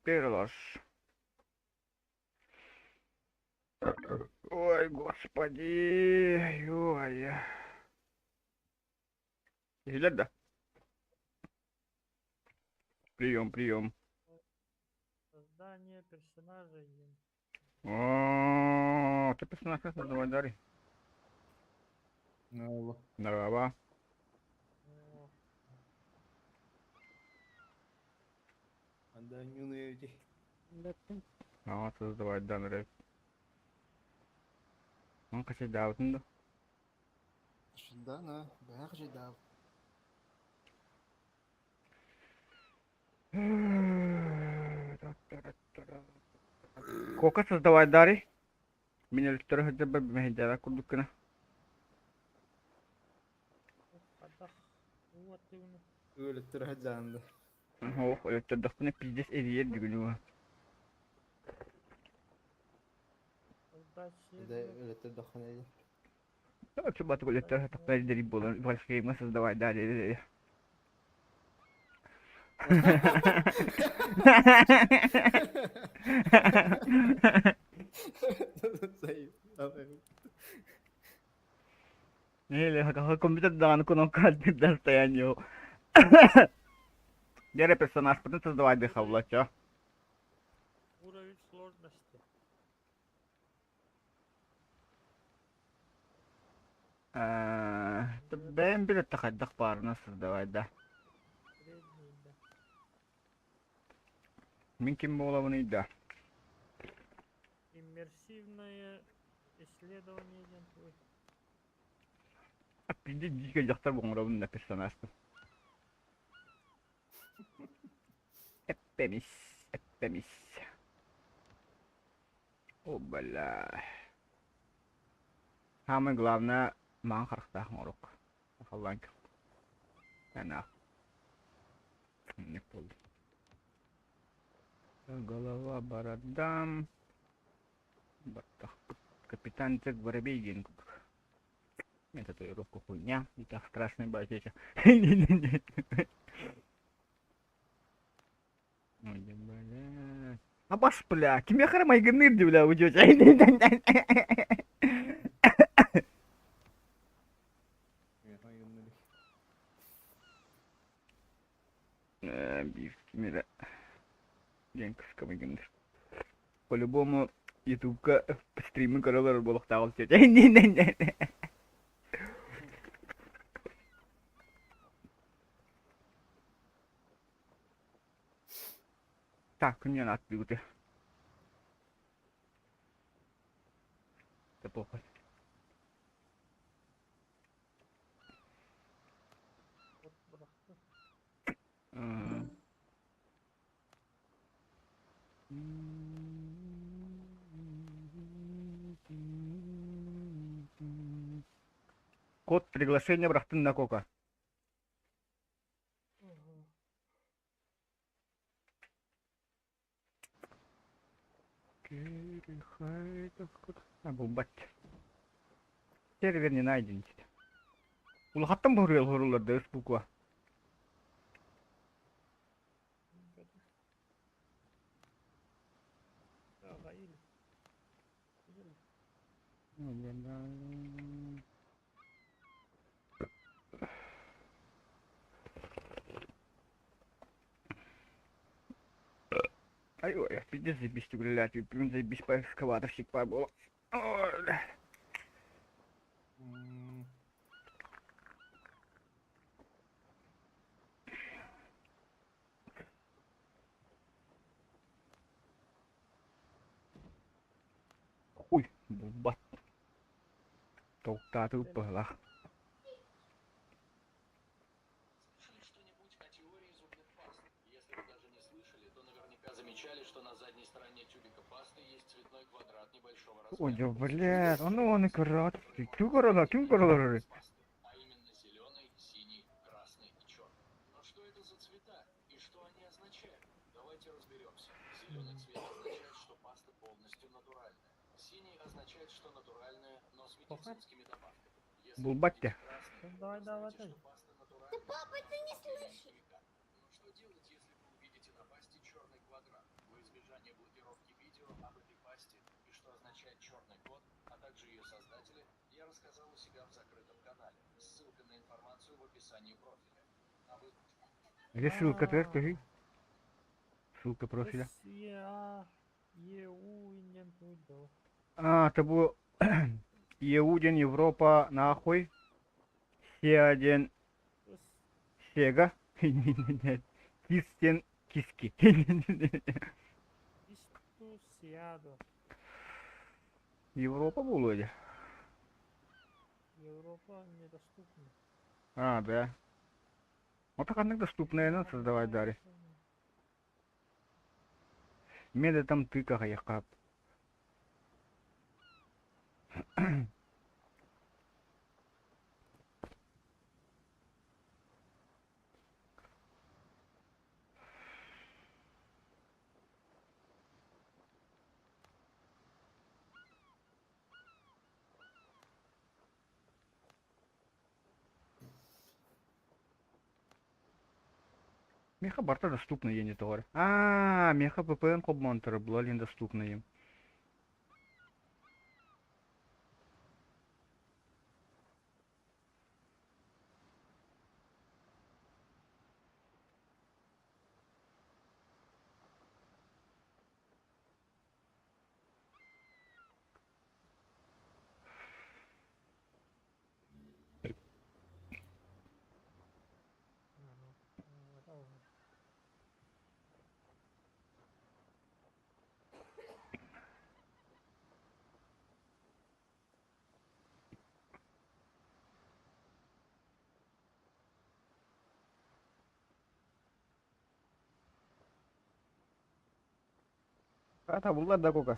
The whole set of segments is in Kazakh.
Перелож. Ой, господи. Ой. Сидят, да? Прием, прием. Создание персонажа. О, ты персонаж давай, Дарья. Алло. Здорово. О, Anda нюны эти. А, создавать данные. Он качать даутында. Ждана, бәр ждав. Кока создавать Дарья. Меня лишь трое хотя бы мехидяра курдукина. Кадах. Вот ты у нас. Өліп тұр жданды. Ох, это дохуна пиздец эриет дегенева. Создать Әді сервер. өліп тұр дұқын әді. Ну, что бы такое летер, это опять дарить было. Большие мы создавать Дарья. Или какой компьютер дан куном каждый достояние. Я персонаж, потом создавать дыхал, чё? Уровень сложности. Ben bir takaddık barına создавать, да. Средний, да. Min kim болабыны, да. Иммерсивное исследование ой. Пиздец дико жақтар болғырабын да персонажды. Эппемис. О, бля. Самое главное, маған қарықтағын ұрық. Қаланка. Әна. Не болды. Голова бородам. Баттақ. Капитан Джек Воробей деген күк. Мен татуировка хуйня. Не так страшно бачеча. Ой, бля. А бас, бля, кеме қарамай гынырды, бля, уйдете. Бифкимера. Ленковского гыныр. По-любому ютубка стримы королар болуктагыл чече. Так, күннен ат бігуті. Да похуй. Вот брақты. Код приглашения брахтын на кока. А, бұл бат. Сервер не найден. Улахаттан бұрыларды өс бұқуа. Ай, ой, пиздец заебись гулять, блин, заебись по экскаваторщик побыл. Хуй, бат. Толкта тут была. Замечали, что на задней стороне тюбика пасты есть цветной квадрат небольшого Ой, размера. блядь, он и краткий. Кем королар? А именно зеленый, синий, красный и черный. Но что это за цвета и что они означают? Давайте разберемся. Зеленый цвет означает, что паста полностью натуральная. Синий означает, что натуральная, но с медицинскими добавками. Если Булбатте. красный, Давай, то давай, значит, давай. что паста натуральная, Папа, ты не слышишь? Ну что делать, если вы увидите на пасти черный квадрат? Во избежание блокировки видео об этой пасти и что означает черный код, а также ее создатели, я рассказал у себя в закрытом канале. Ссылка на информацию в описании профиля. А вы Где ссылка, ты скажи? Ссылка профиля. EU инен туйду. А, это был Еудин, Европа, нахуй. Сеаден, Сега. Кистен, киски. Исту сяду. Европа был вроде. Европа недоступна. А, да. Вот так одна доступная, надо создавать дали. Меда там тыка яхап. Меха барта доступна є не товар. А, меха VPN кобмонтер була лін доступна їм. А та була да кока.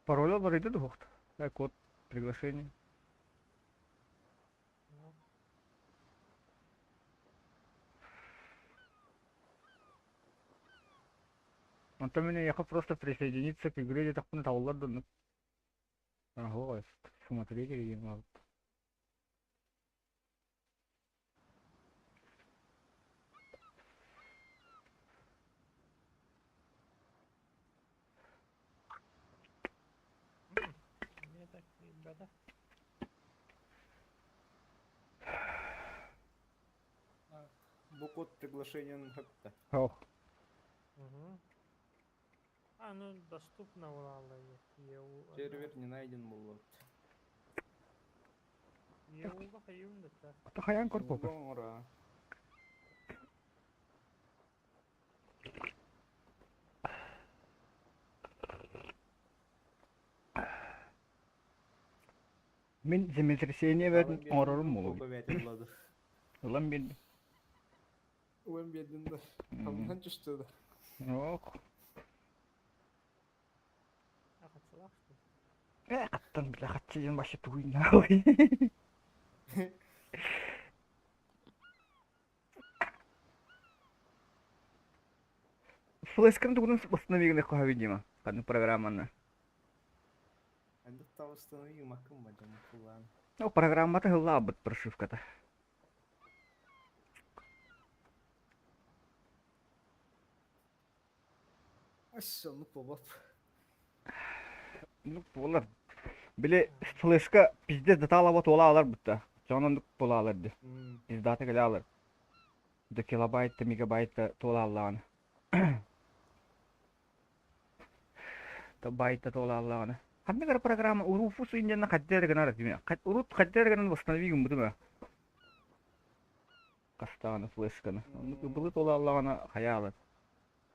Пароль алар иде духт. Код приглашение. Он там меня ехал просто присоединиться к игре, где-то хуйня таулар да. Ага, смотрите, видимо. Не так и беда. Букот приглашение хатта. Ох. Угу. А, ну доступно врала EU. Сервер не найден был. EU'га хайым да та. Та хаян корпока. Ура. Мен землетрясение verdim, орорум болу. Ладно. Ulan ben. Уэм бедный. Амнан что да. Ох. Акачылак что? Каттан бля хатчыйын башы туйна. Ой. Флешканы тугунун установигне коя видимо. Каны программаны. Анда та установи макым мадам кулан. Ну, программата хыллаабыт прошивката. Ассо, ну побап. Ну, болар. Биле флешка пизде даталаба тола алар бутта. Жонун бола аларды. Издаты келе алар. Да килобайт, мегабайт тола алланы. Да байт тола алланы. Ханна гара программа уруфус индена хаддер гана разиме. Урут хаддер гана восстановигим бутуна. Кастаны флешканы. Ну, былы тола алланы хаялы.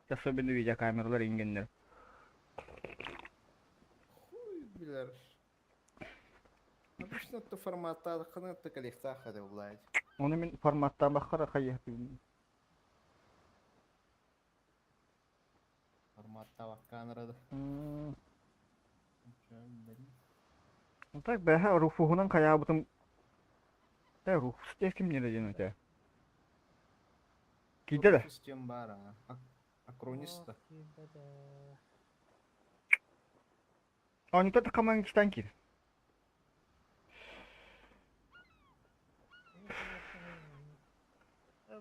Особенно видеокамералар ингендер. Хуй, билер. Обычно то формата хана то коллекта хада блядь. Оны мен форматта баққара қайяқпен. Форматта вакканрада. Так бәһә руфуһунан қаябытым. Рух стеким не даден өте. Кейді да. Систем бара. Акрониста. Анықта тақаман кистан кир.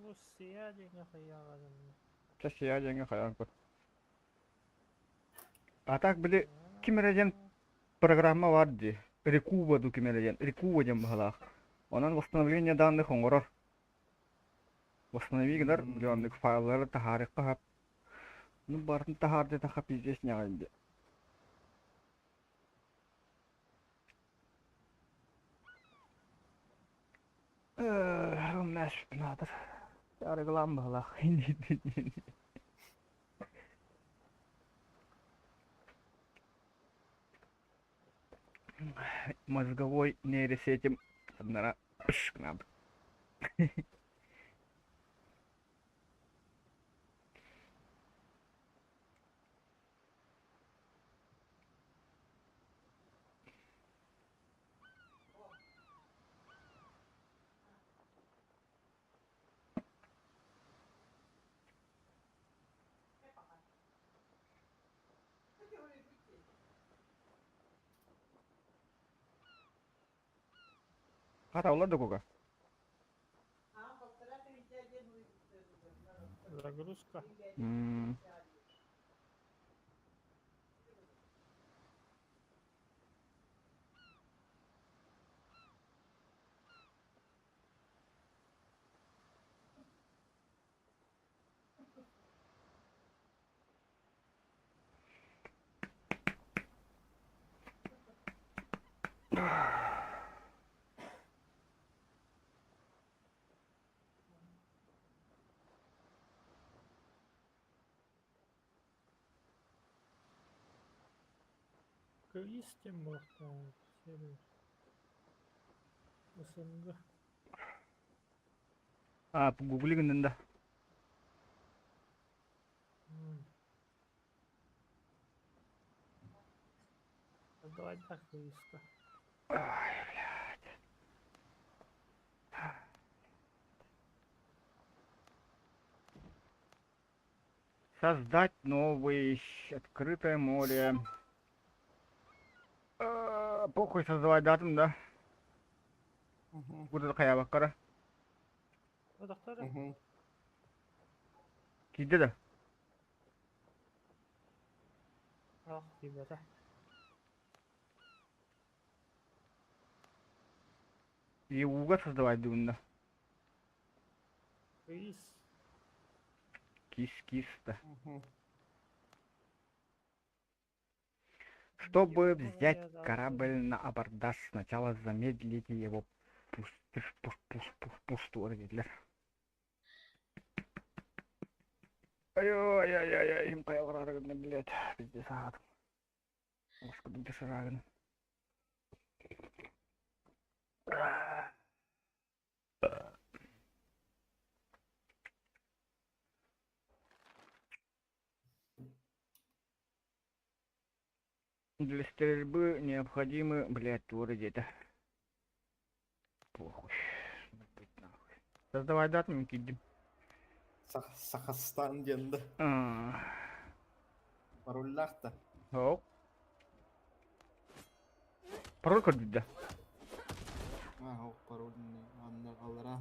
bu siyah dinge kıyağadım. Сейчас я деньги хаян көр. А так били кимережен программа var ди. Рекува ду кимережен. Рекува дем бахалах. Онан восстановление данных оңорор. Восстанови гынар билёндык файллары тахарыкка хап. Ну барын тахарды тахап издес нягайынды. Мәш надыр. Ярыгылам бахалах. Мозговой нейросетям однора надо. Хата да кога? Загрузка. Кристи мохтар. Сервис. Isındı. Гугли гында. Давай так Криста. Ай, блядь. Создать новый открытое море. Похуй создавать датум, да? Burada kaya bakara. O doktora. Kide de. Ah gibi de. И уга создавать дунда. Крис. Кис-кис-то. Чтобы взять корабль на абордаж, сначала замедлите его пусту Гитлер. Ай-ай-ай-ай, им кайгырарыгын, блядь, пиздец агадым. Господи, дышырагын. Для стрельбы необходимы, блядь, творы где-то. Похуй. Быть нахуй. Создавай дату, мы кидим. Sakastan geldi. Parollar da. Оу. Пароль код да. O parolünü anlar duruyor.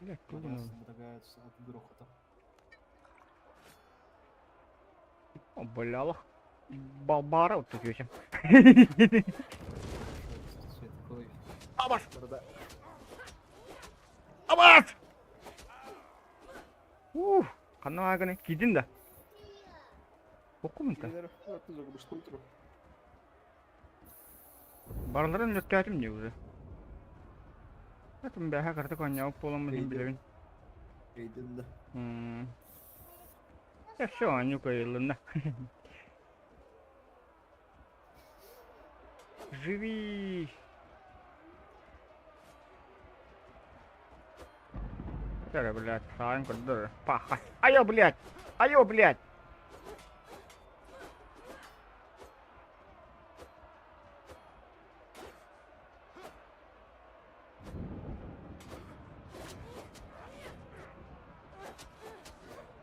Блядь, Подался, содрогаются от грохота. Блялах. Балбара вот тут ёсим. Свет крови. Абаш! Burada Абаш! Канаа гане кидин да. Окумун та. ileri ötüz olmuş tutru. Барларын өткәтим не уже. Атым бәһә карты коня полом дим билебин. Eydin de. Я всё, анюка елында. Живи! Тара, блядь, саем куда? Паха. Айо, блядь! Айо, блядь!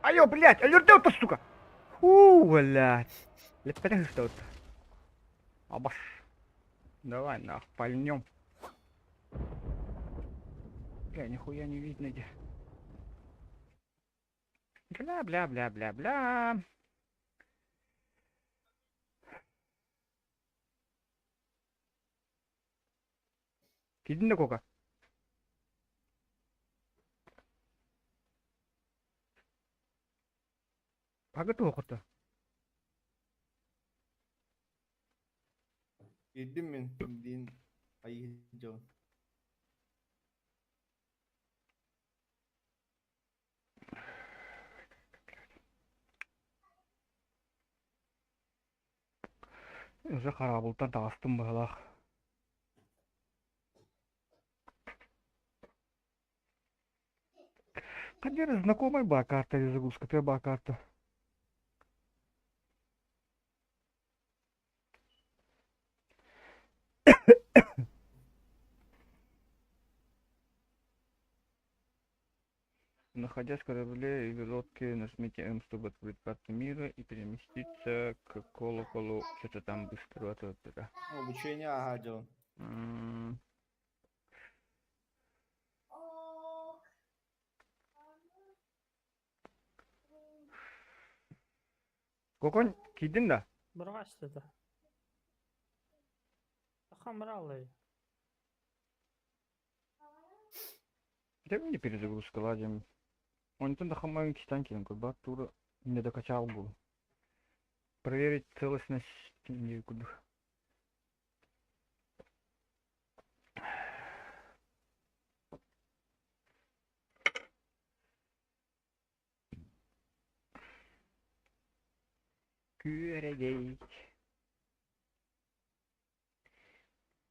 Айо, блядь! Алёртел-то, сука! Фу! блядь. Лепетах что то. Абаш. Давай нах, пальнем. Бля, нихуя не видно где. Бля-бля-бля-бля-бля. Кидin de кока. Пагы оқыты. Yedim men bildiğin ayı can. Уже қарабылтан тағыстым бағалақ. Кадер, знакомая была карта или загрузка? Твоя была карта. Находясь в корабле или лодке, нажмите М, чтобы открыть карту мира и переместиться к колоколу. Что-то там быстро. Обучение ага can. Кокон, кидin да? Бұрға істеді. Қамыра алай. Да не перезагрузка, ладим. Он там дохамаем кистан кинем, как бы тура не докачал был. Проверить целостность некуда. Кюрегей.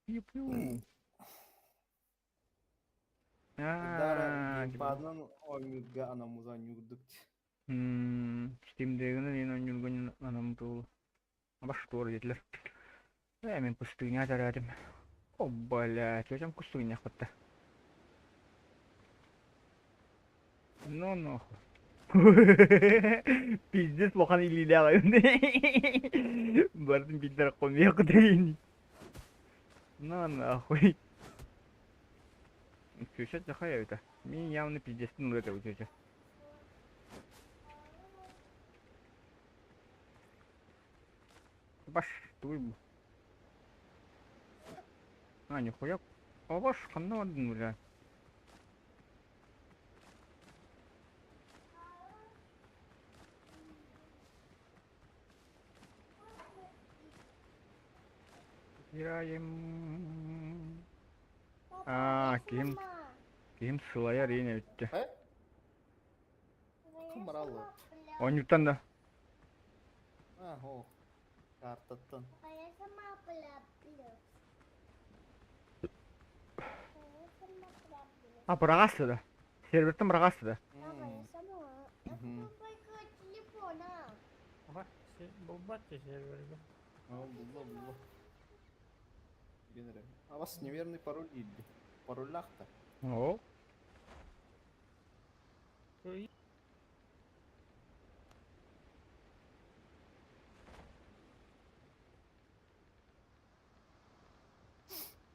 Юпю. Dara Gibi. gamepad'dan oynuyordu anamızdan yurduk. Steam'degini мен ойнырган анам тул. Аба что детлер. Мен пустыня зарядим. О, блядь, зачем пустыня хватта? Ну нахуй. Пиздец, плохо не лиляла. Бардым пиздер комия кудейни. Ну нахуй. Включать захая это. Мне явно пиздец, ну это вот это. Баш, туй. А, нихуя. А баш, канал один, бля. Играем. Ким сылая рейне өтті. He? Kameralı. Oynuyortan da. Ha o. Kartattan. Бұрағасы да. Серверттен бұрағасы да. Аға, бұл батты серверге. Булла. Генерал. А у вас неверный пароль или пароль лахта? О.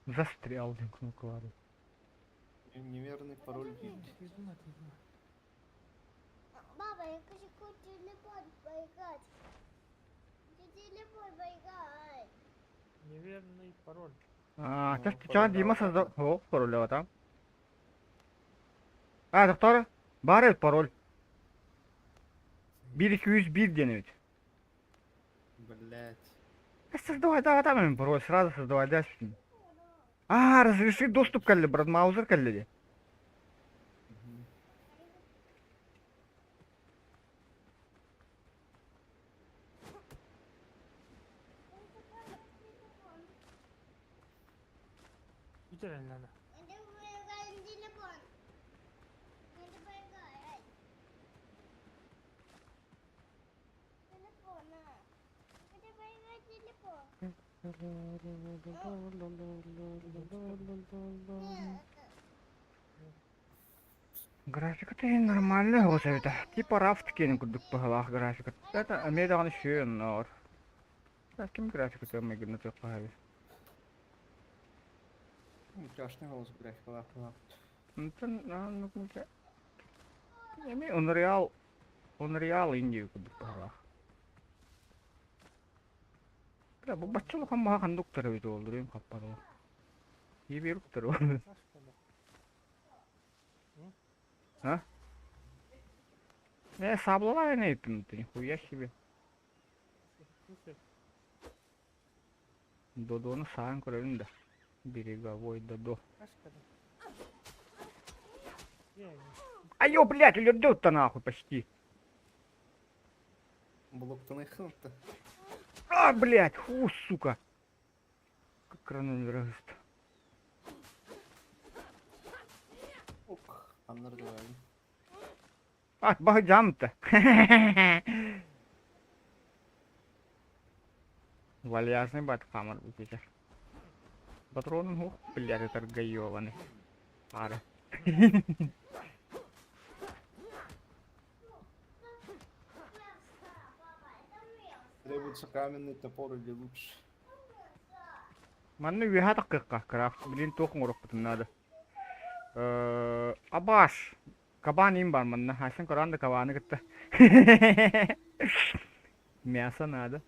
Застрял, блин, кнопку. Неверный пароль или. Баба, я хочу телефон поиграть. Телефон поиграть. Неверный пароль. Сейчас Дима создал. О, пароль вот там. Доктор, бар пароль. 1201 где-нибудь. Блять. Создавай, да, там пароль, сразу создавай, да. Разреши доступ калли, брат, маузер калли. Бүйтерен надо. Это поиграть телефон. Это поиграть. Телефон, на. Это поиграть телефон. Нет. Графика-то и нормальная вот это. Типа рафт кинем кудук пахалах графика. Это медан еще нор. Таким графика-то мы гнут пахали. Страшный голос графика лапа. Ну ну-ка. Эми Unreal Indie кудук пахалах. Да, bu баччылык хамма хандуктар бит олдурем каппадо. Иберуктар. А? Саблала не это, нихуя себе. Слушай, Додону саан көрөлүн да. Береговой Додо. кашка-то. Я не- Айо, блядь, улетел-то нахуй почти. Блоктан ихнутта. А, блядь, фу, сука. Как рано рыст. Ок. Анлар дövəlim. А, багажам-то. Вальяжный бат хамар сейчас. Патроны, ух, блядь, это гаёваны. Пара. Требуется каменный топор или лучше. Манны виха такка крафт. Блин, тохун урокпутун надо. Абаш. Кабан им бар манна. Хасен коранда кабаны кытта. Мясо надо.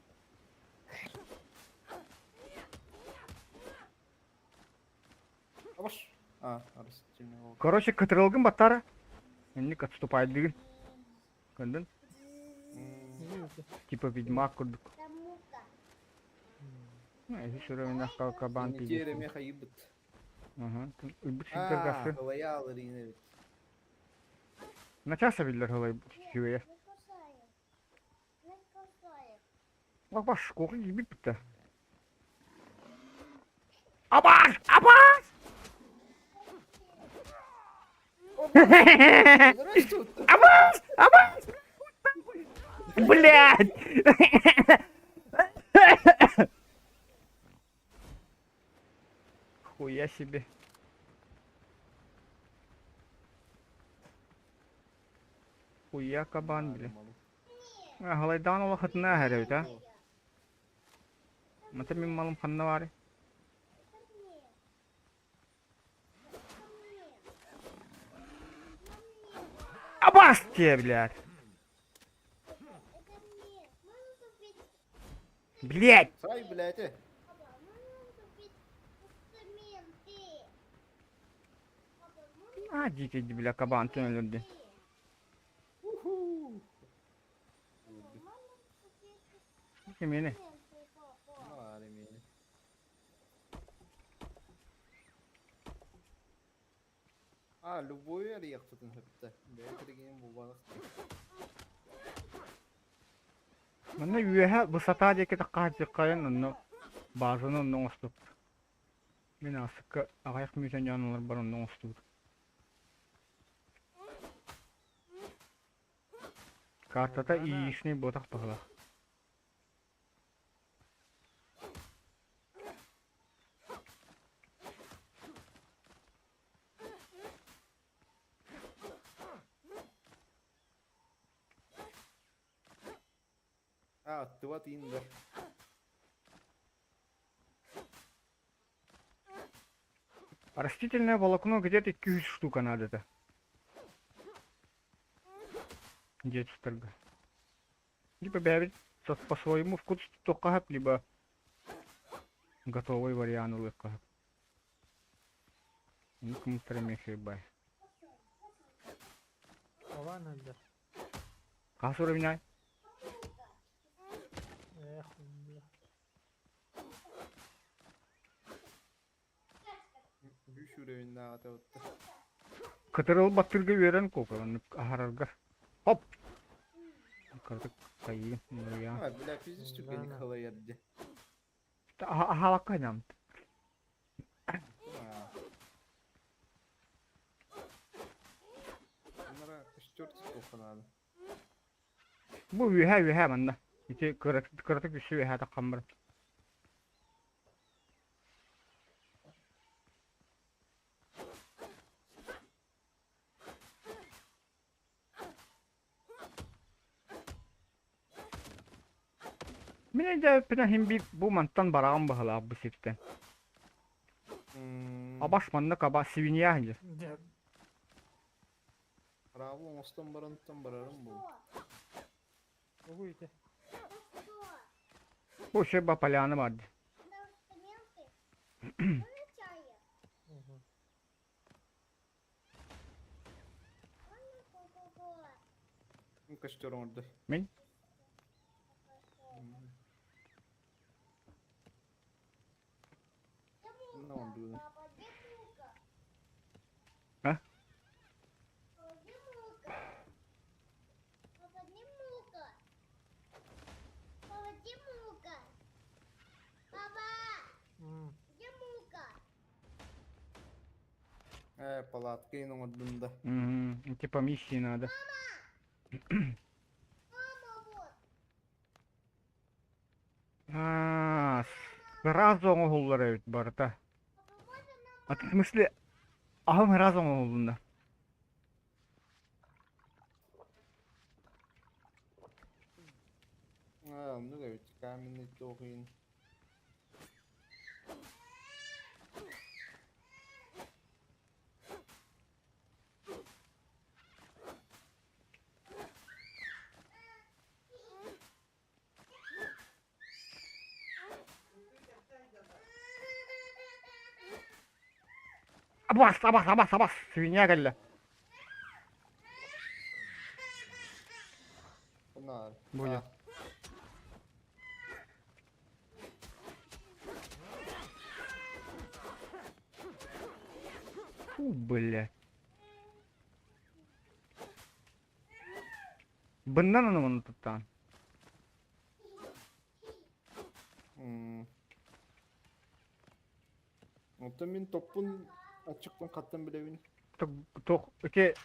Абаш. А, растительный волк. Короче, кытырылгын баттары. Энник отступает дигин. Көндүн? Видите? Типа ведьмак курдук. Тамука. Ну, если все равно кабан Неделя пиздец. меха ебет. Ага. Үбүт сидер гасы. Хаваялар ине бит. Начаса билер хылай жүйе. Не кусаю. Не кусаю. Бак баш, коки гибит битте. Абаш! Абаш! Растут. Абаш! Абаш! Блядь! Хуя себе. Хуя кабан, бля. Галайдан вакыт нәһәре бит, а? Мата мин малым ханна бары. Абаш тебе, блядь! Это мне. Можно купить. Блядь! Сай, блядь. Папа, можно купить инструменты. Папа, можно А, дикий, бля, кабан, ты люди. Уху. Дикий мене. инструменты, папа? Ну, аремени. А, любой орех тут инхепте. Бәйтірген бұлбалық. Мана юеха высота деке такка жыккайын, онно базаны онно оступ. Мен асыкка агаяк мүйсен жанылар бар онно оступ. Картата иишний ботак пахла. А, attığvat indir. Растительное волокно где-то 200 штук надо-то. Где-то торга. Либо бябить по своему вкусу только либо готовый вариант улыбка. Никому стремишься бай. Ова надо. Кас уровняй. Эх, бля. Büyük üreğinde atavatı. Катырыл баттырга верен копа. Ахарарга. Хоп! Картык кайы. Ну я. Ha, bile fiziz tükenik Да-да. hala yerdi. Ахалакка ням. Ha. Bunlara 3-4 topan abi. Бу виха манда. Ити кыртык düşü виха такамбыр. Мен de pina bir bu mantan barağım bahala bu siften. Abaş manlık aba siviniya hince. Де- Равлы мостан баранттан барарым бұл. Могу идти. Bu şey bapalanı vardı. Потому что мелкий. Можно чая? Мгм. Можно кока-кола? Костер орды. Men Ne oldu? Папа, где мука? А? Папа, где мука? Папа, где мука? Папа, где мука? Папа, М, где мука? Палаткайın ордында. tипа миссии надо. Мама, вот. Сразу оңоллар evet barda. Папа, можно нам At в смысле ahım сразу оңолунда. Ну говорит, каменный тоғын. Абас. Свинья geldi. Bunlar. Böyle. Фу, блядь. Bundan onu tutan. Ondan мен топпун açıktan kattан білевін. Тох, эти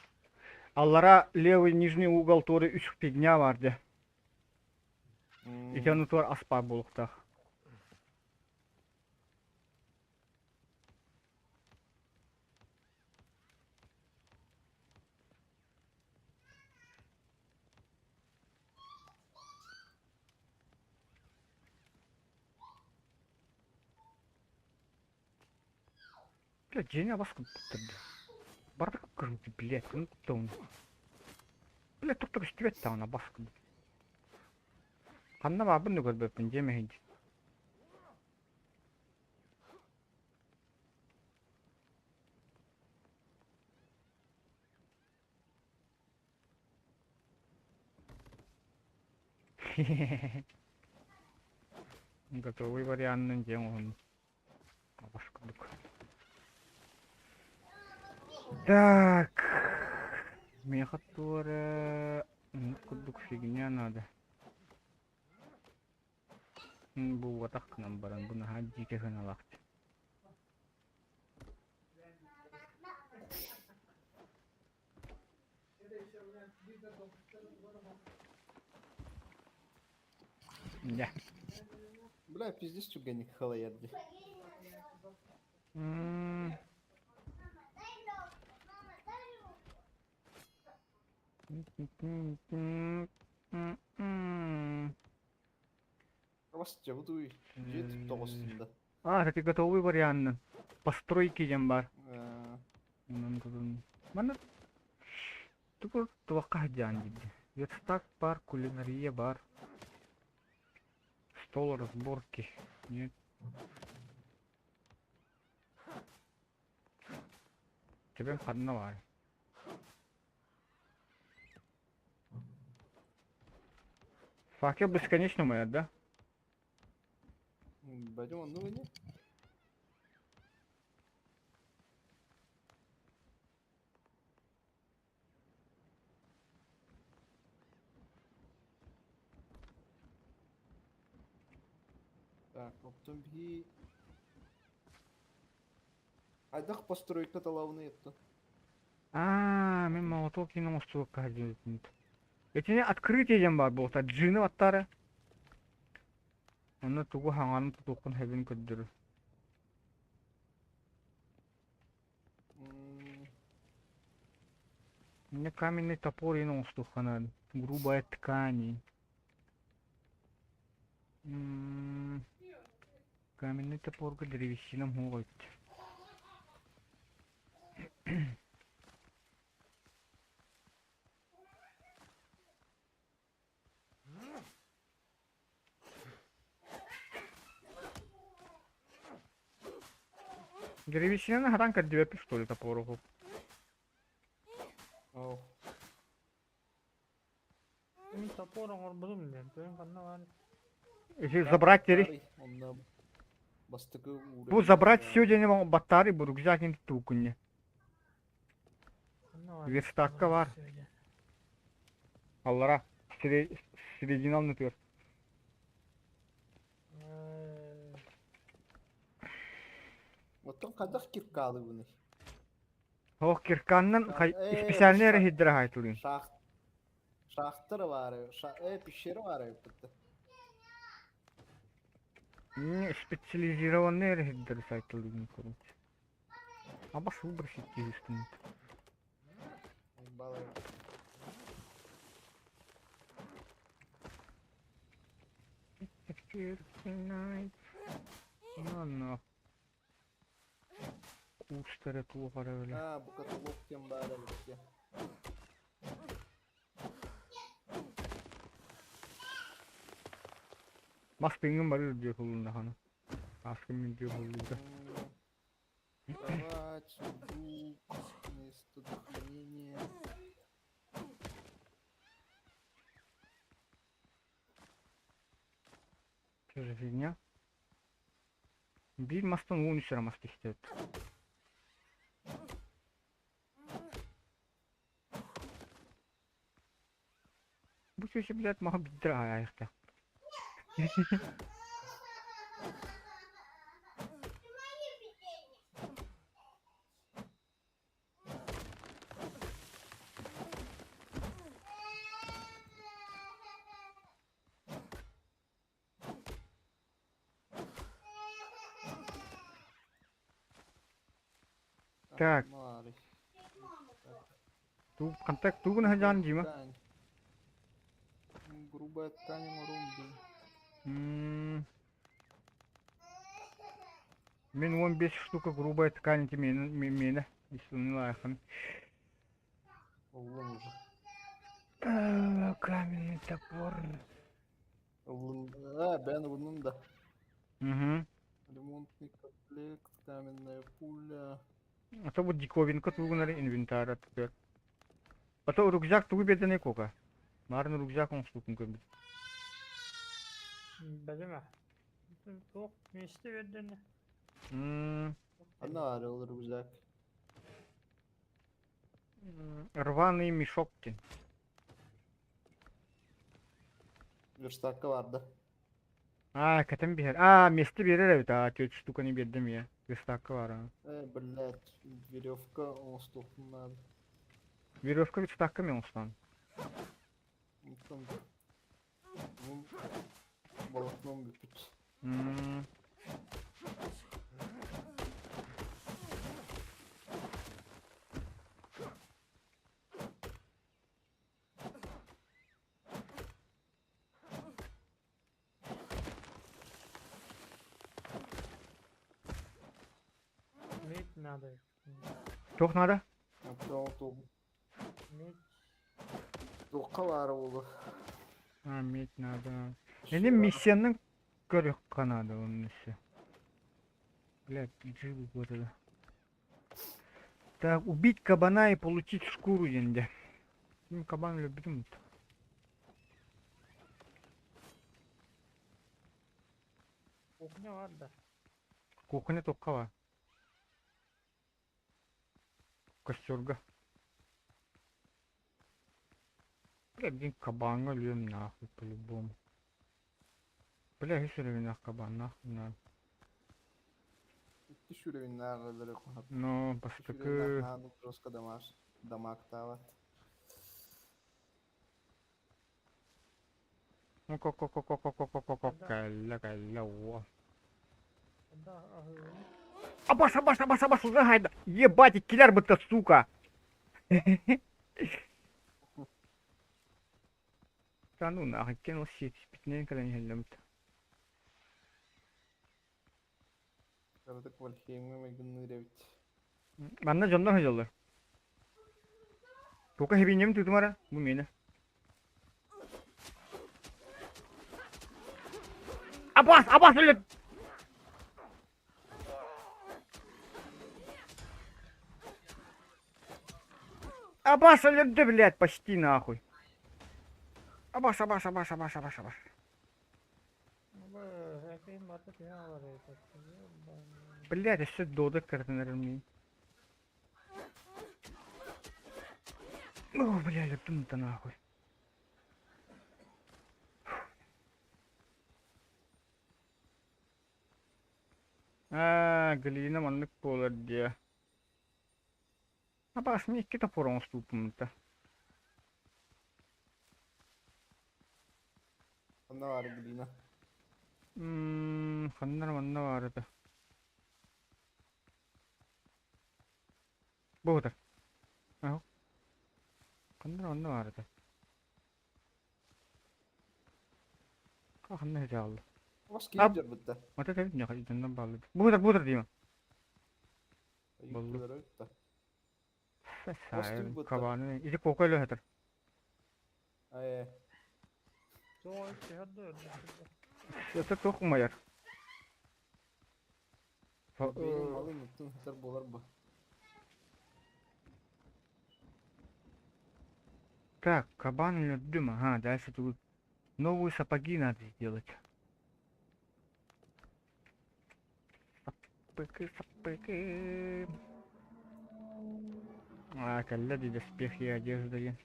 аллара левый нижний угол торы үч фигня vardı. İki onu tor аспа болуктах. Бля, Женя баскын тұттырды. Бардық кірді, блядь, кім тұтты оны. Бля, тұқтық үстіп етті ана баскын. Қанна ба бұны көрбеппін, жемейді. Готовый вариант жең он. Баскындық. Так. Меха тура. Кудук фигня надо. Бу ватак нам баран. Буна хаджи кехан алакты. Да. Бля, пиздец, чугенник халаярды. М, дай лёг. Мама, дай лёг. Равасча, бұдуй. Жетіп тоғысында. кстати, готовый вариант. Постройки жем бар. Mana tuh tuakah janji. Верстак бар, кулинария бар. Стол разборки. Нет. Тебе одна var. Факел бесконечно моя, да? Пойдем он, ну не. Так, оптом bir... Айдақ постройка талауны етті. Мен молоток кино столько ходил. Эти открытие жем бар болса, джины аттары. Оны тугу хаңанын тутуккун хебин көддүрү. Мне каменный топор и нос туханан. Грубая ткань. Каменный топорга древесином хугайт. Древесина хатан каддибеппи что ли топоруху? Ау. Мен топор оңорбудум мен. Тойын канна бар. Если забрать тери. Тарый, онда бастыкы уровень. Bu забрать все день баттары bu рюкзак инде тукунне. Канна бар. Верстакка бар. Аллара серединал нутер. Оттон кадах киркалы буны. Ох кирканнан Ee, специальный bu рехиддер хайтулин. Шахтыр var. Пещера var bitti. Не специализированный рехиддер хайтулин короче. Аба шу выбросить изистинет. Балай. Ну. Кустары тугары öyle. Bu katalog tем var bitti. Mas pengin var diyor kulunda hanı. Askım diyor kulunda. Кровать, сундук, место для хранения. Что за фигня? Bir mastan он еще раз istedi. Bu çocuğu bilet maha bitir ayakta. Так. Мари. Ту контакт тугун хаджан жима. Ткань. Грубая ткань морумби. Мен 15 штука грубая ткань мені исылнила айхан. Улым уже. Каменный топор. Ben bunun da. Угу. Ремонтный комплект, каменная пуля. А то вот диковинка тугунары инвентара теперь. А то рюкзак тугу бедене кока. Марын рюкзак он штукун көбүт. Белеме. Ток мешти вердени. Ana var olur güzel. Рваный мешок. Верстакка vardı. Катан бер. Месте берер evet. 4 штуканы бердим я. Верстакка бар. Блять, веревка, он стукнул надо. Веревка верстакка мен устан. Там, ну, волокном выпить. Мид надо. Çok надо? Yaptım. Мид. Тоққа var oldu. Медь надо. Енді миссияның көрек қанады оның іші. Блядь, живы вот это. Так, убить кабана и получить шкуру енді. Ну, кабан любим. Кухня var da. Кухня тоққа бар. Костерга. Бля, блин, кабанга льем нахуй по-любому. Бля, если нах кабан, нахуй надо. İki ürünler neler konup. Но, бастакы... Надо просто дамаг тават. Ну, калла, во. Да, Абаш, уже гайда. Ебать, киллер бы-то, сука. Да ну нахуй, кинул сеть, пятненько не хелемт. Karadık Valheim'e megunlu revit. Bana candan hıcalı. Toka hebinyem tutum ara. Bu mene. Abbas öyle. Abbas öldü, блядь, почти нахуй. Abbas. अब एक ही बात है क्या हो रहा है Блядь, еще додок картинерами. О, бля, лептун-то нахуй. Глина маннык болар дия. Abbas мне kita порон ступым-то. Anna var Glina. Ханнар манна варыды. Болар. Ау. Ханнар манна варыды. Ханна хыжалды. Baş Ab- gelir bitti. Mata tabii ne kadar candan bağlı. Болар diyeyim. Buldu. Yükler bitti. Сай, будто. кабаны. Иди kokayla хатır. Ay. तो सेहत दो Это тохмаяр. Benim malım bütün hatar bolar bu. Так, кабан или дыма? Ага, дальше тут новые сапоги надо сделать. Сапоги. Коллеги, доспехи и одежда.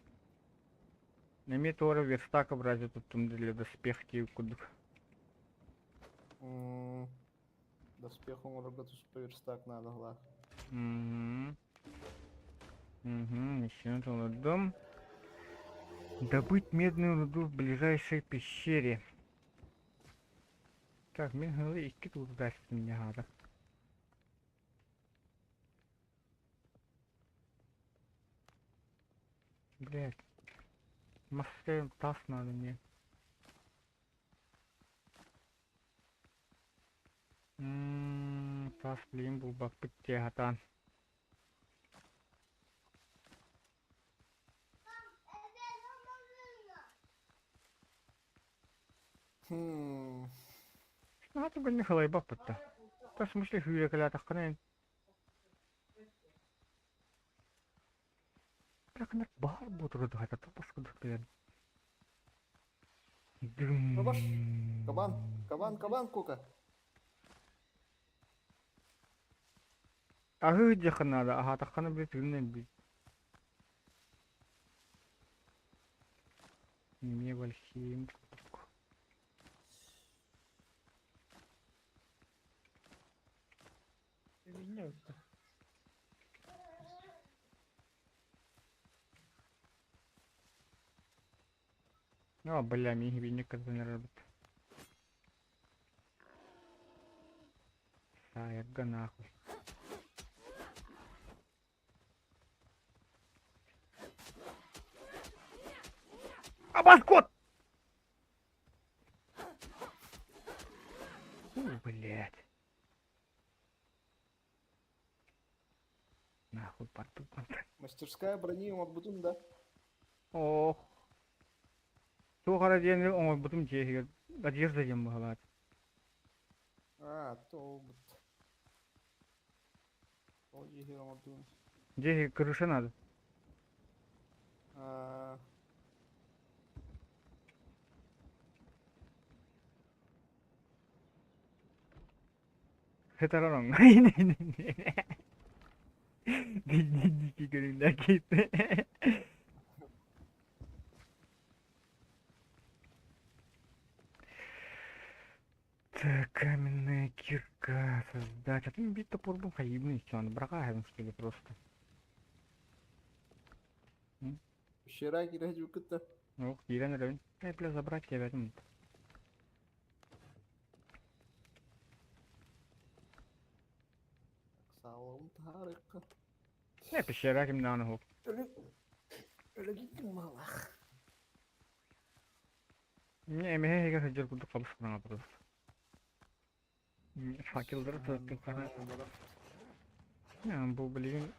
Нами тоже верстак образит тут для доспехи кудук. Доспехом работу верстак надо гла. Еще на дом. Добыть медную руду в ближайшей пещере. Так, мен хылы икки тут даст мне надо. Блять. Мастер таз надо мне. Таз блин был бак пыттягатан. Надо бы не халай баппытта. Да в смысле хүйе каля тахканен. Так она бар бутырды хата топаску дыктыган. Бабаш, Кабан, Кука. Ага жакын надо, ага тахканы бир тигинен бир. Не Вальхейм. नहीं Бля, мини-винник это не работает. Сайга нахуй. Абаскот! Блять. Нахуй потуп. Мастерская брони Мабутун, да? Ох. Сол кара дегенде оңой бутум жеһиге одежда дем багалат. То бут. О, ехер Мабутун. Жеһиге крыша надо. Хетарон. Дики гриндаки. Так, каменная кирка создать. А ты бить топор был хаибный, что он бракаем, что ли, просто. Вчера кирать выката. Ох, Ирен, Рен. Эй, бля, забрать тебя возьмут. Sağlam harika. Эй, пещера kimden anı hop. Öyle gittim valla. Не, эми хеге хеджер кудук калышкан просто. Fakirleri tuttuk kana. Olarak Yani bu bilgin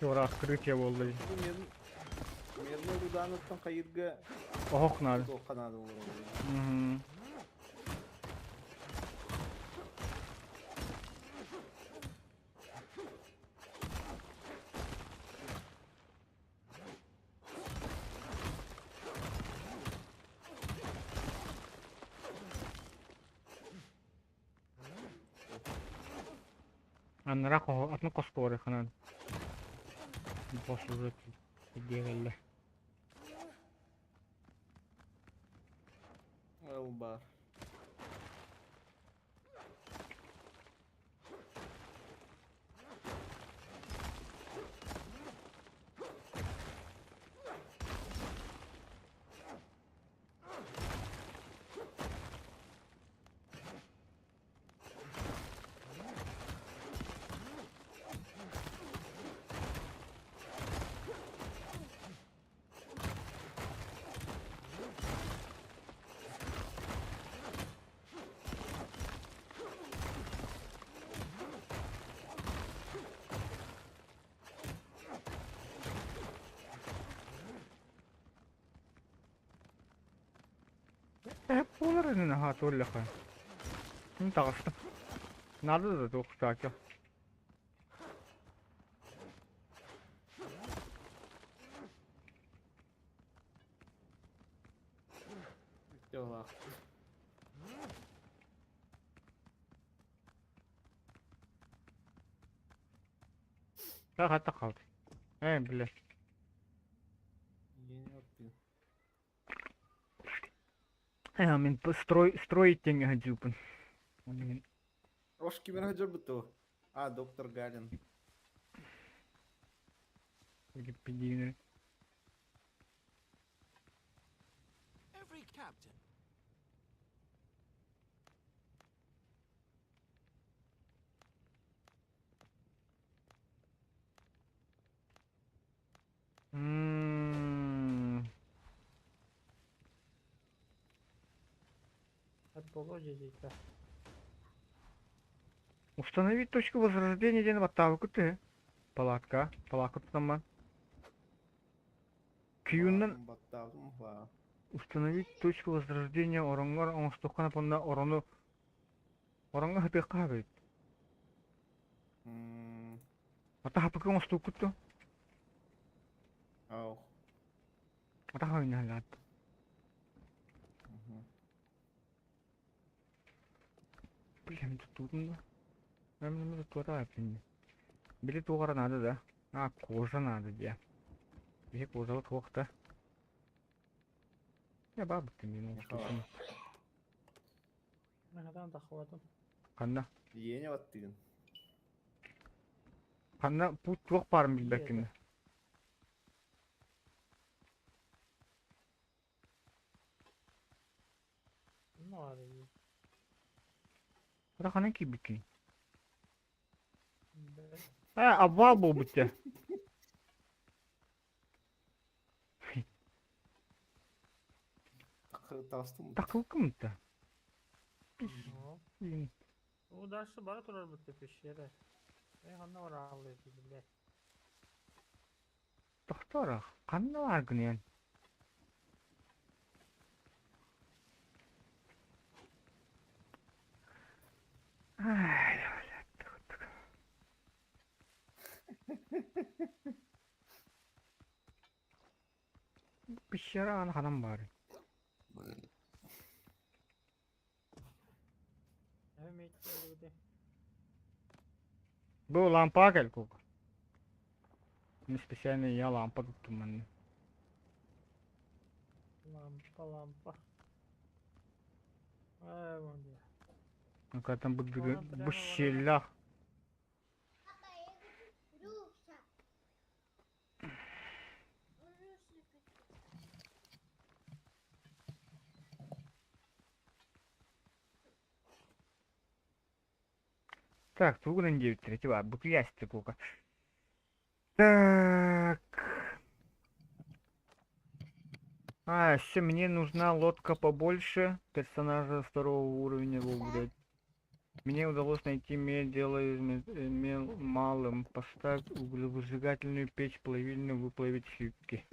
Jora kırıkya oldu. bu mermi dudanıttan kayırga Ohok nadı. o kanadı olur. Mhm. Anlara ko atma koskore kanan. Boşluğu diyelim. O bar. Hep olur önüne hatırla kan. Şimdi takıştım. Nerede da dokuşacak ya. Yok. Ya hatta kaldı. Bile. Yeni yaptım. Ja, min строить тенге хаджупын. Мен Ош кимер хаджар буту. А, доктор Галин. Википедия. Every captain. Hep bolo жейді. Установить точку возрождения ден баттабы ты. Палатка. Палатка тутаман. Күйүннен Батталдым ба. установить точку возрождения оронгор оңостуккана понда орону оронга хапек кабыт. Ата хапек оңостук куту. Ау. Ата хойна лат. Блин, тут да. Нам надо туда опять. Били тугара надо, да? А, кожа надо, где? Где кожа вот вахта? Я бабу ты не что там. Nədən daxıladım? Kanna. Yeni attın. Kanna put çok parım bilbekinde. Ne var iyi? Ora kanın ki bikin. Ben Ha, abba bu bitti. Tastım. Takılkı mı da? o. O dersi bana turar bu tepeş yere. Ben hanna var ağlıyor bizimle. Doktora, kanna var gün yani. Ay, öyle tık. Bir şey ara hanım bari. Evet, öyle de. Bu lampa gel kok. Не специально я лампа туттум мен. Лампа. Ай, вон где. Ну когда там Ona bu prema щелях. Papa, Rusa. Так, тугунан 9 бар. Бу ясты кука. Так. А, еще мне нужна лодка побольше. Персонажа второго уровня выбрать. Мне удалось найти дело малым. Поставь углевыжигательную печь плавильную, выплавить слитки.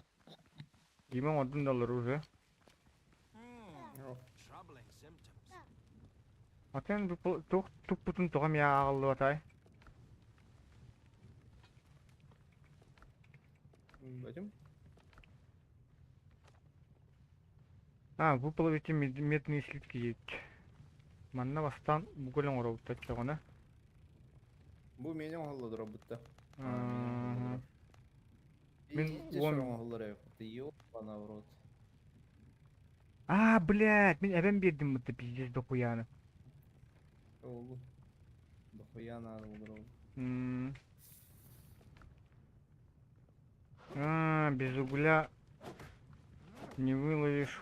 Ему $1 уже. Troubling symptoms. А ты тук путун тогам ягалды батай. Этим? А, выплавите медные слитки есть. Манна бастан бугулен оробута чагана. Bu menin oğulları robotта. Мен Мен он- оğulları yok. Ты ёбана в рот. А, блядь, мен әбән бердім бұтты пиздец дохуяны. Oğlum. Дохуя надо было. А, без угля не выловишь.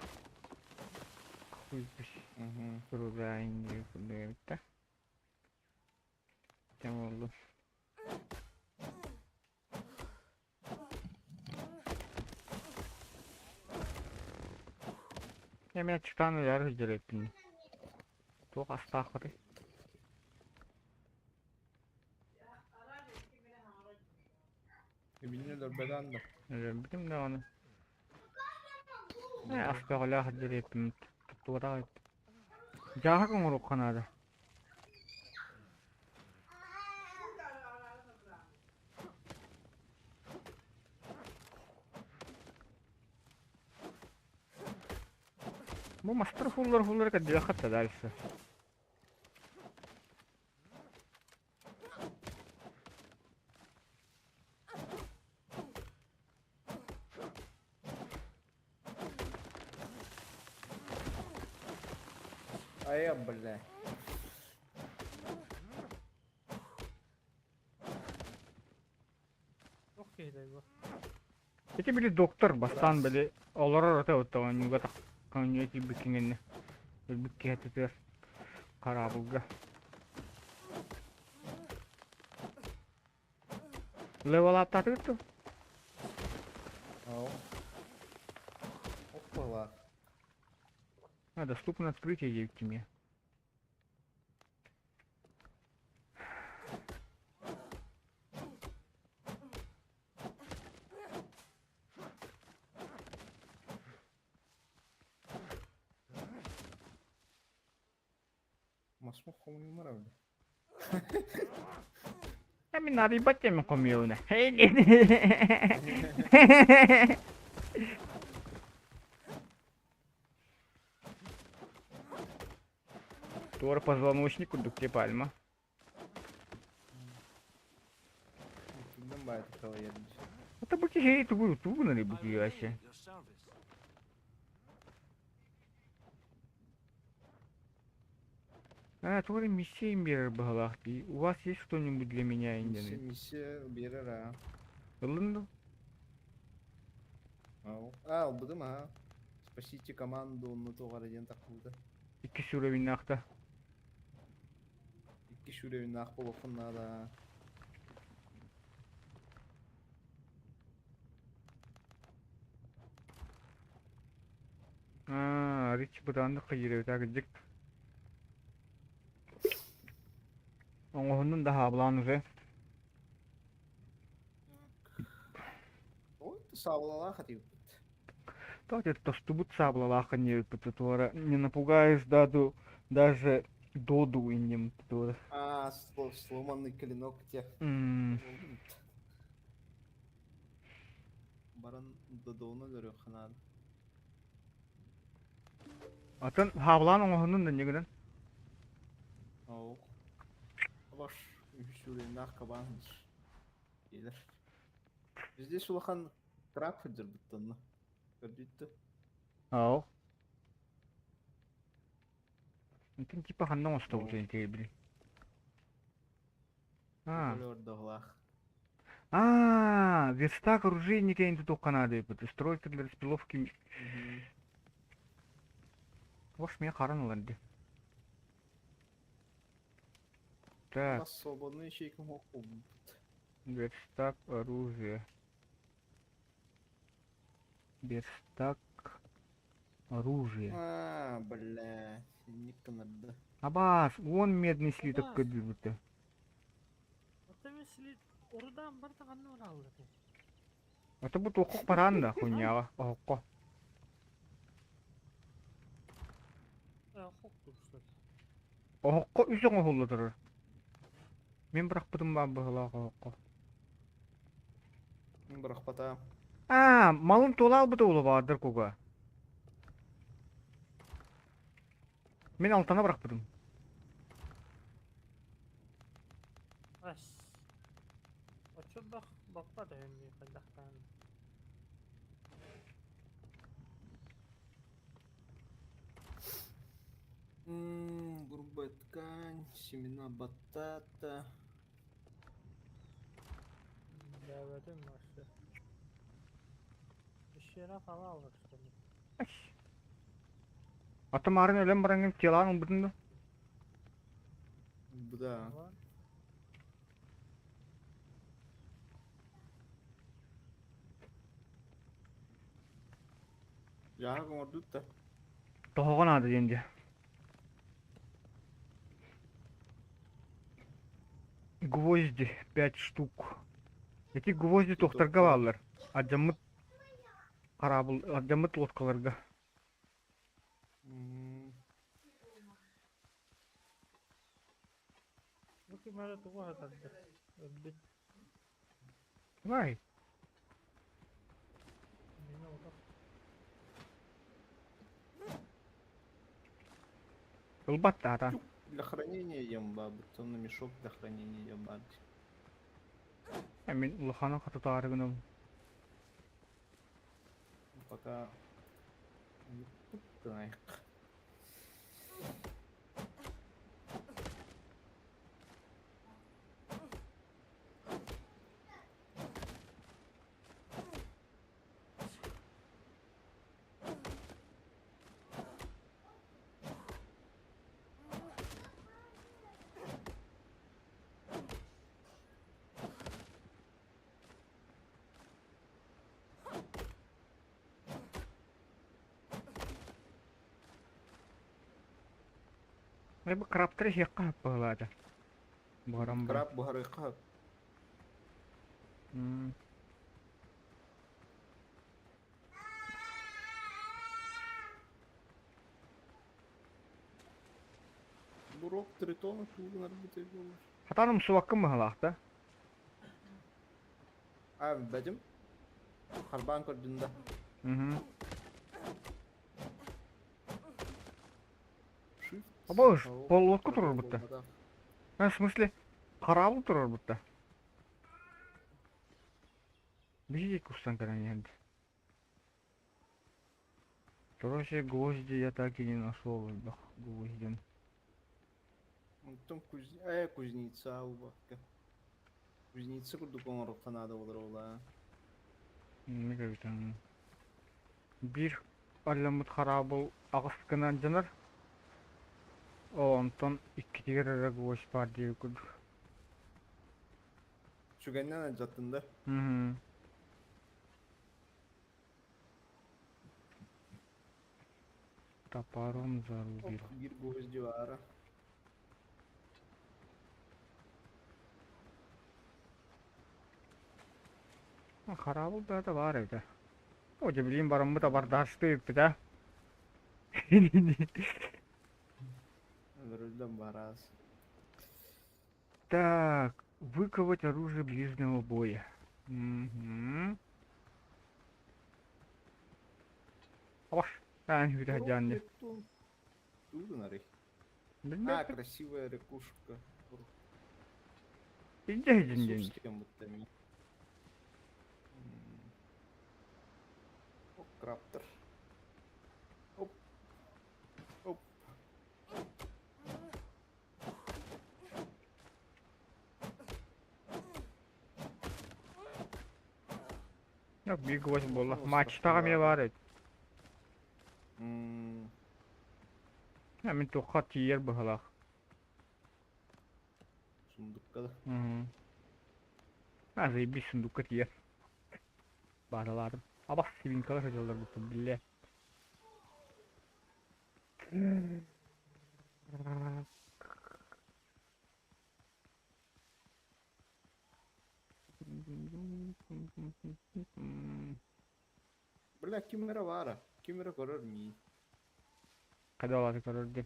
Хуй Угу. труда не куда-то. Тем oldu. Ya ben çıkan yer hücrettim. Çok hasta akırı. Bilmiyorlar beden de. Bildim de onu. Ne hasta ola hücrettim. Tutura. Jahakın olur kanada. Bu master fuller kadar hatta dальше. А я, бля. Çok iyiydi bu. Эти были доктор, бастан были. Олар это вот того не готов. Коньяки бикингенне. Бикки хатетер. Карабылга. Левел аптатыкту. Ау. Опа. А, доступно открытие девки мне. Масмух хуй мравли. А мне надо ебать теми комьюна. Тор позвоночнику дукте пальма. Kimden bayat kava yermiş. Это буки хей тугу на буки вообще. Your service. А, твори миссия имбир бахалахти. У вас есть что-нибудь для меня, Misi индианы? verir ha. Лынду? Ау. А, bu değil mi ha? Спасите команду, onu toğarayan takıldı. İki sürevi nakta. İki şuraya nakbol okunlar da. А, рич буданды кыйыры тагыжык. Оңоһунун да хаблан уже. Ой, sağlanan hatip. Так это то, что будто саблалаха не пытатора. Не напугаешь даже доду и не пытатора. А, сломанный клинок те. Баран додону görüyor kanadı. Атын хаблан оңоһунун да негеден. Ау. Boş. Üç şuraya nak kabandır. Gelir. Здесь улахан трактор буттан. Көрдүттү. Ау. Мungkin типа ханна оста О. бутен тейбил. А. Ордоглах. Верстак оружейника инту тукканады. Стройка для распиловки. Вош меня харанланды. Так, Нас свободный шейком хокум. верстак оружие. Верстак оружие. Блядь. Никто надо. Абас, он медный слиток Абас. кыдыбыты. Вот если урудан бар да ханна оралды. Это будет окук паранда хуйняга. Окко. Хок турсат. Окко үсөң охулу турар. Мен бірақ бұдым ба бұғылаға окко. Бірақ пата. Малын толал бұды олы бадыр куга. Мен алтана бірақ бұдым. Ас. Очо бақпа да hem қайдақтан. Грубая ткань, семена батата. Дәвәтім башы. Ишера қала алыр шыны. Атамарын өлем бараңын теланың бұдынды. Да. Яға қоңырдыд да. Тоғын ады денде. Гвозди 5 штук. Эти гвозди тоқтарға балылар. Аджамыт қарабыл, аджамыт лодкаларға. Бұл кемәрі туға хатарды. Өббет. Вай, Мені отақ. ылбат ата. Для хранения ямба, бетонный мешок для хранения ямба. Мен улахана хаты тарығыным. Пока... Так. Бұл краптыры хеққа бұғылады. Бұғырам бұр. Краб бұғарықа. Бурок тритона туғын арбитай болыр. Хатаным суаққым бұғылақты. Бәдім. Харбан көрдінде. Абош, поллотқа тұрыр бұтты. В смысле, қарабыл тұрыр бұтты. Бейдей кустан көрін енді. Короче, гвозди я так и не нашел. Гвоздин. Там кузница у бабка. Кузница күрді қоңырыққа нады олар ола. Не говорит, bir alamut қарабыл ағыс кынан жанар. Онтон 2 тегер гвоздь бар дейі күрді. Шүгеннен жаттында. Топором зарубил. Bir гвозди var. Қарабыл да бар еді. Оже білейін барым бұта бар дашты өпті да. Вроде барас. Так, выковать оружие ближнего боя. Ош, вида жанны. Красивая ракушка. Иди, иди. С кем будто ми. Краптер. Оп. Оп. Yok bir gol bolla. Olsun, Maçta mı var et? Ммм. Hemen tokat yer bahalak. Сундукка да. Hı. Azı bir sunduk yer. Bağladım. Ama sivin kalır hocallar bu bile. Бля, кимера вара. Кимера көрөр ми. Kada olasın kalır.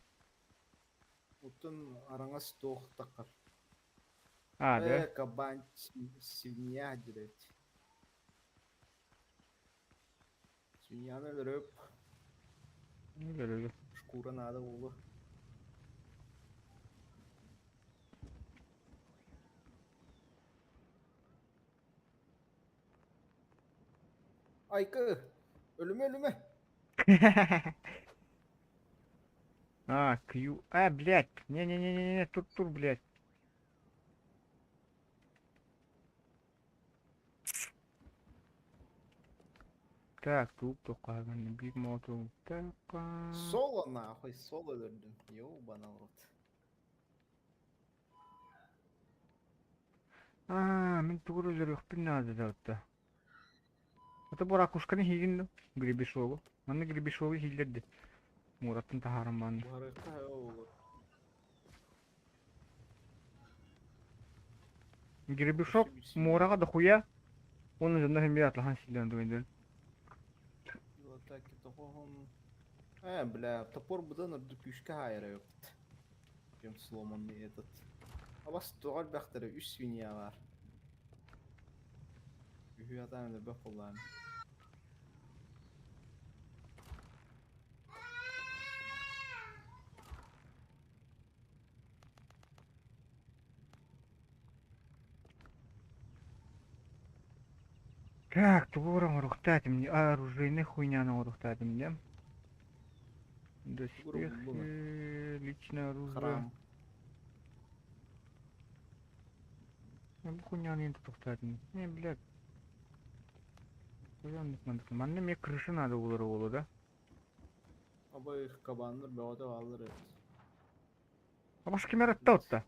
Утын араңа стох такар. Hadi. Кабан свинья дирет. Свиньяны өлөрөп, Görüldü. шкура надо болду. Айкы, өлүмө. А, Q. Блядь. Не, тур, блядь. Так, тут только биг мотор. Так. Соло нахуй, соло өлдүм. Ёбана в рот. Мен тугур өлөр yok надо да отта. Это бора кушканы хигин Гребешову. Маны Гребешову хилдерди. Мураттын тахарыман. Барыкта болот. Гребешов Мурага да хуя. Onun üzerinde hem bir atlahan silahını döndür. Атаки тохон. Бля, топор будан орду күшкө хайра yok. Кем сломанный этот. Абас тугал бактары 3 свинья бар. Үһү атам да бак боллан. Так, тугурам урухтатим. Оружейный хуйняны урухтатим, да? Доспехи, личное оружие. Храм. Bu хуйняны енді тоқтатым. Блядь. Куянлык мандык. Манне мне крыша надо болу да? Аба их кабандар беода алыр эт. А баш кем яратты отта?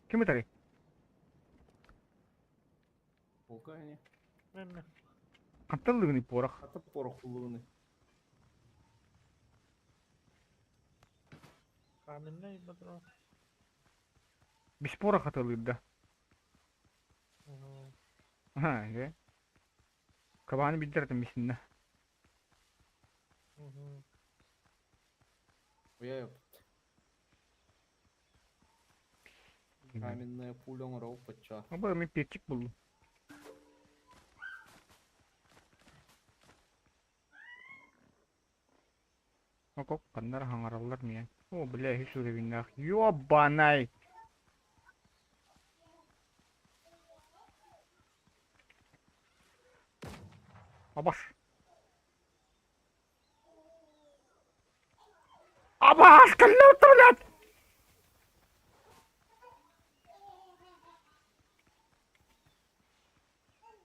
Кем итари? Полкайне. Emmi. Кантылыгын порах. Ата порохлугуны. Kaminle ibadro. Biz porах атылыды да. Ага, да. Кабаны биддертим бисинде. Уя ёпт. Каменная пуля ров пача. Аба мен петчик болдум. Окоп кандар хаңаралар мен. О, бля, hiç уровень ёбанай. Абаш. Абаш, каллы блядь.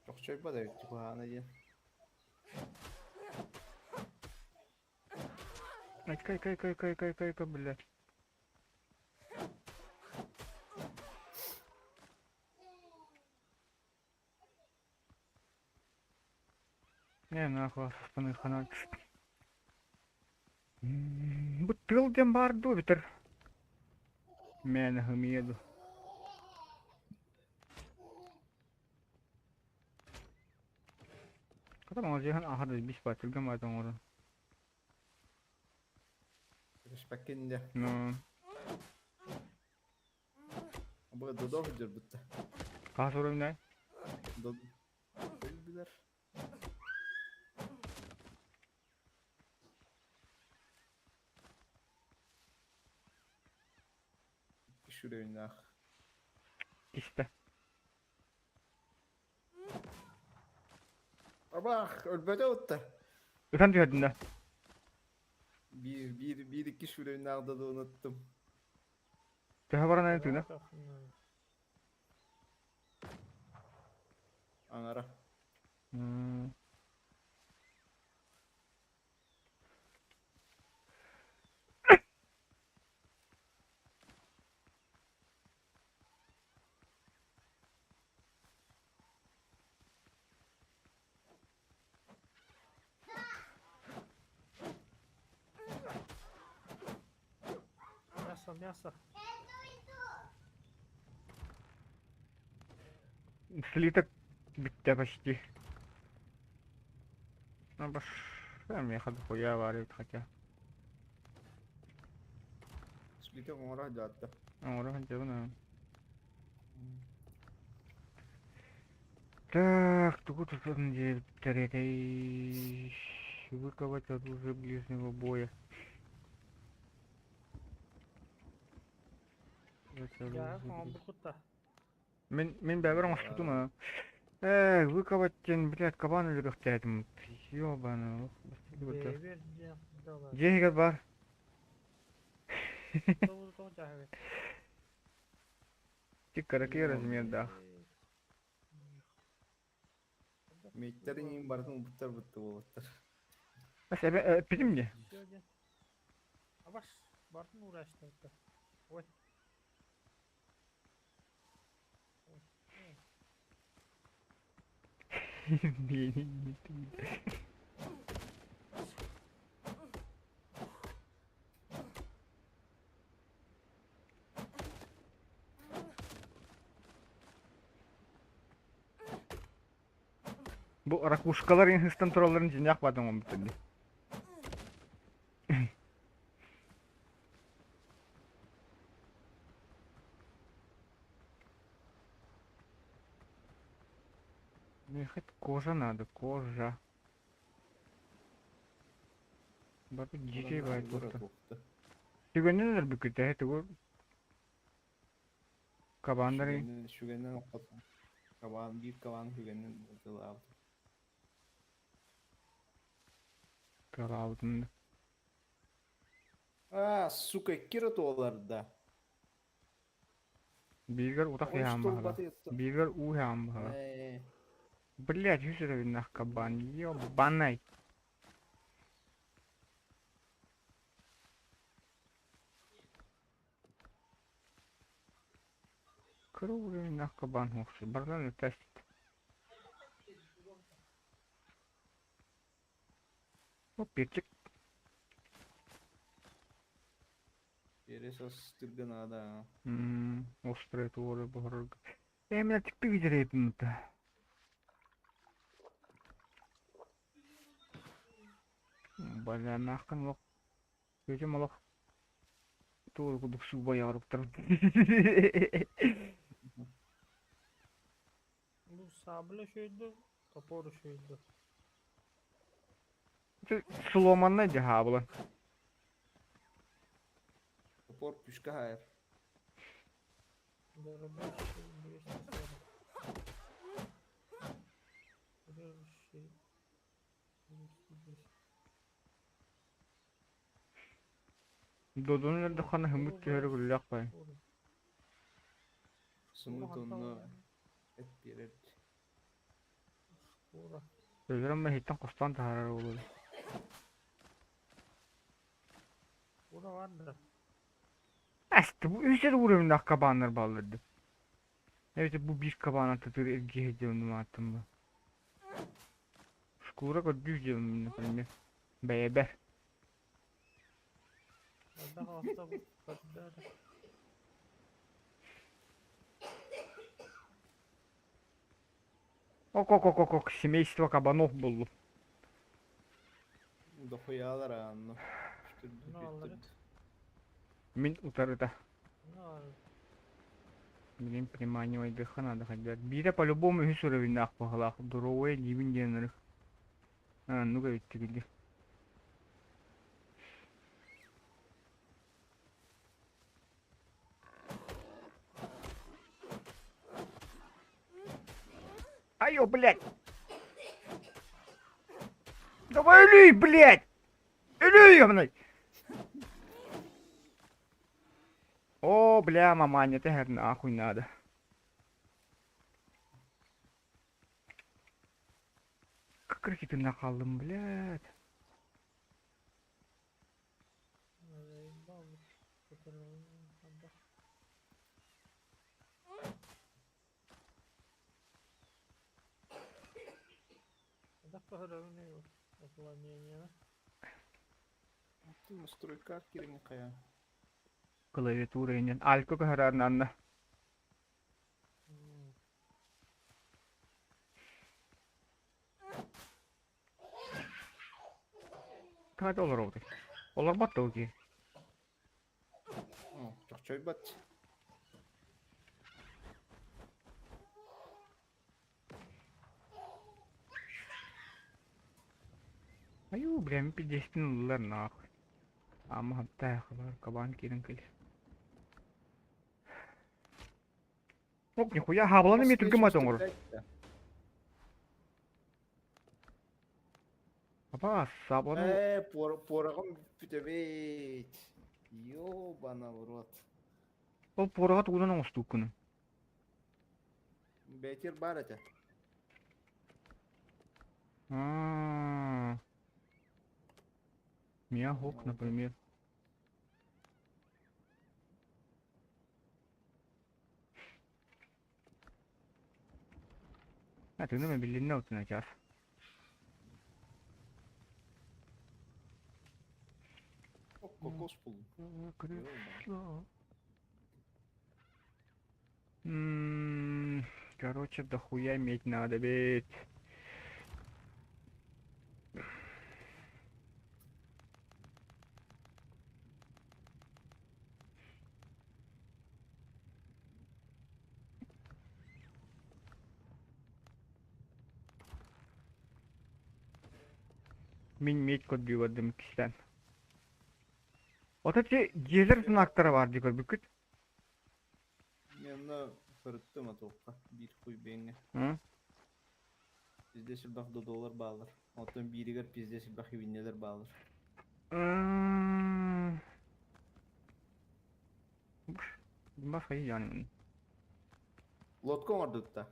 Çok şey bada yok bu hana diye. Кай, блядь. Не, нахуй, спаны ханат. Бутыл бар ду битер. Мен хмеду. Ката мажихан ахады биш батылган батан орун. Респекinde. Ну, Аба додо hıcır bitti. кас уровень. Dodo. Öldüler. Şuraya nah. İşte. Aba ölbede otta. Öten tüyedin de. Bir iki şurayı nerede de unuttum. Tühe baran ayı tüyüne. Anara. Hmm. Мясо. Слиток bitti почти. Ну, баш, там я ходу хуя варит хотя. Слите гора жаатта. Ora жабына. Так, тут где теретей выковать оружие ближнего боя. Ya kombu Мен бәбір оңшыдым а. Выковать блядь, кабан өліріқтәдім. Ёбаны. Бебер Жегер бар. Тик караки размерда. Meklerin yiyin barkın bıttır olurlar. Mesela bizim ne? Avaş, barın uğraştı. Oy. Bu rakuşkalar Hindistan turallarının içinde yakmadım onu bitirdi. Мне хоть кожа надо, кожа. Бабы дикий бывает просто. Ты гонен bir kötü hadi bu. Kabanları Şügenden okudum. Bir kavan şügenden aldım. kalaldın. Сука, кира туоларда. Bilger utak yağma. Bilger u yağma. Блять, вижу на кабан. Ёбаный. Круглый на кабан хохши. Барланы тест. О, перчик. Пересос тырганада. Острый творы бахарга. Меня типа видели это. Бля, нахрен лох. Gözüm malak. Doğru kuduk su bayağı arıktır. Bu sabla şuydu, topor şuydu. Sloman neydi ha bulan? Topor püşka hayır. Dodonun nerede kana hımut kere gülüyak bay. Sumut onu et birer. Özürüm ben hitten kostan taharar olur. Burada vardı. İşte bu üzeri vuruyorum kabanlar bağlardı. Evet bu bir kabana tutur ilgi hediyorum attım bu. Şkura kod düz diyorum например. Beyber. Orada hafta bu kadar. Ок, семейство кабанов было. Дохуяlar anlı. Ne alırız? Min утарыта. Ne alırız? Блин, приманивать дыха надо хотя. Бида по-любому из уровень нах похлах. Дуровые дивин генерых. Ну-ка ведь ты где? Айо, блядь! Давай ölüy, блядь! Ölüy, ёбаный! О, бля, маманя, ты нахуй надо. Как ракеты накалдым, блядь. Заебал. Который отдох. Отдох погребный. Уклонение. Ты настройка керең кая. Клавиатура инен. Алько кахарар нанна. Кайда олар олды? Олар батты оки. Чакчой бат. Аю, бля, ми 50 улар нахуй. Ама хатта хабар кабан кирен кел. Оп, нихуя хабланы ми түлгім атоңыр. Аба, сабланы... Порағым бүтебейт. Ёбана в рот. Ол порага тугунан оңыстук күнү. Бетер бар это. Миахок, например. А, ты на билинна вот на час. Кокос пул. Короче, дохуя иметь надо ведь. Мен медь код бивадым кистен. Вот эти гезер знактары бар дикор бүкіт. Мен көріттім атоққа. Bir хуй бейне. Hı? Bizde silbaq $1 bağlar. Ondan biriger bizde silbaq $20 bağlar. Başka iyi yani. Lotka var dutta.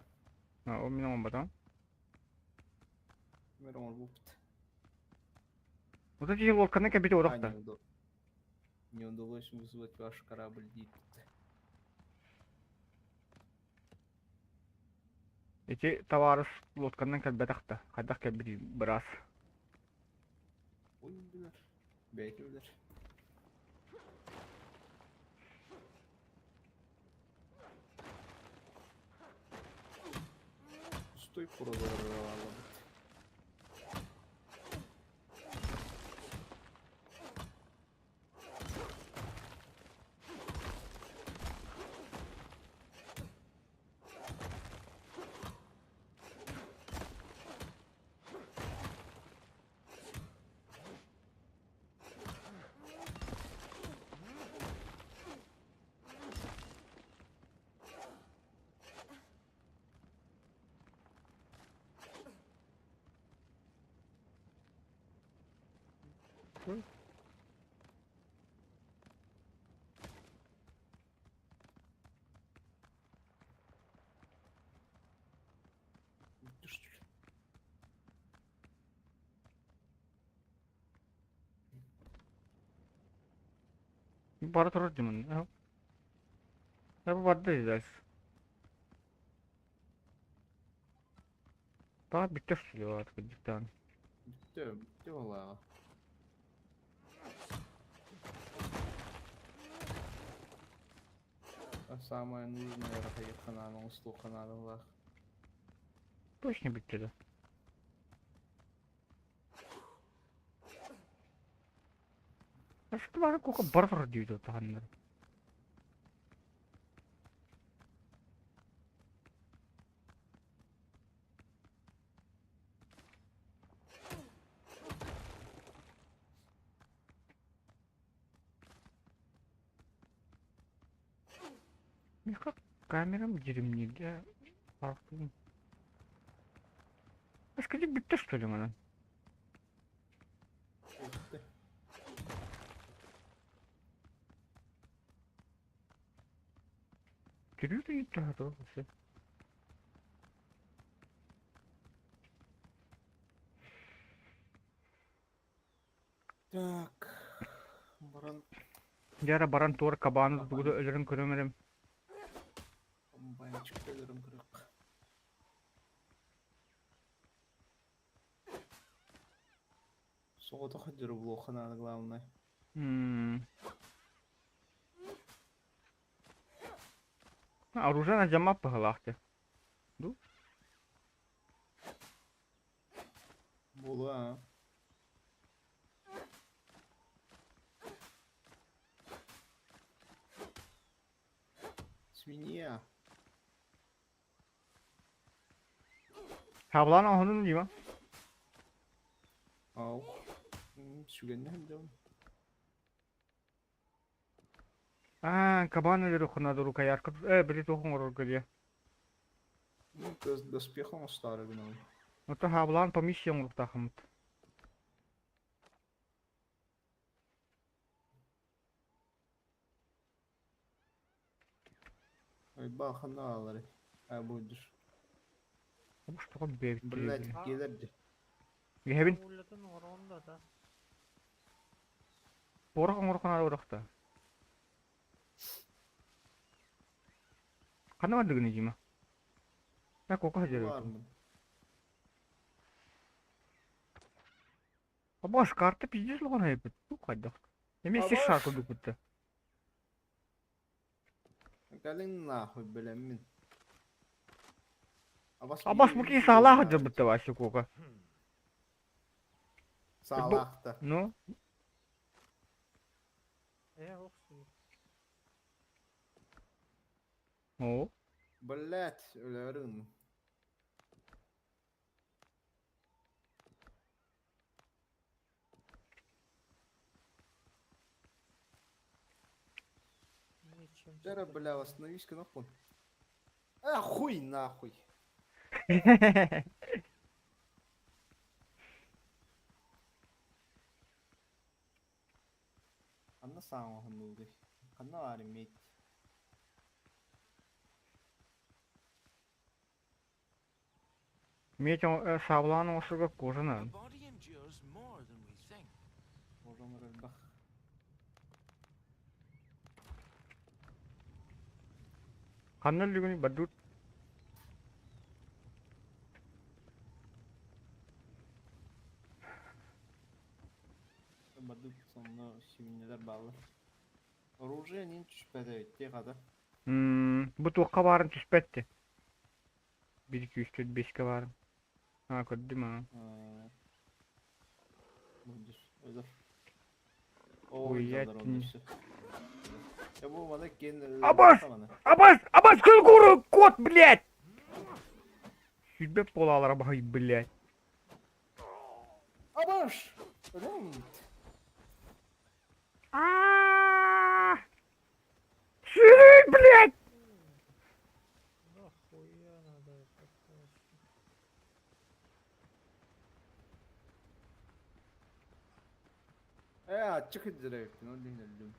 Ha, o benim olmadan. Mer on bu bit. Вот эти лодканы капиты оракта. Не удалось вызвать ваш корабль Дит. Эти товары лодканы капитахта. Кайдах капити брас. Ой, билер. Бейтерлер. Стой продавала. Бара турар димин. Я барды дайс. Та биттер сүлөө атка диктан. Bitti vallahi. А самое нужное это каналом, 100 каналов. Точно битти да. А что бара кока бара турар дейди тахандар. Меха камерам диримниге farklı. Başka bir bitti что ли mana? Тирүү да итте хатуу. Так. Баран Жара баран туар кабаны тугуда өлөрүн көрөмөрөм. комбайнчик келерим керек. Соғыта ходыру блоха надо главное. Оружие на жамап пахалахте. Болу, а. Свинья. Хаблан ахынын дима. Ау. Сүгеннен дем. Кабан өлөрү хунадыру каярка. Били тохун орор гөле. Доспехом старый гнал. Ото хаблан по миссиям уртахымт. Ой, бахана алары. А будешь. Что такое бебит? Блять, келерди. Гебин Улетин оронда да. порох оңорхона уракта. Кана бардыгын дима. Кока хажер. Бармын. Абаш карта пиздец лгон айпыт. Кайдак. Эмеси Абаш. шаркы дукутта. Галин нахуй, бля, мин. Абаш муки салах хажер бутта ваще кока. Салахта. Ну, Оксуй. о. Блять, ölörün. Ничем. Жара, бля, остановись-ка нахуй. Хуй нахуй. Анна сама ханнулды. Канна аримет. Метен сабланын осуга The кожана. body endures more than we think. Можем рыбах. Каннал лүгүн бадут. Бадык сонна сивинелер bağlı. Оружие нин түшпеді, тек ады. Бу туакка барын түспетти. 1 2 3 4 5ке барын. Көрдүм а. Будешь, öldür. Ой, я canlar тин- öldürsün. Ya bu bana kendi... Абаш! Абас кылгуру кот, блядь! Сүзбеп болалар бай, блядь. Абаш! Öyle mi? Сюрей, блядь! Нахуя надо это просто. Açık edilecektin, o değil öldüm.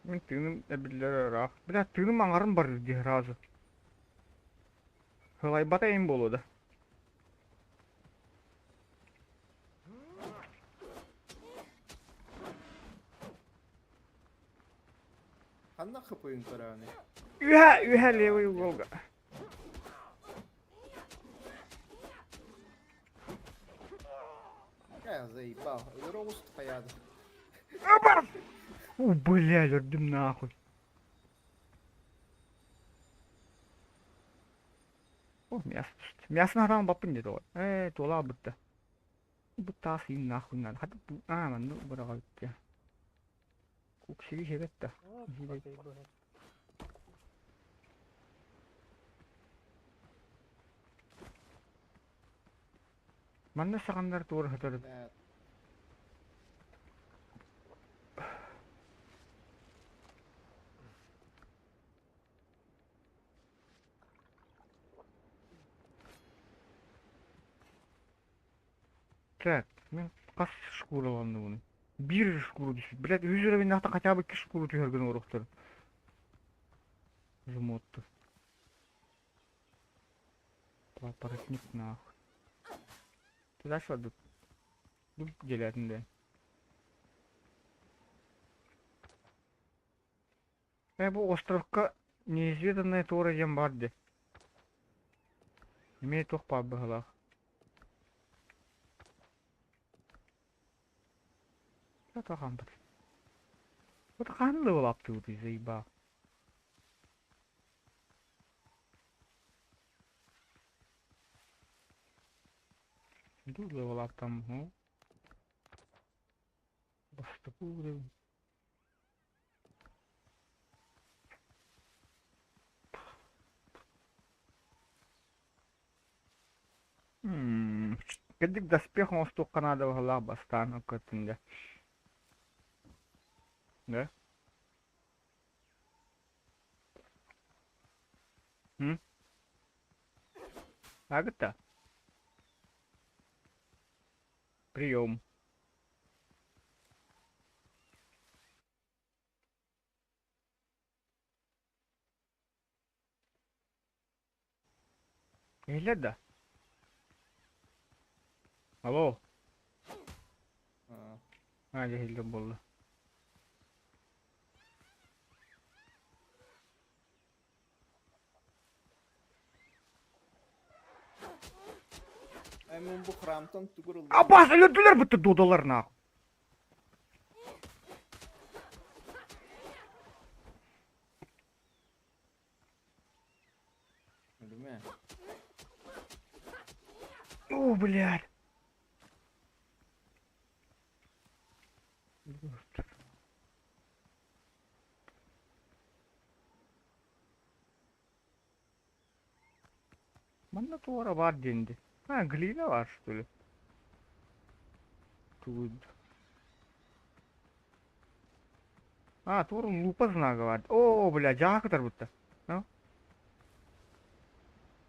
Мен тыным эбиллер rak. Блядь, тыным аңарын бар ди разы. Хылай батайын болууда. Kanna kapıyın kararını. Ühe левый уголга. Я заебал, дорогу стояду. Абас! Блядь, өрдүм нахуй. Мясо. Мясо харам бапын деді ғой. Тола бұтты. Бұтта асыйын нахуй надо. Хады бұл... Манды бұраға бітті. Көксеге жебетті. Вот, Жебет. покай бы. Манда сағандар туыр хатыр. Evet. Так, мен қас шкураланды бұны. Bir шкуру düşür. Блядь, 100 лira bin nahta хотя бы 2 шкуру түйерген орықтыр. жмотты. Папоротник нахуй. Туда что тут? Тут gelетінде. Бұл островқа неизведанная тура ем барды. Имей тоқ бабы ғылақ. Это хамбар. Вот ханды олап тут заеба. Тут олап там, ну. Басты буде. Кадик доспех он столько надо в бастана катынга. Да? Агата? Прием. Или да? Алло. Жахилде болды. Мен бұл храмтан түгір ұлы. Абас өлөдүлөр бүтті додалар нақ. Өліме? О, блядь. Манда туара бар денди. Глина var что ли? Тут. Тура лупа знага var. О, блядь, жакытар будто. Ну?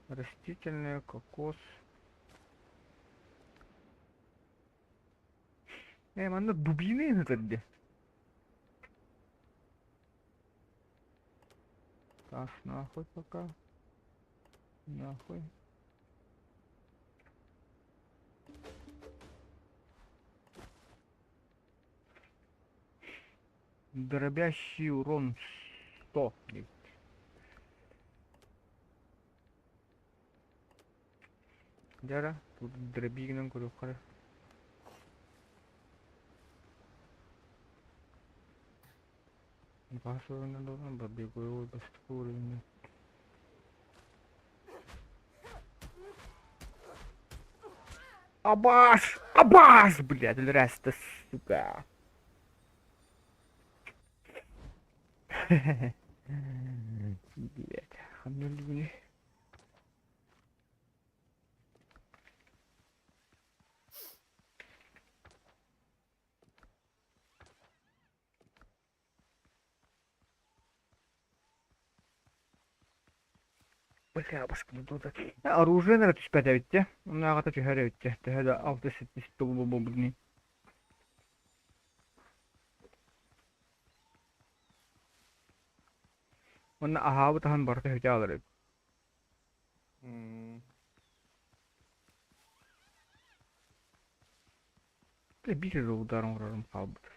Растительный кокос. Манда дубины нетеді. Тас нахуй пока. Нахуй. Дробящий урон 100. Дара, тут дробигнен көріп қара. Бас орыннан долған бабек ой басты орыннан. Абаш! Абаш! Блядь, раста, сука. Блядь, хамнули. Бля, башканы туда. Оружие, наверное, түспәт әбитте. Нағата түхәрі әбитте. Түхәді 6-7 толы болбылны. Онна ахабы тахан барты хөте алыр әбит. Bir udarım vurarım kalbur.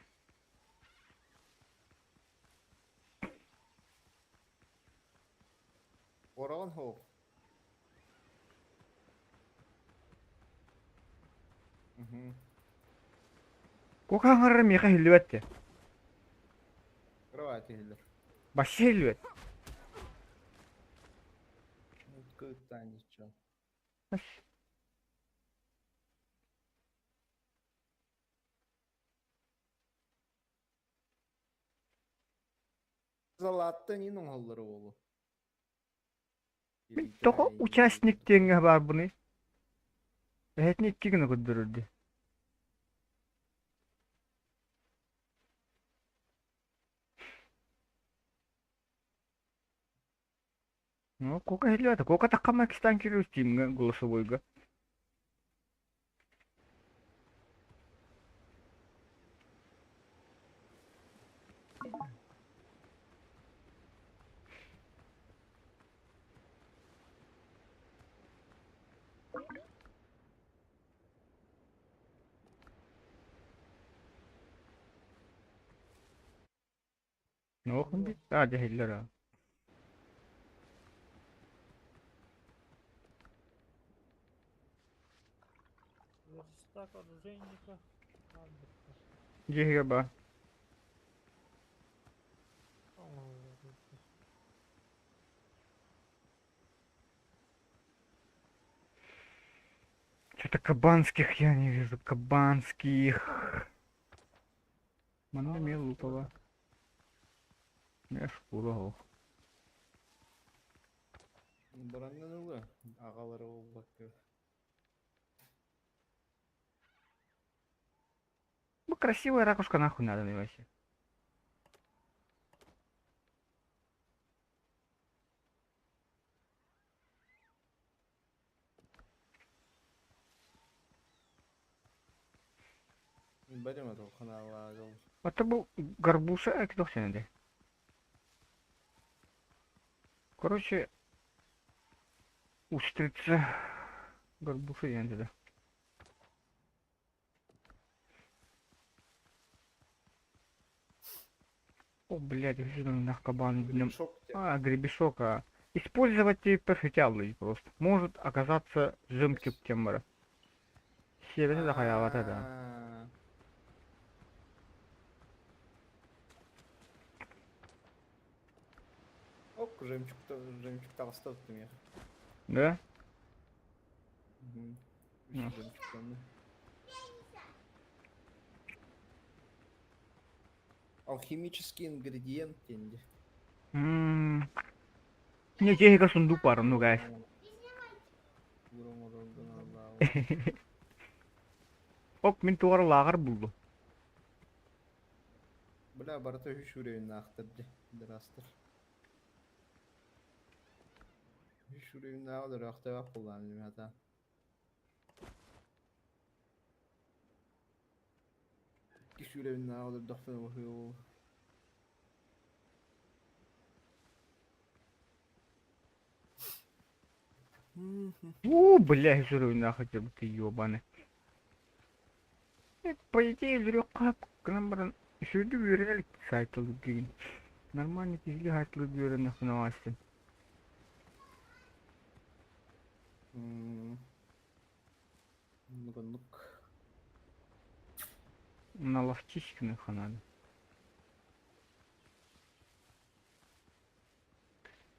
Ораған хоқ. Kokağın meka hilvette. Кровать елдер. Başı hilvet. Көттен жечу. Залатты ненің олары олу? Тоқо участник теңе бар бұны. Әйтіне 2 күні көддірілді. Ну, кока hilvette. Кока таққама кистан киру стимге голосовойга. Нохын бит. А, жахиллер. Верстак оружейника. Ладно. Жеге ба. Что-то кабанских я не вижу. Кабанских. Манна мелупова. Я шкуру. Бараннан улы. Ағалары ол бақы. Ну, красивая ракушка нахуй надо мне вообще. Бәрем әді қанала жол. Это был горбуша, кто все надо. Короче, устрица. Горбуша я надо. О, блядь, что на кабан. Гребешок. А, гребешок. Использовать и перфитялы просто. Может оказаться жемким тембра. Себе это хаялат это. Ок, жемчуг тағыстау түмер. Да? Ну. Алхимический ингредиент деньги. Не, техника сундук бар, ну гайс. Ок, мен тугары лагар булду. Бля, барыта үш үрейін ақтырды. Дырастыр. Үш үрейін ағылыр ақтыға қолданылым ата. Үш үрейін ағылыр доқтан оқи ол. Бля, жирую нахуй, ты ёбаный. По идее, жрёк как к нам, бран. Сюда верили сайт лугин. Нормально пизли хайт лугин нахуй на васте. Ну-ка. На ловчичке нахуй надо.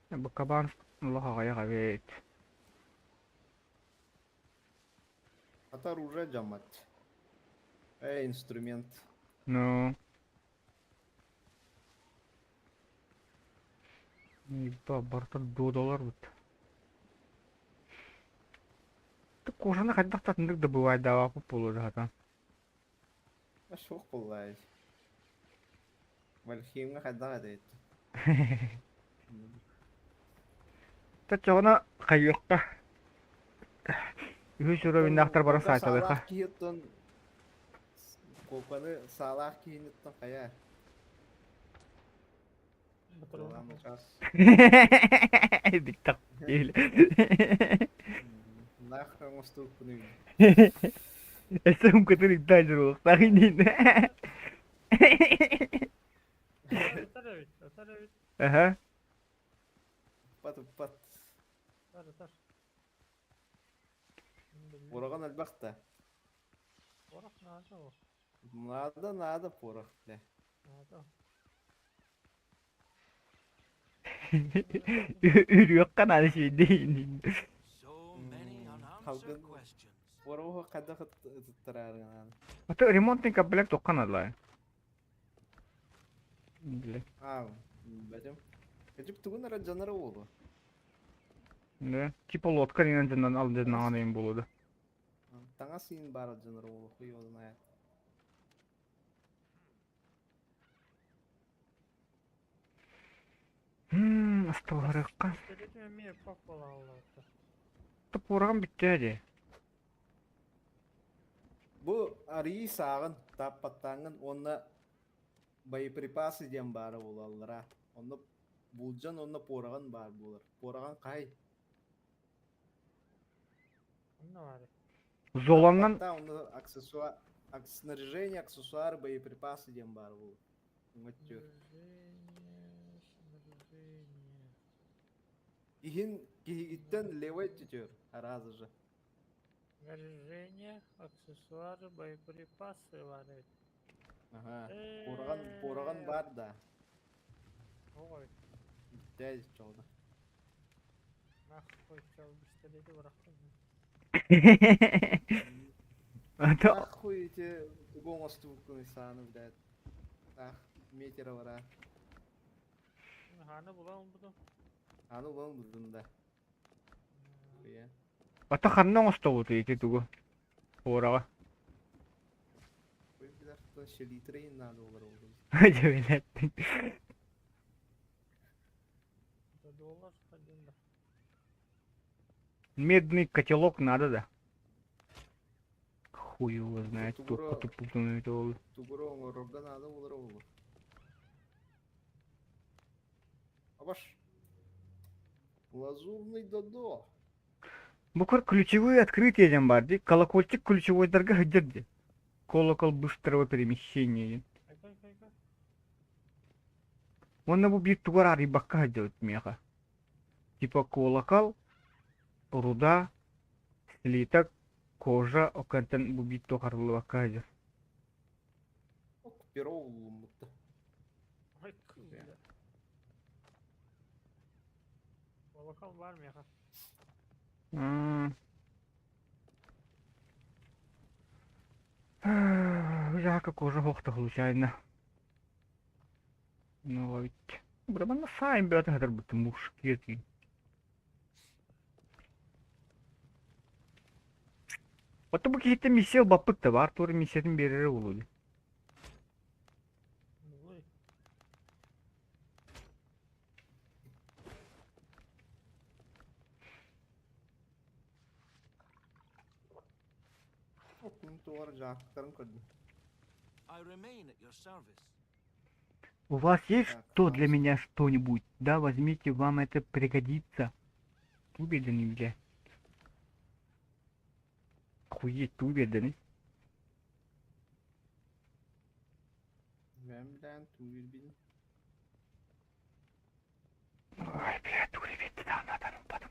Я бы кабан лоха я говеет. Это оружие джамать. Инструмент. Ну. Еба, барта $2 вот. Ты кожаный хоть достаточно добывать давай по полу да. А шо қолай? Вальхимға қайдағы дейді. Ты чоғына қайыққа. Үш уровень нақтар барын сайталыға. Салақ кейттін. Қолпаны салақ кейінеттін қая. Қоланы қас. Биттақ. Нахран ұстыл күні. Эсэм который дальше рулах. Нахинин. Атарович. Ага. Пат. Атар. Пораған әлбақта. Порох надо о. Надо порох, бля. Надо. Үрüyok kanal şey değil. So many unanswered Halkın- questions. Порохы қайдағы тұттырарыңан. Аты ремонтный кабелек тоққан адлай. Бля. Бәдем. Кәжіп түгін әрі жанары олы. Да. Типа лодка дегенен жандан ал жерден ағанайын болуды. Таңа сыйын бары жанары олы. Құй олын аяқ. Асталғырыққа. Пистолетime мне попало Аллах'та. Тапурған бітті әде. Бұл арии сағын таппаттаңын, онына боеприпасы дем бары олалыра. Онны бұлжан, онны пораған бар болыр. Пораған қай? Ну, вари. Золаннан Таппатта онны снаряжение, аксессуары, боеприпасы дем бар болыр. Үміттер. Иһин киһигиттен левой тетер, аразы же. Снаряжение, аксессуары, боеприпасы var evet. Ага. Пораган бар да. Ой, Тез чолда. нахуй чал пистолети bıraktım. Это Нахуй эти гомоступные саны, блядь. Ах, метра вара. Hane bulalım bunu. Аны улан будында. Хуя. ата ханнан остовут эти тугу. Орага. Хуй билер, то шелитрейн надо олар олар. Жебелет. Это доллар один да. Медный котелок надо, да? Хуй его знает, Тут только угро- тупутуну это. Тугуро оларга надо олар олар. Абаш. Лазурный додо. Буквар ключевые открытия дем бар, ди. Колокольчик ключевой дорога хадер, ди. Колокол быстрого перемещения. Кай. Он на бубит тугар арибакка хадер меха. Типа колокол, руда, слиток, кожа, окантан бубит тохарлы бакка хадер. Ок, перо улумутта. Ay kıyım. Bakalım var mı ya? Яка кожа хохта случайно. Ну ведь. Браба на сайм бят хадер бут мушкети. Ото бу кихите миссия баппытта бар, туры миссиятын берери болуду. Ой. Ок, мен тугар жактарын көрдүм. I remain at your service. У вас есть Так, что для класс. меня что-нибудь? Да, возьмите, вам это пригодится. Убедены, бля. Охуеть, убедены. Мен билен туйбин. Ой, бля, убедены, да, надо, потом.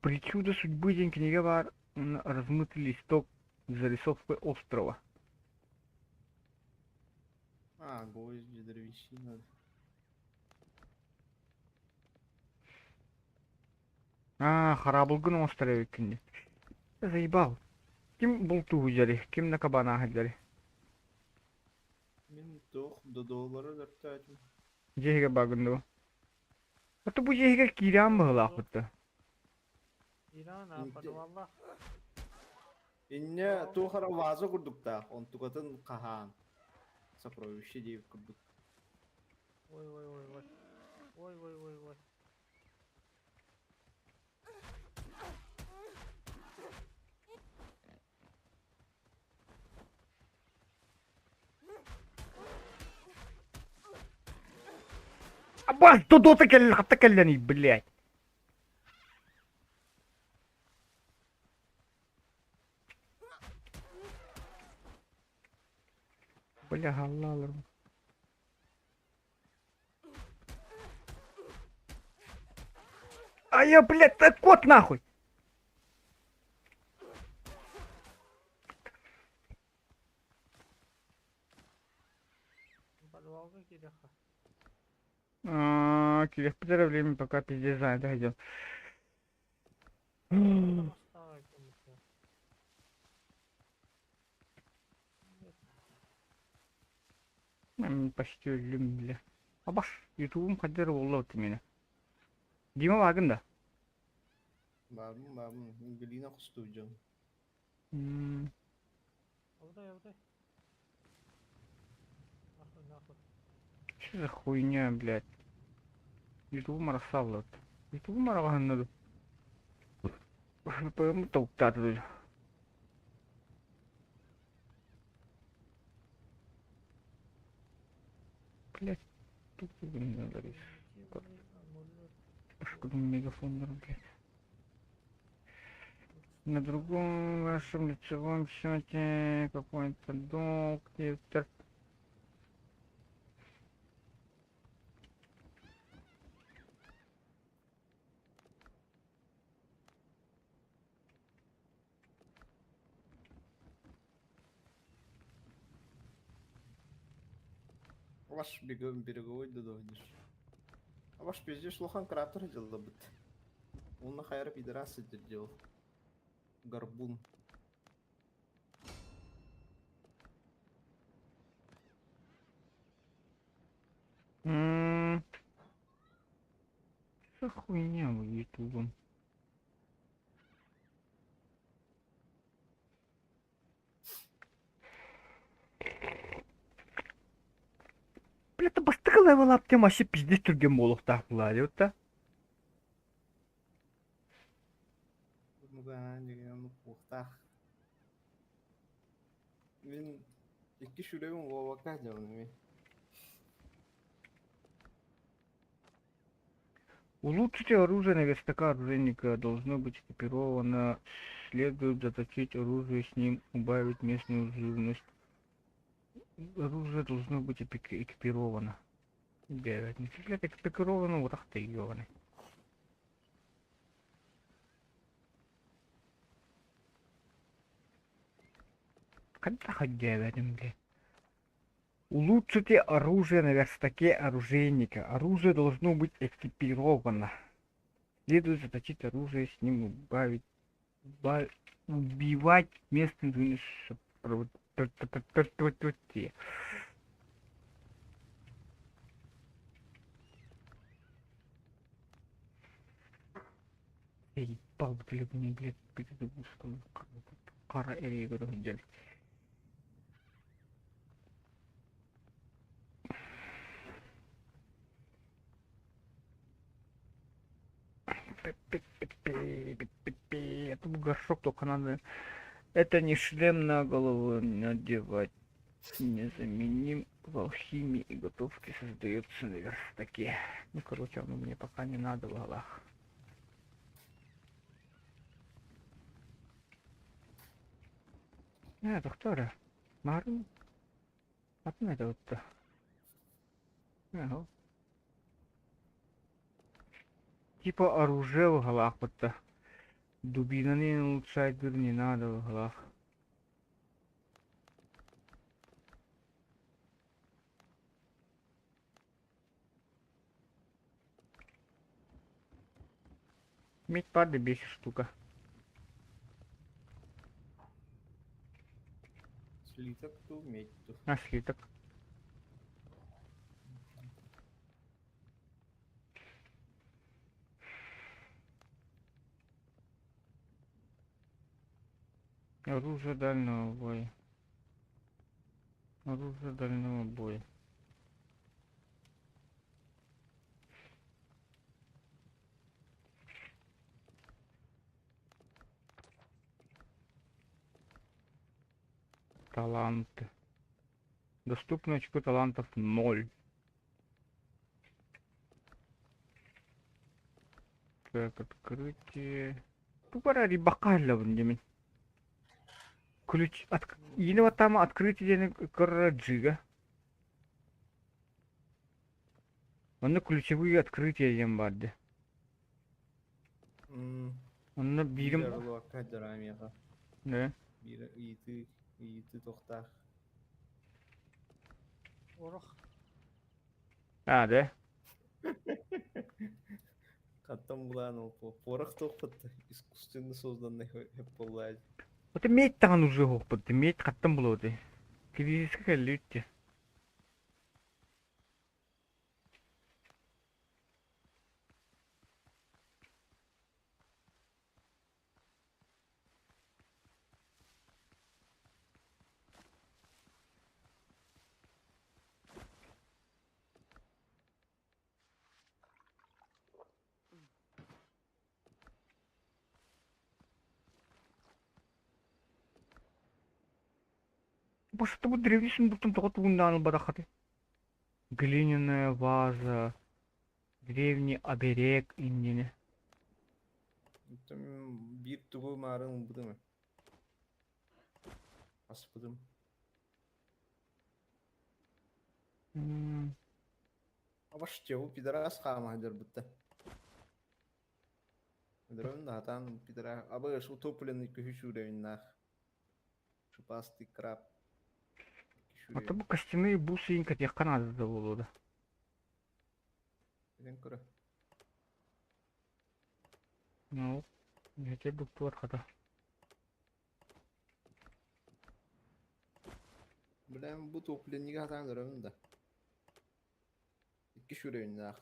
Причуда судьбы, день книга бар. Размытый листок с зарисовкой острова. Гвозди, древесина. Харабылгын острове кінде. Заебал. Ким бұл туғы жәрі? Ким на кабана жәрі? Мен тох додолары дөрттәтим. Жеге багынды бұл. Аты бұл жеге кирям бұғыл ақпытты. İran yapmadı valla. Инне тухара ваза курдукта, он тугатын кахан. Сокровище дейіп курдук. Oy. Oy. Аббас, тудота келі, хатта келені, блядь. Бля, галла алырмын. Блядь, так кот нахуй! Подвалга киреха. Кирих, потеря время, пока пиздец занят, дойдем. Там оставай кому-то. Почти ölüm bile. Абаш, ютубым кадер болду мени. Дима багында. Бабым, Галина кустуйжан. Алдай. Нахуй. Что за хуйня, блядь? Ютубым рассалат. Ютубым араганда. ВПМ токтатты. Блядь, тут не надо. Пошкодом мегафон, блядь. На другом вашем лицевом счете какой-то долг, титр. Ваш береговой да дойдешь. А ваш пиздец лохан кратер делал бит. Он на хайра пидорасы делал. Горбун. М, Что хуйня вы ютубом? Бля, та бастығы левел ап тем вообще пиздец түрген болуқтақ бұлады, вот та. Ну да, деген уқтах. Мен iki шүрегім олақа делал мен. Улучшите оружие на верстака оружейника должно быть экипировано. Следует заточить оружие с ним, убавить местную живность. Оружие должно быть экипировано. Блядь, не блядь, экипировано, вот так ты ёбаный. Когда ходя этим, блядь? Улучшите оружие на верстаке оружейника. Оружие должно быть экипировано. Следует заточить оружие с ним, убивать местных живность. Я ебал, блядь, мне, блядь, что кара эрей делать. Это горшок только надо. Это не шлем на голову надевать. Незаменим в алхимии и готовке создается на верстаке. Ну, короче, оно мне пока не надо в головах. Доктора. Марин. Одна это вот-то. Ага. Типа оружие в головах вот-то. Дубина не улучшать не надо в головах. Медь пады бесит штука. Слиток ту, медь ту. А слиток. Оружие дальнего боя. Оружие дальнего боя. Таланты. Доступно очко талантов 0. Так, открытие. Пора рибакалла вон. Ключ от... Или там открытие Караджига. Он ключевые открытия ямбарди. Он на бирим. Лоқа драмеға. Да. Бирі иеті тоқтақ. Урах. А, да? Қаттан бұлан ол порық тоқпытты. Искусственно созданный хеппылайды. Вот медь там уже хоппот, медь хаттам блоды. Кризиске лютте. Боже, это вот древний сундуктан только тундан барахаты. Глиняная ваза. Древний оберег индине. Bir tuğu mağaranın bu değil mi? Aspıdım. Ama şu pidara skama hajar bitti. Pidara da hatan pidara. Ama şu toplanın iki şu revinler. Şu plastik krap. Ата бу костяные бусы инка тек канадада болууда. Билен көрө. Ну, нете буктуар хата. Билен бу топленниге хатан көрөмүн да. Икки шүрөйүн ах.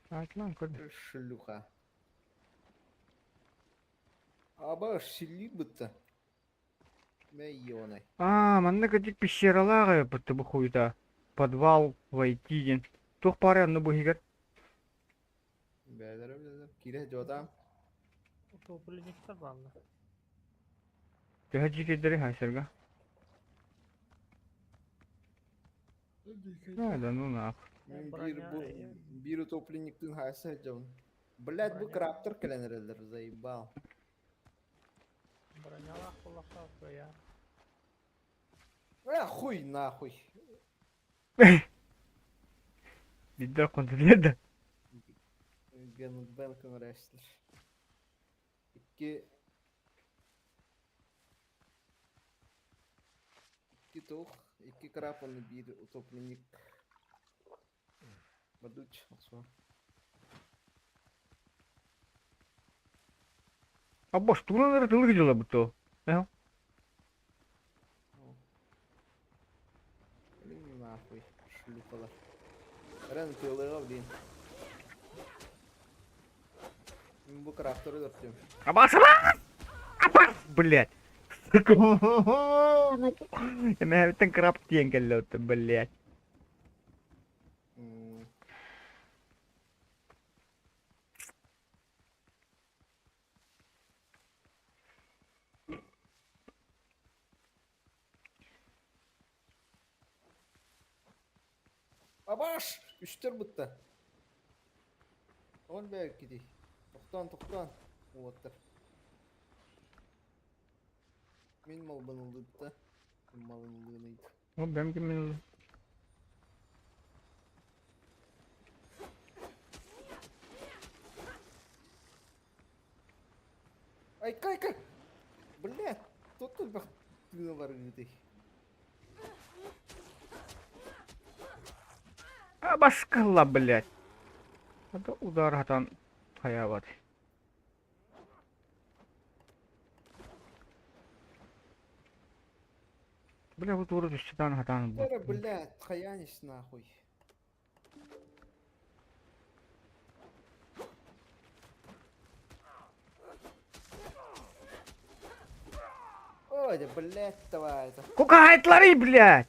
Айтлан көрдү. Шүллуха. Аба шиллик бутта. Мэйонай. Манда кадик пещералага бутты бу хуйда. Подвал войти ден. Тух парянны бу хигер. Бәлер. Кире жодам. Утопленниктер баалар. Теха жикедери хайсерга. Да ну нах. Мен Броня, bir utopленниктин хайсы жон. Блядь, бу Броня. краптор келенерлер заебал. Бронялах кулакка коя. Хуй нахуй. Бидда контроледа. Belkin restler. İki тух, iki krap onu bir utopленник. Бадуч, осо. Бош, турнадыр тылы гыжыла бутто. Блин, нахуй. Шлюпала. Рен тылыга блин. Мен bu krapтору дөртөм. Абасыла! Блять. Я битен краб тиен келле отты, блять. Абаш! Үстер бутта. Ol belki değil. Toxtan. Ovattır. Мен mal banılıydı da. Malınlığınıydı. О, бәм кемен. Ай, кай! Блядь, тут бах тына бар үдей. Абашкалла, блять. Это удар хатан хаяват. Бля, вот урод считан хатан был. Бля, блядь, хаянись нахуй. Ой, да блядь, давай это. Кука айтлары, блять!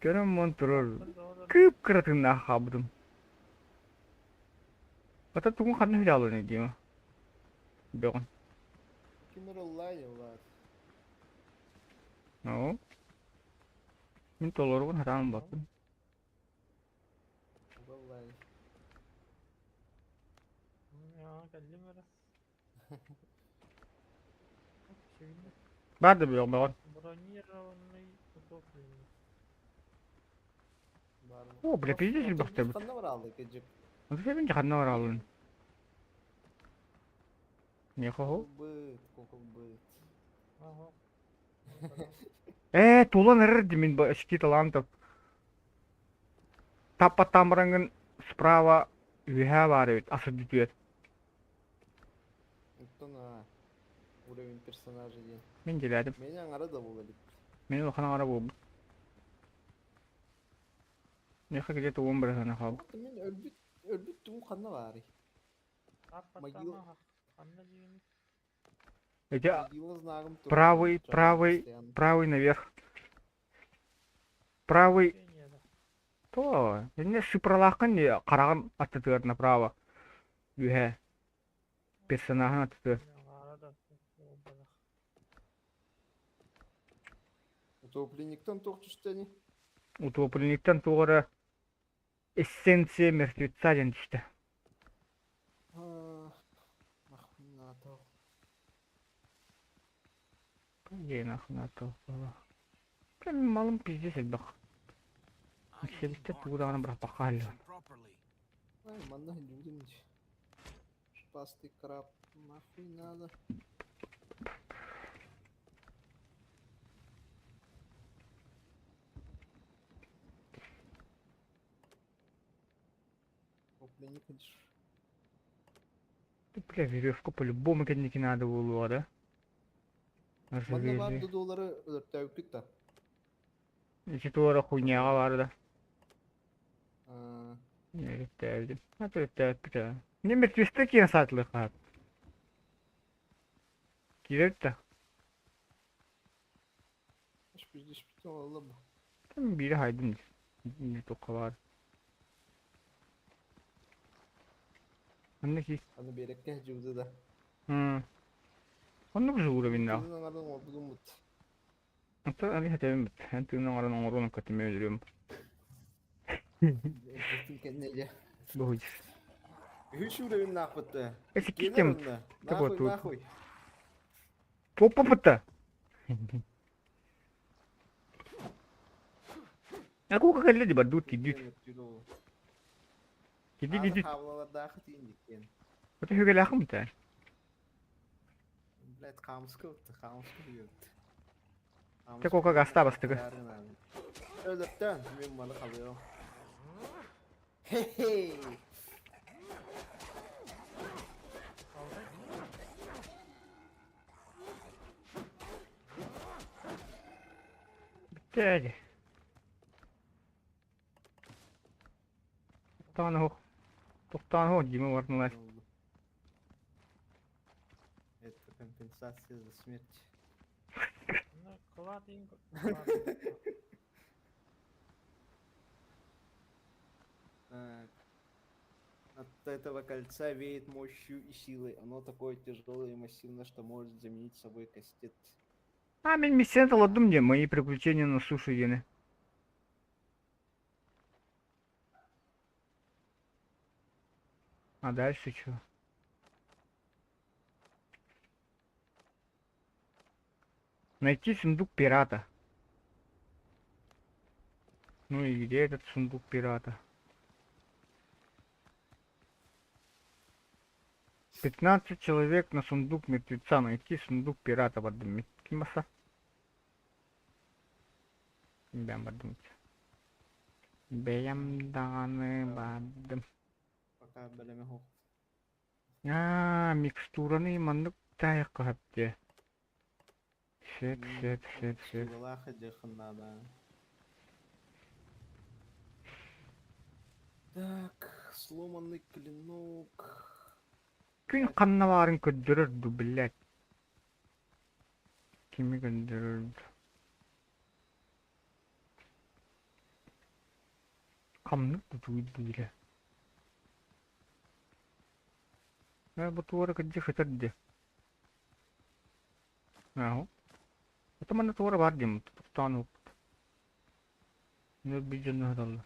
Көрөм монтрор. Кып кыратына хабдым. Ата тугун ханы хилалы не дейм. Бегон. Kimler Allah'ı yollar. Ну. Мен толорун хатан баттым. Vallahi. Ya geldim öyle. Şimdi Барды бегон бегон. бронированный утопленник. Var mı? О, бля, пиздец бахты. Kanına var aldık gecik. Вот я ханы бар алын. Не хо. Kokul bıt. Ага. Тулан эрди мен очки талантов. Таппа тамрангын справа үһә бар бит, асыдытыт. Уктана. Уровень персонажа değil. Мен келедим. Meni аңара da bu gelip. Мен ул хана карап болдум. Неха где-то 11 хана хаб. Men ölbüt tuğun kanına var. Аппатама Анна дегені. Эти Его знаком тоже правый, чё, правый, постоянно. правый наверх. Правый Пеньеда. то. Эне шыпралакын караган аттытыр направо. Үһә. Персонажын аттытыр. Арада обалах. Утопленниктен тоқтыштаны. Утопленниктен тугары эссенция мертвеца ден түштү. Ахминатов. Ген ахнатов. Прям малым пиздец элбак. I Себетте embarked тугдаганы бирок on бакалы. function properly. Ай, манна людям. Спасти краб. Нахуй надо. не ходишь. Да, бля, веревку по-любому кенники надо было, да? Манна Ожерелье. vardı doları örttüklük de. İki tuara хуйняга vardı. Aa, Ne derdim? Hadi bir. Ne metriste ki satılık ha. Girer de. hiçbir şey oldu bu. Tam biri haydın. Ne toka var. Anne ki. Hadi bir yere cüvde de. Onu mu zuğura binna? Tüyünün aradan oldu mut. Hatta ali hatem bit. Hentinin aran onurunu katımı öldürüyorum. Bütün kendine. Bu hıcız. Hiç yüreğim ne yaptı? Eski Gelir kittim. önüne. Te Nahuy botu. nahuy. Poppa pıtta. Aku kakali di badut gidit. Gidit Ağzı gidit. havlalar daha kıtıyın dikken. Öte hügel akım ta. Блядь, камскı öttü, камскı yöttü. Tek oka gasta bastık. Öldürtten, ben balık alıyorum. Hey hey. Bitti hadi. Tane ho. Toktan ho gibi var mı var? Это компенсация за смерть. Ну, кладенько. Так. От этого кольца веет мощью и силой. Оно такое тяжелое и массивное, что может заменить собой кастет. Ha ben misyon aladım diye. Мои приключения на суше yine. А дальше что? Найти сундук пирата. Ну и где этот сундук пирата? 15 человек на сундук мертвеца. Найти сундук пирата в одном месте. Кимаса? Ben badım. Beğendanı badım. Пока бәлеме хоқ. Микстураны мандык таяк кахапты. Шет. Сулалахы жақында да. Так, сломанный клинок. Күн каннаварын көддөрөрдү, блядь. Кими көддөрөрдү? Камнык тутуйду биле. Bu tuara kerja setadde. Nah, itu mana tuara bardim, tanu. Ne bijan hadal.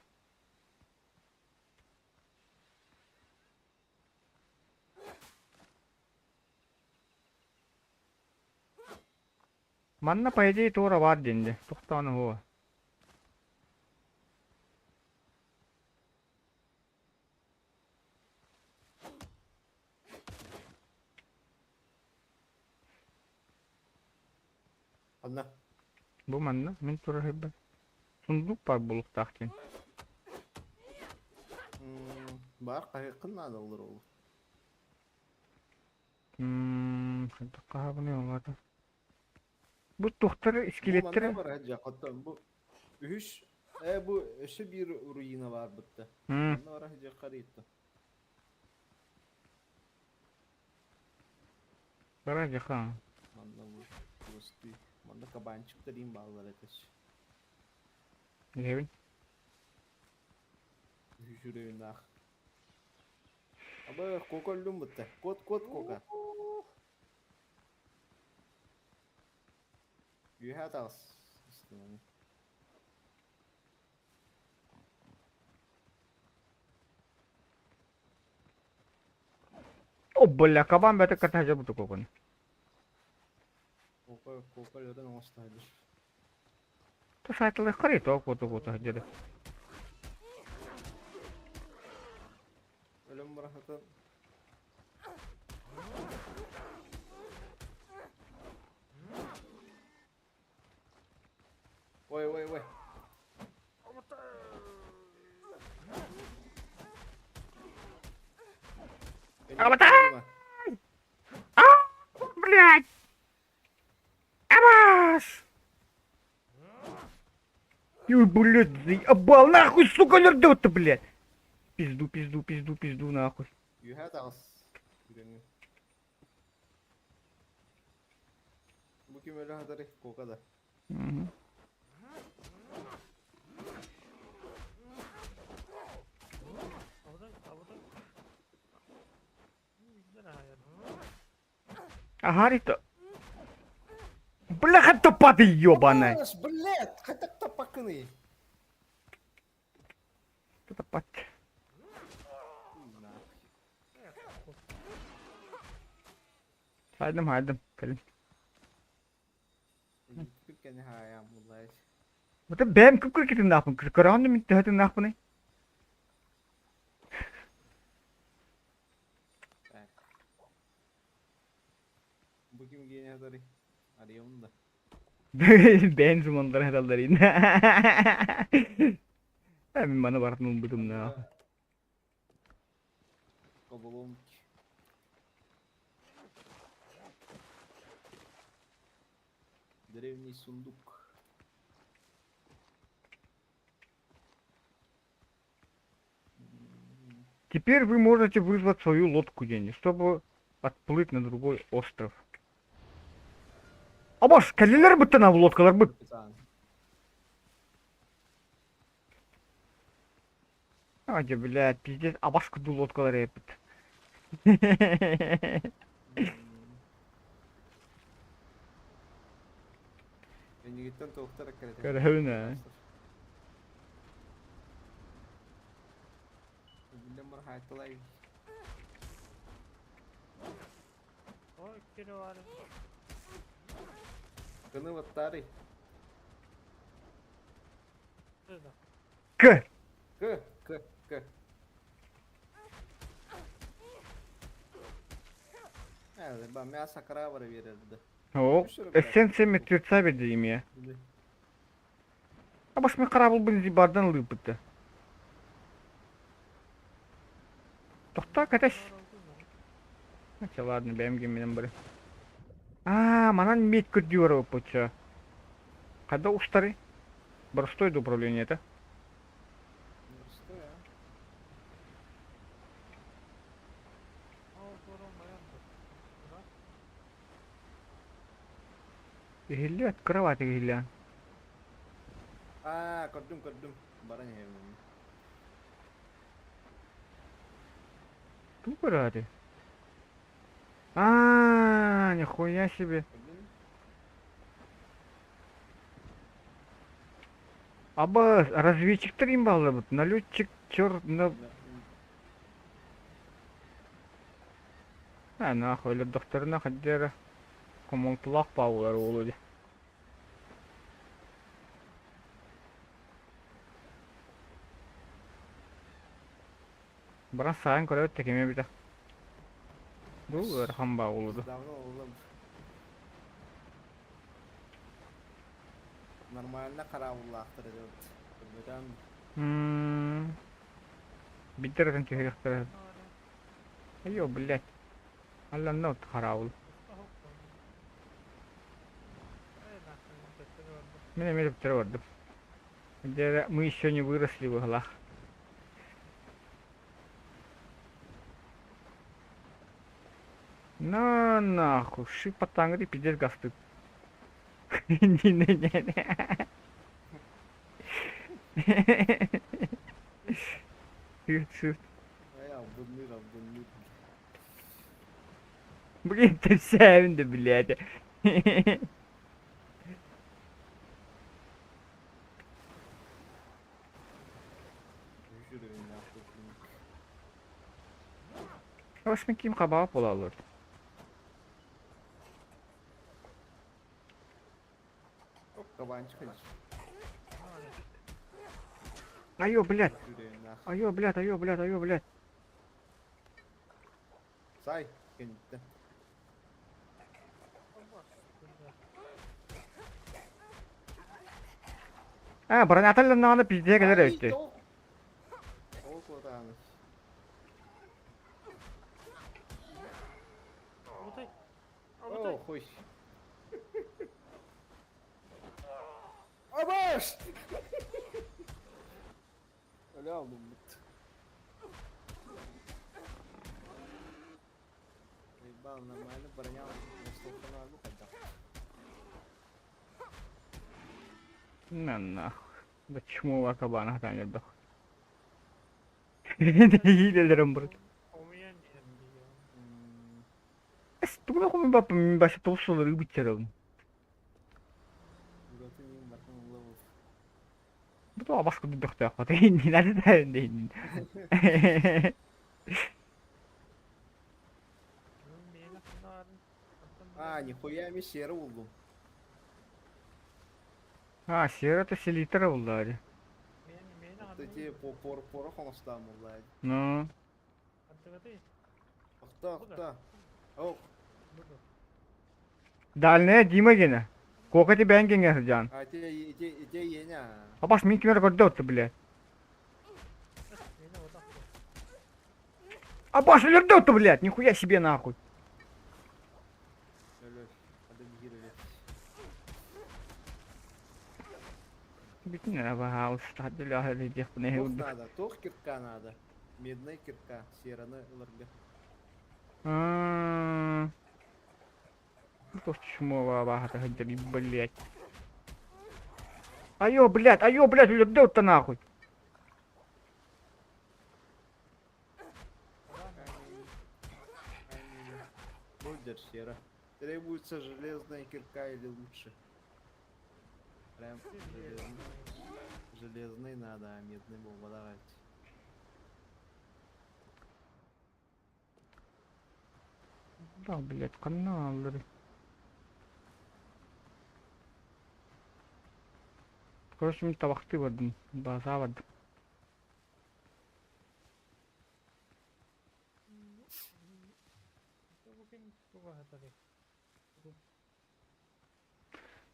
Manna paije tuara bardim de, tanu ho. Anna. Bu manna, min tuara hebbe. Sunduk par buluk tahtin. Бар, қайықын надо olur olur. Şimdi kahabını yolladı. Bu tuhtarı iskeletleri. Var hacı hakikaten bu. Üç, bu şu bir ruina var bitti. Hmm. Ne var hacı karıydı. Barajı ha. Manda bu. Dostu. Manda kabancık da diyeyim bağlar ateş. Levin. Hücüreyim nah. Ama kokollum bitti. Kot koka. You had us. İstemem. Oh bolla kaban bete kata bu kokon. Koka öyle nostalji. To saytlı kare kota hacıdı. Ölüm bırakın. Vay. Абата! Блядь! Абаш! Ой, блядь, заебал, нахуй, сука, лердот-то, блядь! Пизду, пизду, пизду, пизду, нахуй. Yühe tağız. Yürünü. Bu kim öyle hadar kokada. Мгм. Агарито. Бляха топатый ёбаная. Аж, блядь, хотя кто покны. Топат. Haydım haydım. Gelin. Türkiye ne hayam vallahi. Burada benim kıpkır kitin ne yapın? Kırandı mı? Hadi ne yapın? Bu kim giyene hadar arıyorum da. Ben zamanlar herhalde yine. Ben bana vardım budum ne? Kabalom. Древний сундук. Теперь вы можете вызвать свою лодку, Дени, чтобы отплыть на другой остров. А баш, калилер бы на лодкалар бы. Капитан. Hadi блядь, пиздец, а баш куду лодкалар yapıt. Bence gitten tavuklara karate. Karahuna. Bilmem var hayatılay. Ой, Кирилл, Kını vattarı. şurada. К. Kı. Evet, ben мясо крабара verirdi. О, эссенция мертвеца видим я. А баш мы карабыл бы зибардан лыпыты. Тохта каташ. Хотя ладно, benim gemiden biri. Манан медь кырдюрова поча. Когда устары? Простое управление это. Что ya? Гилля открывать гилля. Kurdum. Barang ya. Тупо ради. Нихуя себе. Kurdum. Аба разведчиктер имбалы бут. Налетчик черно. Нахуй, или докторына ходдера. Комонтулах паулар олуди. Баран сайын көрөт текеме бите. Бул ырхан баулуду. Давно oğlum. Нормально каравуллахтыр evet. Buradan Бидерден тихирихтер. Айо, блядь. Алла нот хараул. Меня метр твердо. Где мы еще не выросли в углах. На нахуй, шипатангри пиздец гастык. Не. Шифт. Abdülmür. Блин, ты вся evinde, блядь. Düşürüyorum ya. Hoş mu kim kabağı pola olur? Çok kaban çıkacak. Айо, блядь. Düşürüyorum ya. Айо, блядь. Say. Gitti. Бронятельный пиздец, когда Ay, öttü. tavuk. Tavuk odağını. О, хуй. Абаш! Öyle aldım bit. Ben normalde barınya Mustafa'nın aldı kadar. Nanna. Да чмо кабана хатан да. Не делерем брат. Olmayan yerim diyor. Тугу хом бап ми баша толсолор бичерем. Murat'ın yeni bakın level. Bu da başka bir doktor hata. Nerede değil. Olmayan akınların. А, нихуя я серый buldum. Ha, şehirde selitra oldu. Вот эти порох он оставил, блядь. No. Ахта. О, Dalne dime gene. Kokati ben gene can. а те еня. Abaş min kimler gördü otu bile. Abaş gördü otu bile. Нихуя себе нахуй. Öyle. Hadi bir gir öyle. Bütün ne var ha ustadı lahir diye ne Тох oldu. надо, тох кирка надо. Медная кирка, сераны ылырга. То чмо бахата ходили, блять. Айо, блять, gördü otu нахуй. Мульдер сера. Требуется железная кирка или лучше? Прям железный. Железный надо, а медный был подавать. Да, блять, каналları. Короче, şimdi tabakta vardım. Baza vardım. Bugün bu kadar.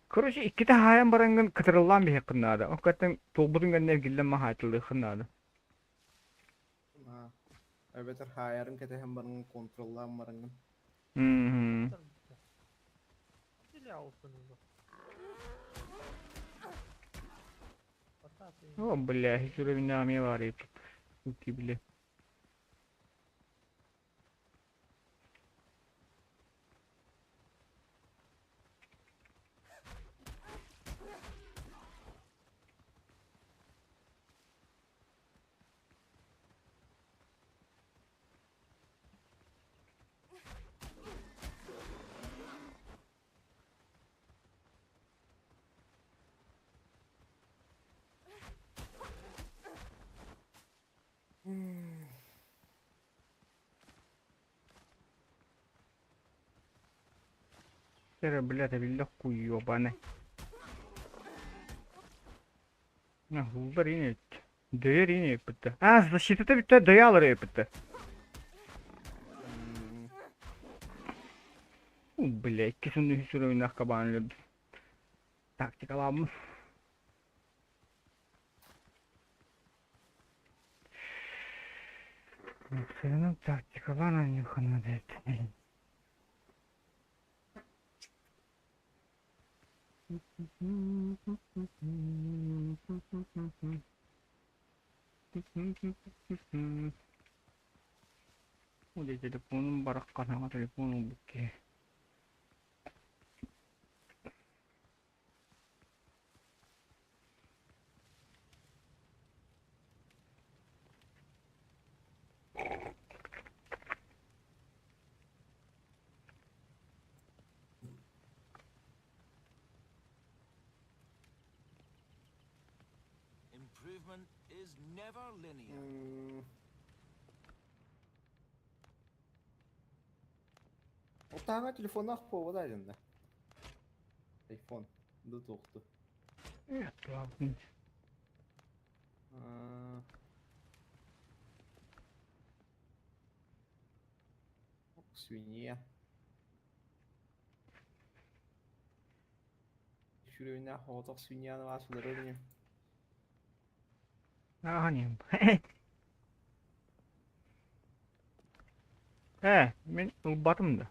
Короче, ikkita hayan barangın kıtırılan bir hakkında. O kadar toğbudun gönüne gillen mahatırlığı hakkında. Ha. Evet, hayarın kete hem barın kontrollan barın. Dili altınızı. Пататы. О, бля, hiç öyle bir name var ya. Uti bile. Sera bля, da billah kuyu bana. Na, huzar yine etti. Değer yine yapıttı. Ha, защита bitti, dayaları yapıttı. Bля, ikisini hiç öyle oynak kabanlı. Taktik alalım. Senin taktik alan yukarı dedi. Udah telepon barakkan sama telepon buke. Improvement is never linear. Otağına telefonu akıp ovadaydın da. Telefon. Da toktu. Evet, lazım. Свинья. Şuraya hotak свиньяны vasıları öyle. Hani. Men batımda.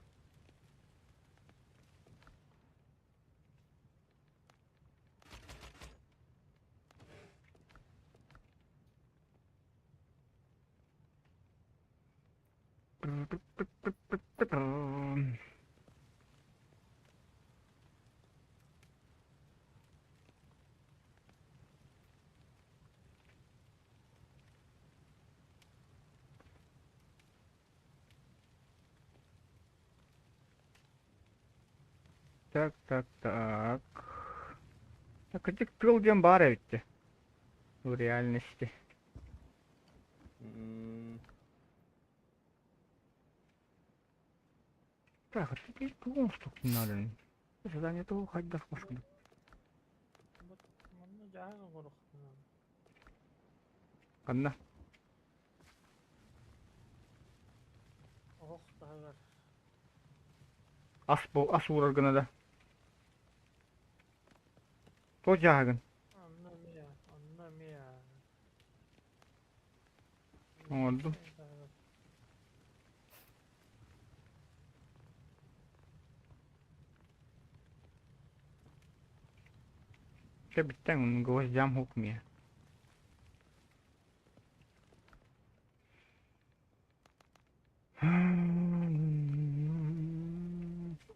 Так, так, так. Так, этих тылден бар эбитте. В реальности. Так, а теперь клон штуки надо. Задание того хоть да спасибо. Вот, ну, жағы құрық. Канна. Оқ тағар. Ас урар гына да. То жагын. Анна мия. Оңорду. Че биттен гвоздям хукмия.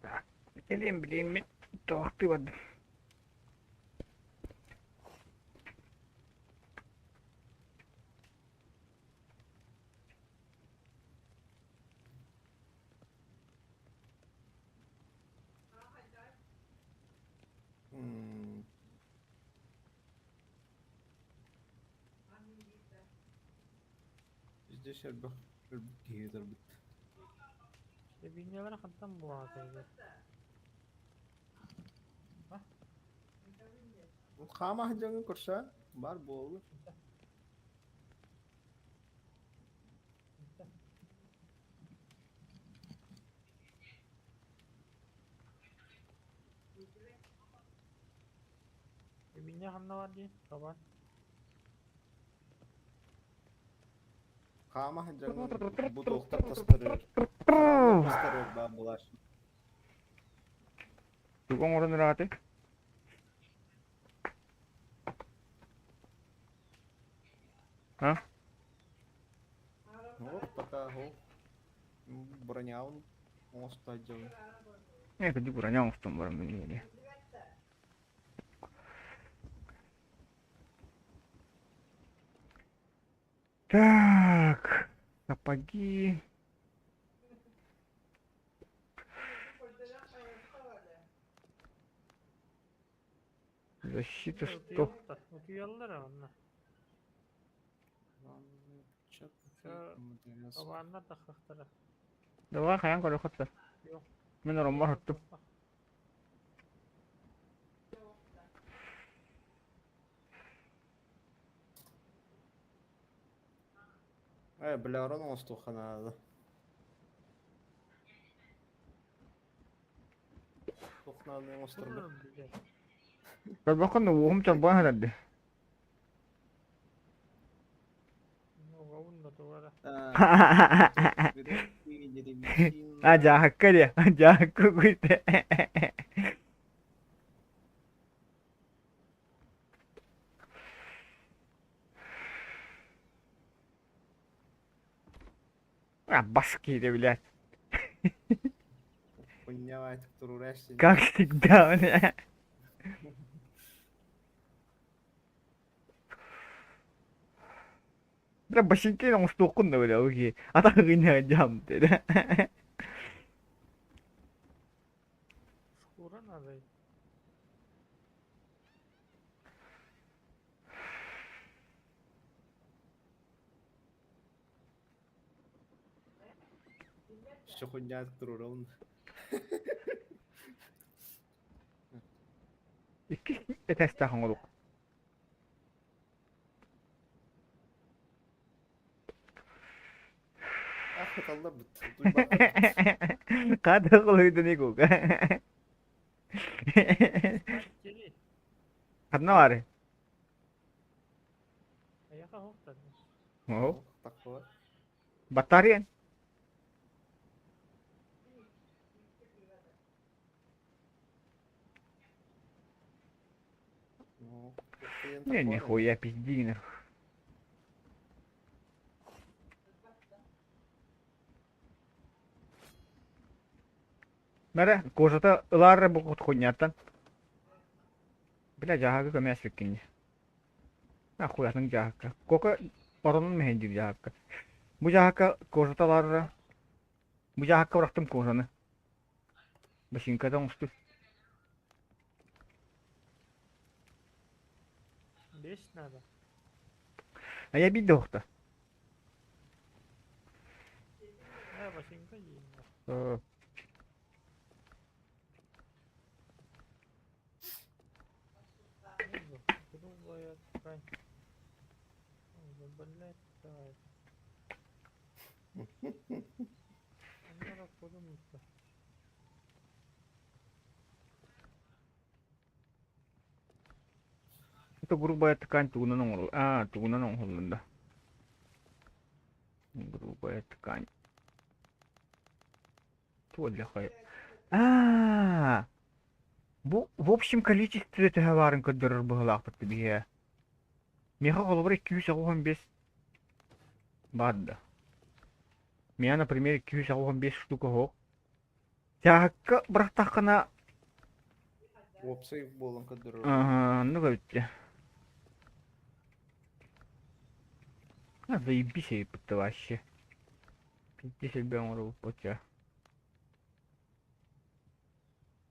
Так, блин, тоқты вот. Здесь альбах гейдер бит. Бинелер хаттан буатайды. Хама жаңы көрсә, бар болу. Бине ханна бар ди. Кабар. Хама жаңы бу доктор тастырыр. Тастырыр бар булаш. Тугон орын раты. А? Вот пока го. Броняун остаджал. Это дикура няун в том барам. Так, сапоги. Защита 100. Утуяллар анна. Кабарна тахтара. Давай хаян кore хотта. Yok. Мен оромбар хоттум. Бля, орон остуханада. Тухнаны остырды. Калбакан да угум чарбан хадады. Говун да тугара. Aja hakka dia, aja hakku kuite. Баски де, блядь. Поднявать турурящий. Как всегда, бля. Бля, басинки ному стукун да, бля, уги. А так и не джам, ты, да. Шкура надо. Що хуйня турурон. Это стахан олук. Ах, талда бит. Када кылыйды не кука. Кели. Кадна бары? Аяка хоктар. О, Такое. батарея. Ну, Не, нихуя, пиздинер. Мәре, кожата ылары бұқыт қойнаттан. Біля жағағы көмәсік кенде. Ахуятың жағаққа. Кока оронun мехендик жағаққа. Бұ жағаққа кожаталары. Бұ жағаққа бұрақтым кожаны. Башинкадан ұсты. 5 надо. А я бит доқта. Башинка yiyin. Грубая ткань. Заблетает. Она подумала. Itu грубая ткань тугунан оңғыл. Тугунан оңғылында. Грубая ткань. Туа хай. Бу в общем количестве товарын көддөрөр быһылаахпыт бие. Меха голбар 215 бадда. Меня, например, 215 штука хок. Тяхакка брахтахана. Опсай болон кадыр. Ну говорите. Заебись ей это вообще. 50 бёмров потя.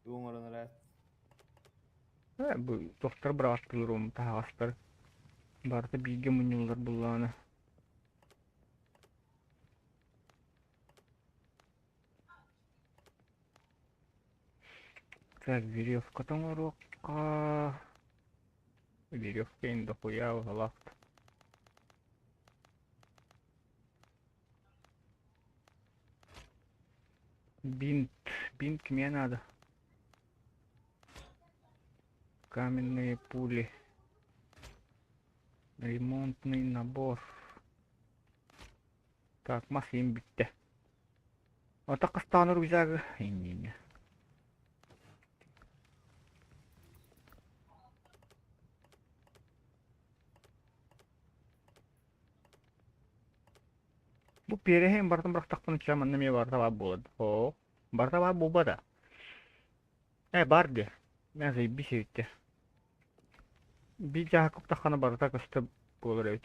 Оңорон рәт. Бу доктор браттылырым тагастыр. Барда биге мунюлар булланы. Так, веревка там урокка. Веревка инда хуя лафт. Бинт мне надо. Каменные пули. Ремонтный набор. Так, маслин битте. Вот так остану рюкзак. Не. Bu перехем бартын брахтактан чаман неме бар таба болады. О, бар таба булбада. Барды. Мен заебись етте. Bir Jakub taqana barda көстө болор эт.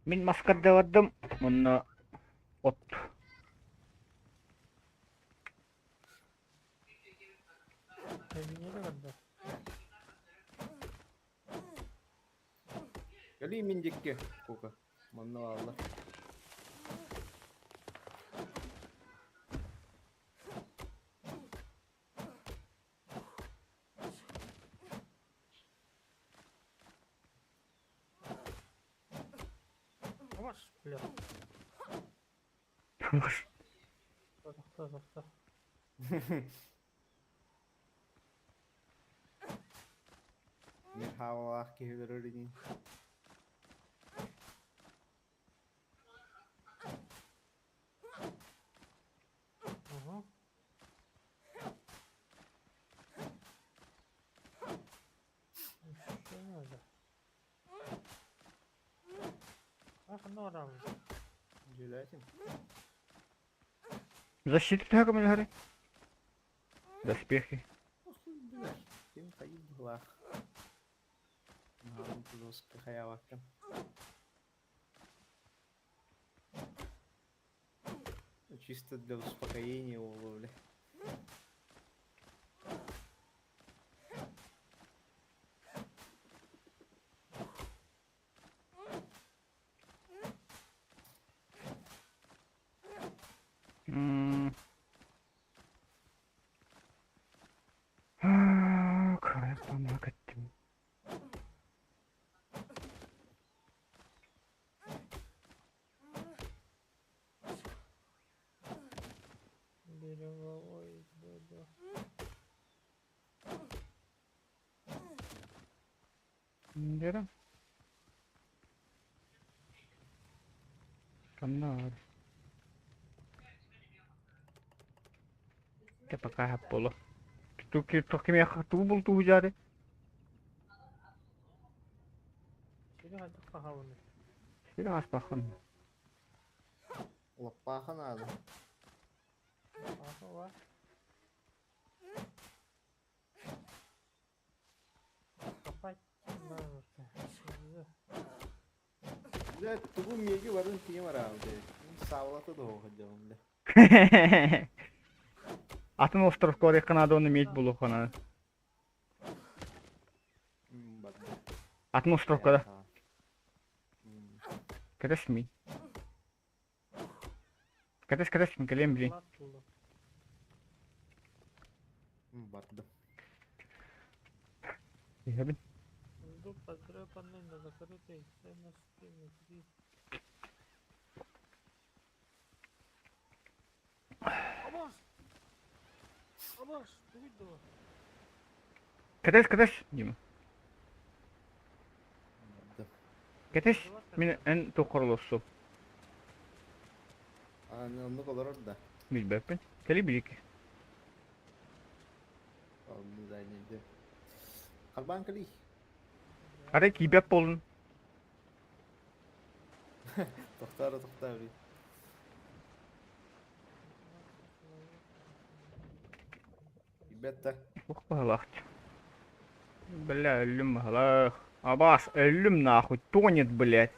Min maskada vardım. Bunu ot. Niye de kadar? Geli mindikki koka. Manna valla. Yavaş, bля. To'xta. Merhaba kehlerini. Ага. Что надо? Ах, норм. Желательно. Защиты так мэлхари. Доспехи. Кем ходить была. Ага, жестко хаявака. Чисто для успокоения уловли. Кая помогать? Береговой буду. Нера. Канар. Te pakai hapolo. Tuh kimi tubul tuh jare. Şimdi hadi kahavunu. Sira as bakın. Лопаха надо. Aha var. Kapat. Bunlar bakın. Şimdi Блядь, тубу меги варен тием аралде. Савлата да хо жамле. Атын остров корек канада onu meyit bulu kana. Бат. Атын остров kada. Keres mi? Keres mi kalem bili. lat buldu. Бат. Yabi. Bulduk bakırı pannin de bakırı değil. Sen nasıl değil. Abbas! Abbas! Duydu. Keres diyeyim. Keres min en tokorlosu. Onu kadar orada. Bilbepin. Kali bilik. Onu zaynedi. Kalban kali. Ara kibap olun. Tohtar. Bette. Ух, палахт. Бля, ölüm halах. Абас, ölüm нахуй, тонет, блядь.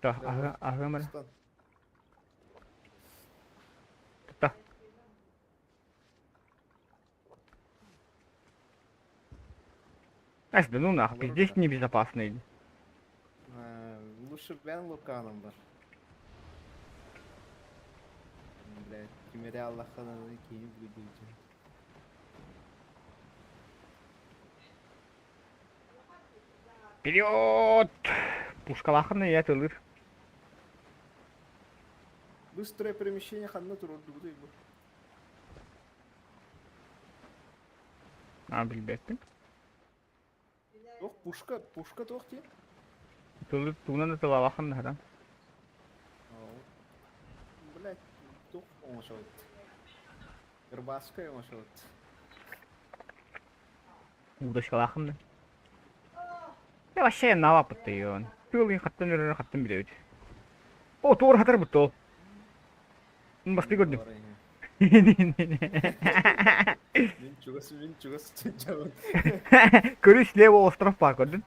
Так, ага, мара. Та. Да ну нахуй, здесь небезопасно. Лучше ben Луканом var. Блядь, Кемере Allah kanalını keyif bildireceğim. Вперед! Пушкалахны я тылыр. Быстрое перемещение ханна турурdu bu değil bu. Билбеттин. Yok puşka yok diye. Тылыр тугунан да тылалахын харам. Блядь, тух оңошот. Гырбаска оңошот. Удашкалахын да. Я вообще навапытты ён. Тылын хаттан билебит. О, тугур хатар бутто. Басты көрдүм. Мен чугасы чынчабын. Көрүш лево остров бар көрдүн?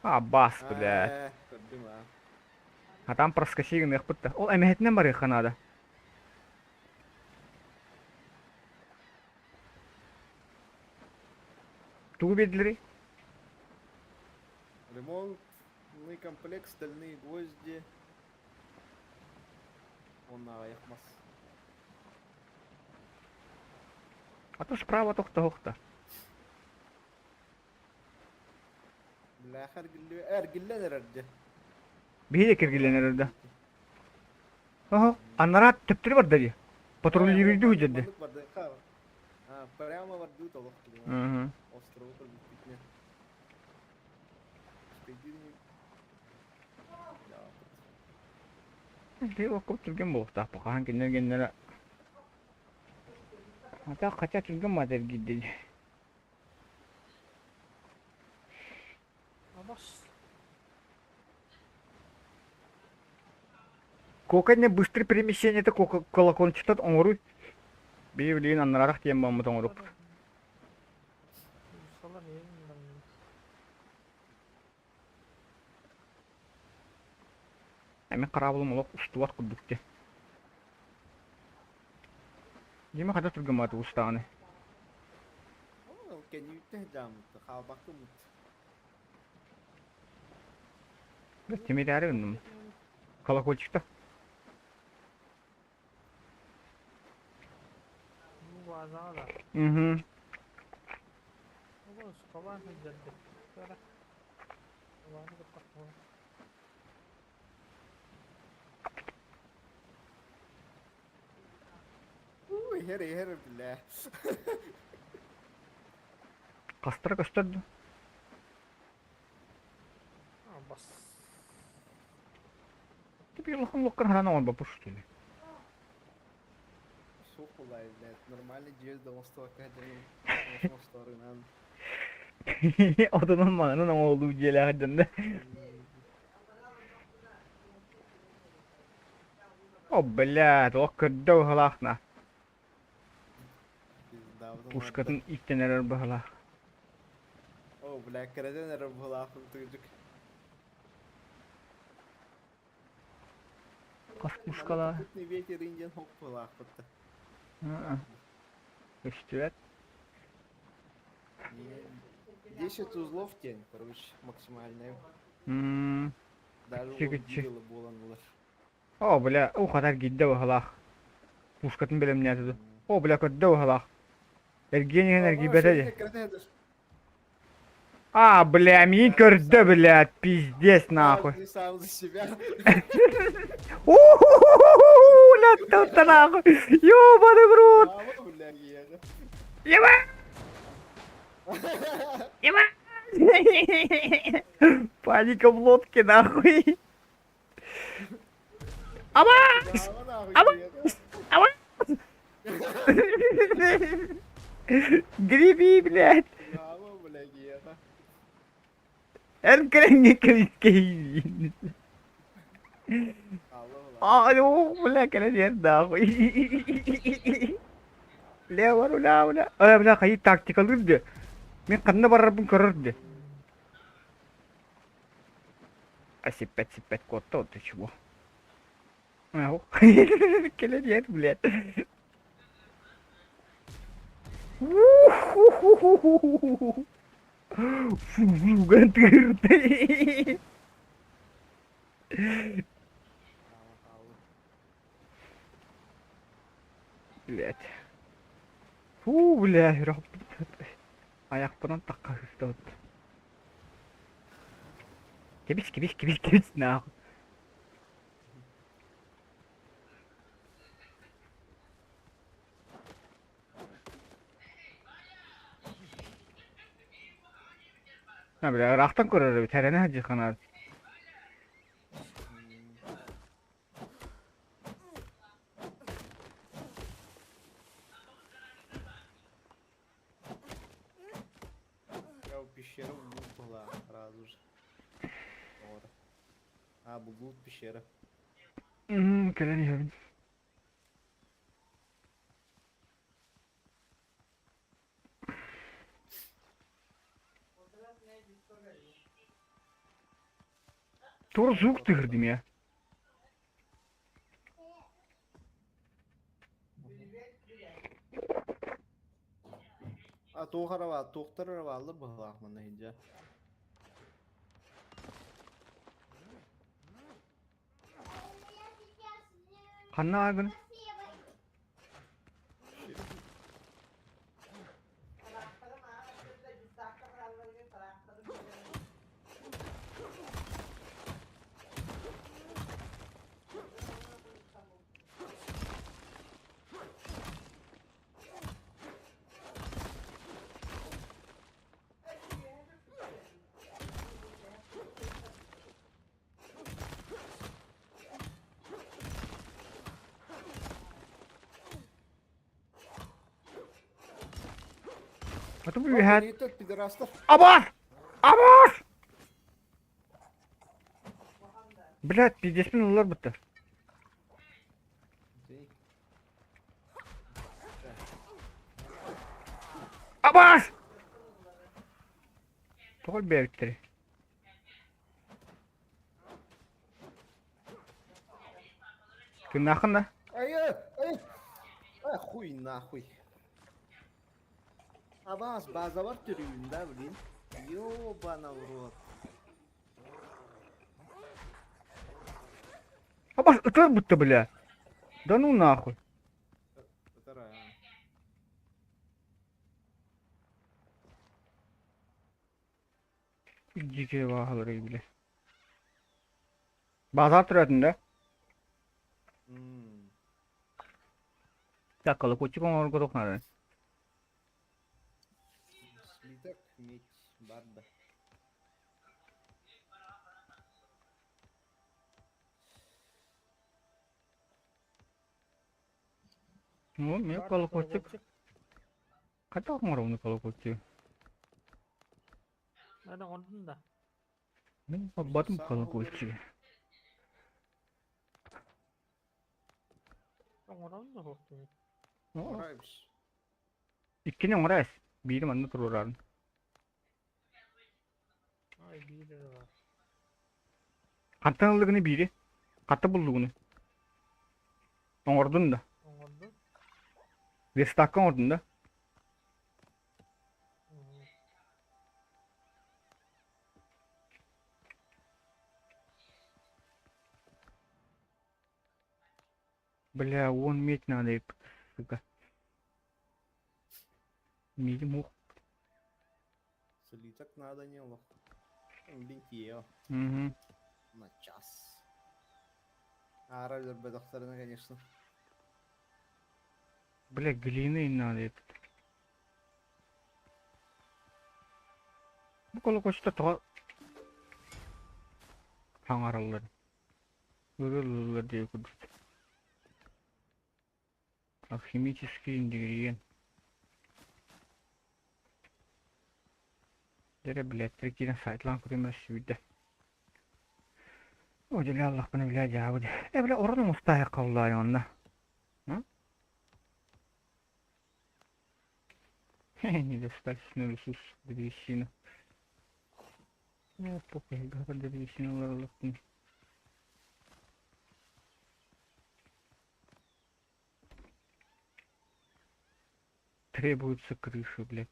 Бас, бля. Көрдüm ha. А там проскочигин ыкпытта. Ол эмехетинен бар канада. Тугу бедилери? Ремонтный комплекс, стальные гвозди. Он на якмас. А то справа тохта. Бля, эргиллен эрерде. Бейде киргиленер орда. Ага, аннара төптери бар дали. Патрулируйду жадды. Прямо в орду толок. Ага. Острову пробитне. Лево көп түрген болуқта. Пақахан кеннер. Ата қача түрген мадер гиддел. Abbas! Кокайне быстрое перемещение это колокольчатат оңоруй. Бейвлин аннарах тем баммыт оңорук. Salar yerim ben. Әмен қарабылым олық ұстуат күрдікте. Деме қада түрген маты ұстағаны. Кенюйтте жамытты, қалбақты мұт. Біз темері әрі үндім. Колокольчикта. Bu bazen da. Угу. Abbas kaban hıccadı. Şöyle. Kabanı da takma. Her bile. Kastara gösterdi. Бас. Tabii Allah'ın lokkan hana olma bu şu tüyle. Сухулай, блядь. Нормальный джез да мостовка хадим. Мостоврынан. Odanın mağının ama olduğu cele hadinde. О, блядь, lokkan halakna. Puşkatın ilk deneler bahala. О, бля, креден рабхалахын тыгдык. Kas puşkala. Попутный ветер индиан хоппалахпытты. Üstüvet. 10 узлов тень, короче, максимальная. Даже Чикачи. убила боланлар. О, бля, o kadar giddi bahala. Puşkatın belim ne dedi. O, bля, kadar bahala. Ergen enerji bedeli. А, бля, меня көрді, блядь, пиздец, нахуй. Ты сам за себя. Уху, блядь, тут нахуй. Ёбаный в рот. Мама, бля, ега. Еба! Еба! Паника в лодке, нахуй. Ама! Мама, нахуй, Ама! ега. Ама! Греби, блядь. Мама, бля, ега. Her krenge kriskeyim. Allah Allah. Alo, bla kala yer nahuy. La wala la. Ay bla kayıt taktik alırdı. Ben kanına barabın körürdü. Сипать кота, ты чего? Ау. Kala yer блядь. Фу, гантырды. Блядь. Фу, блядь, ayaklarından takka hıstı. Kebis nahı. Ha bile raktan korar bir terene hacı kanar. Я в пещеру лут была сразу же. Вот. А, был лут пещера. Kelen yavrum. Doğru звук тыгырдым я. А тоғарава, тоқтарава алды была мына хинжа. Kanna ağın. Atı bu her. Не тот пидорастов. Абар! Абар! Блядь, пиздец мен олар бітті. Абар! Тоғыл бәріктері. Кім нақын да? Ай, ай! Ай, хуй нахуй. Абас, база бар түрүүндө, блин. Ёбана в рот. Абар, ытар бітті, бля. Да ну нахуй. Вторая. Жеке бағалары, бля. Базар тұратын да? Такалы көчі көңір көріп қанады. Слиток. медь бар да. Ну, мне Бар колокольчик. колокольчик. Катак маровны колокольчик. Nereden ordun da? Мен батым Саң колокольчик. Ben oranın da korktum. Орайбыз. Иккене оңрайс. Бири манна турурарын. Ay bir lira var. Кантаңлыгыны бири. Каты булдугуну. Оңордун да. Orada. Рестакка оңордун да. Бля, он медь надо, сука. Меди мух. Слиток надо не лох. Линтьео Угу. на час. Ара be doktoruna, конечно. Бля, глины надо. Bu колокольчикте тоға таңаралар. Ырылылар деп күрдік. Алхимический ингредиент. Дере, блядь, трекиден сайтлан күремес сүйді. Ödülü Allah bana bile cevabı de. Bile oranın mustahak kavlayı onunla. Hı? Недостаточно ресурс древесины. Ну, похуй, гава древесина ларлахтын. Требуется крыша, блядь.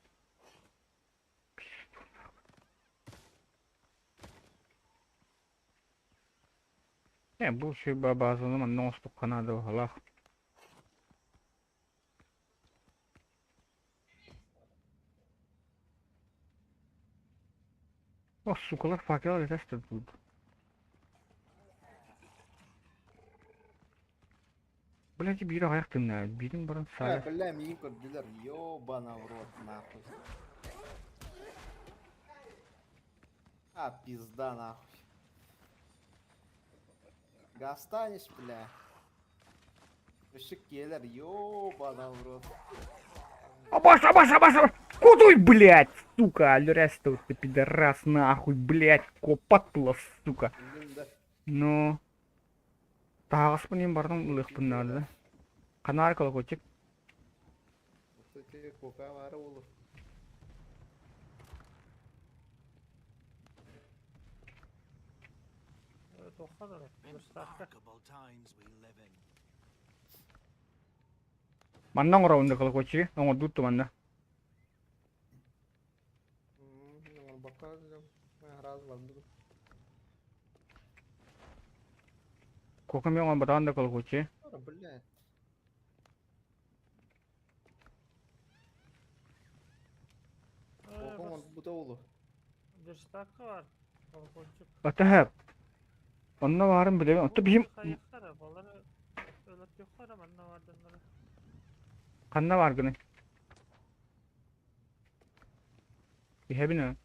Bu şey bazı zaman non-stop Kanada halak. O sukalar fakirler yetersiz buldu. Блядь, biri ayak dinler. Birin barın Я, sarı. бля, мне дилер, ёбана в рот, нахуй. А, пизда, нахуй. Гастанешь, бля. Işık gelir, ёбана в рот. Абаш! Кудуй, блядь, сука, алюрестов ты пидорас, нахуй, блядь, копатла, сука. Bildim de. Ну. Тағыс бұнен бардың ұлық бұннады. Қана арқылы көтек. Кстати, кока var olur. Evet o kadar. Gösterdi. Remarkable times we live in. Маннан ұрауында қылы көтек. Оңы дұтты манда. Ну, bakalım. Ben razılandım. Көкім оңын бұтағында қылы көтек. Ora, блядь. Kokon on bu da olur. Gösterdi var. Korkunçuk. Ötehep. Onunla varım bile. Öte bizim Kayıklar arabaları. Öyle yoklar ama ne var onlara. kanına var gını. Bir hebine.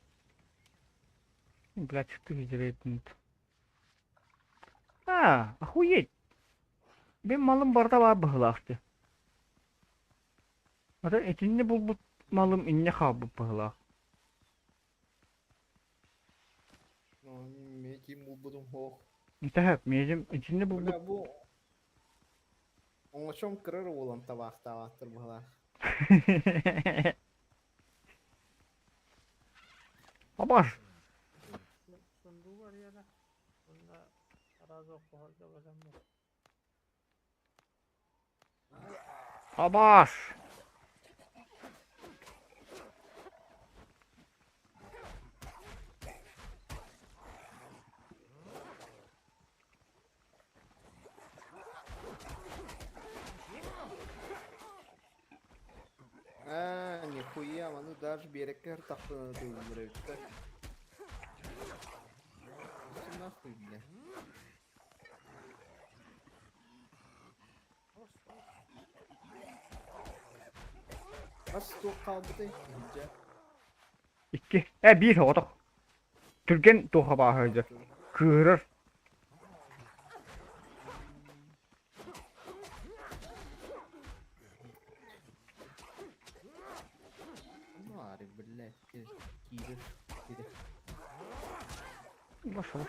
Блядь, çıktı hicret ettim. Ha, охуеть. Benim malım barda var bıhılaktı. Hatta içinde bu malım inne kabı bıhılak. Ну, меди mu budum hoch. Ötehep. Mecim içinde bu Bля, bu... Onu çom kırır olan tabakta vaktır bula. Abaş. Sunduğu var ya da. Bunda arazi yok. Halde veren yok. Abaş. Нихуя, ну даже берекер тахтана дöndürüyor. Что нахуй, бля? Nasıl stok kaldı da ikinci? İki. Bir oğdak. Türgen toğa bağırdı. Kırır. Var блядь. Кидер. Кидер. Başla.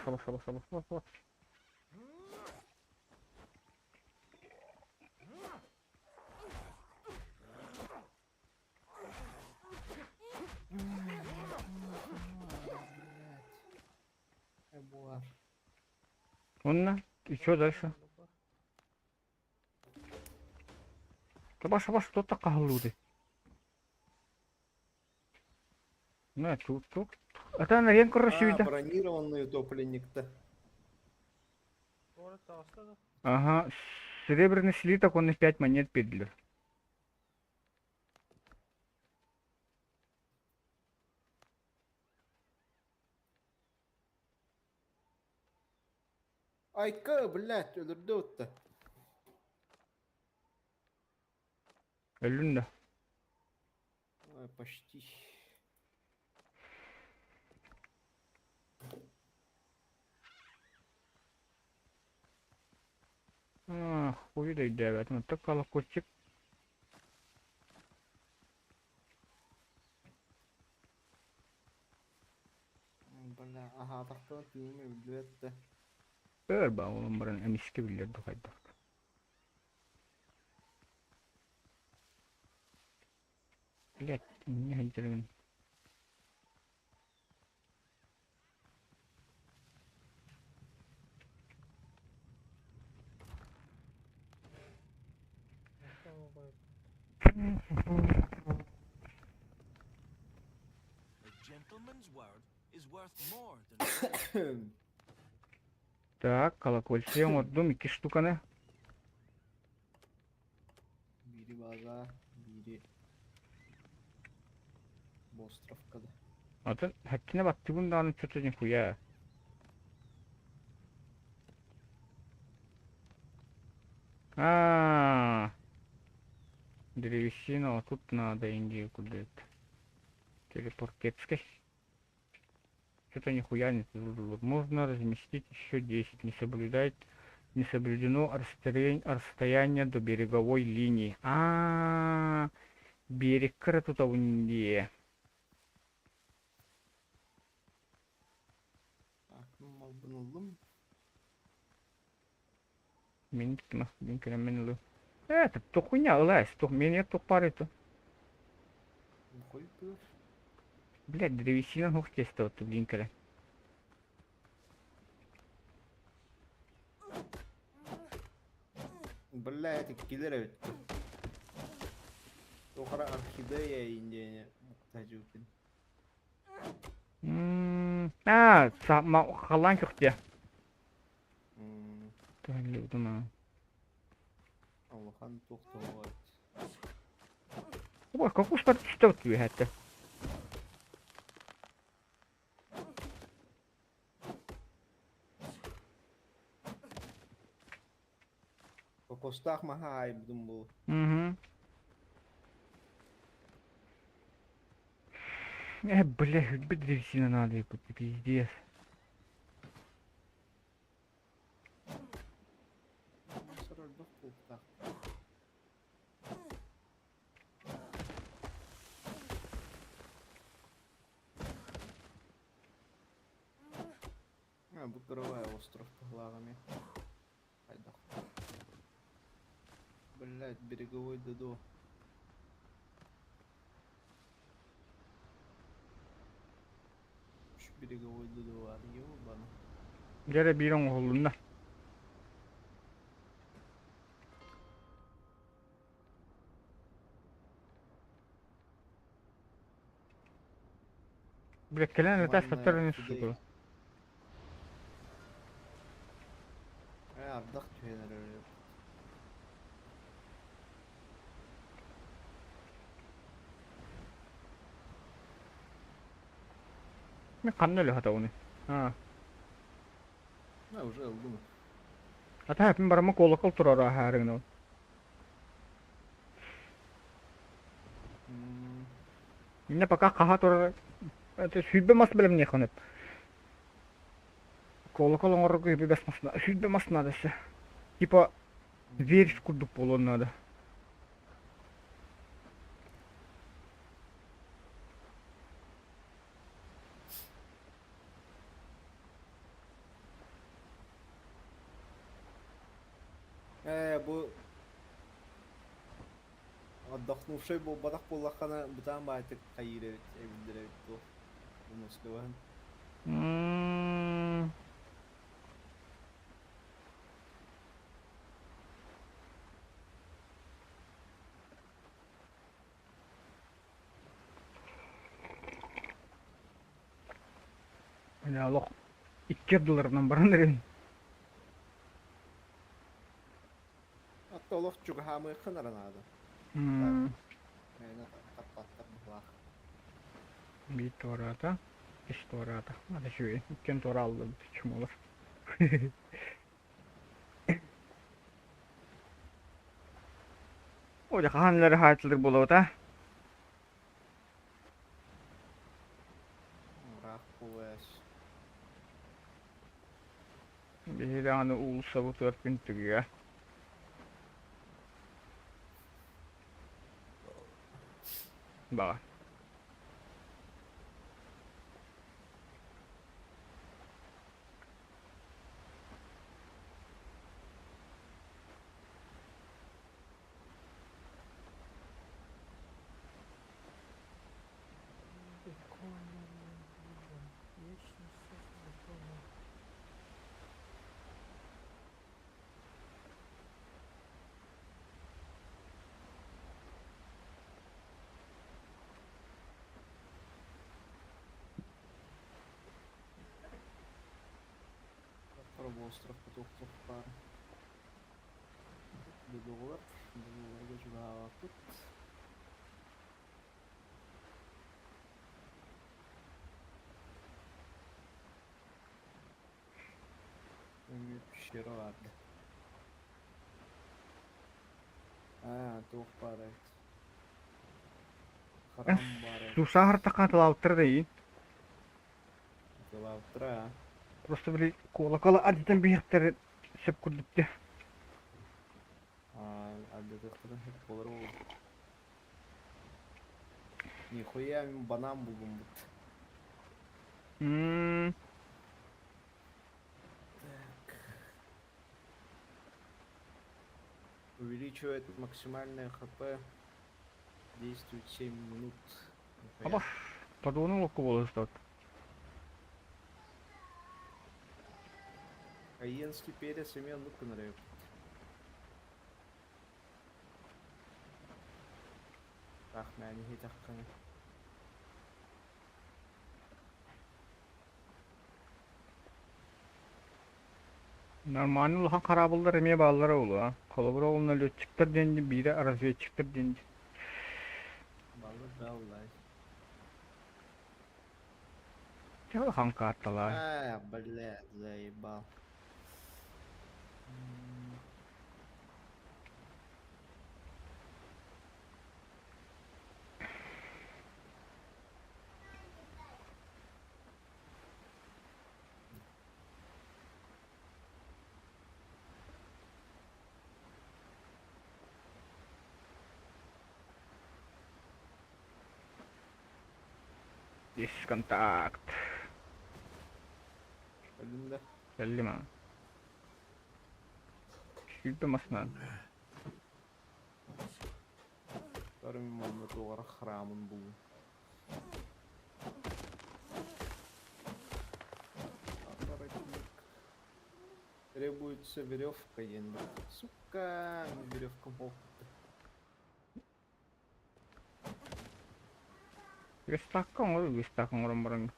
Var. Onunla. İki dальше. Başla. Тут так галуди. На, тут. Это на ренку расширить. Бронированный утопленник-то. Город остался. Ага. Серебряный слиток, он и 5 монет педлер. Айка, блядь, öldürdü. Ölün de. Ой, почти. Хуй да идет. Ну так колокольчик. Бля, ага, тахтан түйме öldürdü. Örba oğlum buranın emiski bilirdi hayda. Блять, не хай. A gentleman's word is worth more than Так, колокольчик отдым 2 штуканы. Biri baza, biri Bostrovka'da. Атын хаккине бакты бундан что-то нихуя. Древесина, вот тут надо Индию куда-то. Телепортетской. Что-то нихуя не тут. Можно разместить еще 10. Не соблюдено расстояние до береговой линии. Берег тут в Индии. Aklım albın oldum. Min. Это то хуйня, лазь, то меня то пары-то. Koy dur. Блять, древесина, ну что вот блинкали. Блядь, ikkiler öttü. Sonra orkideye indiğine muhtaç oldum. Халан көхте. Hmm, Тәллүдім а. Allah'ın tohtuğu var. Ой, какую что ты это? По костах махай будем был. Угу. Бля, хоть бы древесина надо, ебать, пиздец. Sonra doktor. Покрываю остров главами. Айда. Блять, береговой додо. Şu береговой додо var. Ёбана. Gene bir on oğlunda. Бля, кален это статтарын сука. Ардах тüyeler öyle. Ne kanlı hata onu. Ha, уже aldım. Ata hepim barama kolokol turar ahırın. Hmm, Ne baka kaha turar. Это südbe mas bilem ne kanıp. Колокол оңорго бес масна. Südbe masna десе. Типа зверь курдук болон надо. Bu отдохнувший был батах поллахана бутан байтык кайыры эвилдере то. Bu Moskova'nın. Ya lok 2 dolarından baran derim. Hatta olaf çok hamı kınaran adı. Hmm. Yani kapattak bak. Bir torata. 5 torata. Hadi şöyle. 2 tora aldım. Çum olur. Oca hanları hayatlıdır bulu da. Rak kuvves. Bir de anı uğulsa bu 4000 tügüye. Bak. Пробовал остров потухлых пар. $1. $1 журнала тут. Büyük pişiri vardı. Ha, tuh paret. Haram paret. Susah hartakan lauter deh. Lautra. Просто били колокола адитен бихтер сеп курдукте. Ады тахтадан hep olur oldu. Нихуя мен банан buldum bu. Увеличивает максимальное хп. Действует 7 минут. Нихуя. Абаш, подвонул около стат. Каенский перец имел ну-ка нравится. Рахмани хитахканы. Нормально улахан карабылдар эме баллары улу а. Колобура олна летчиктер денди, бире разведчиктер денди. Balı vallahi. Чего хан картала? Блядь, заебал. Дисконтакт. Önümde. Belli mi? Şüphe masna. Вторым момент olarak храмın bu. Аппаратник. Требуется веревка, енді. Сука, веревка мог. Вестакан orang barang.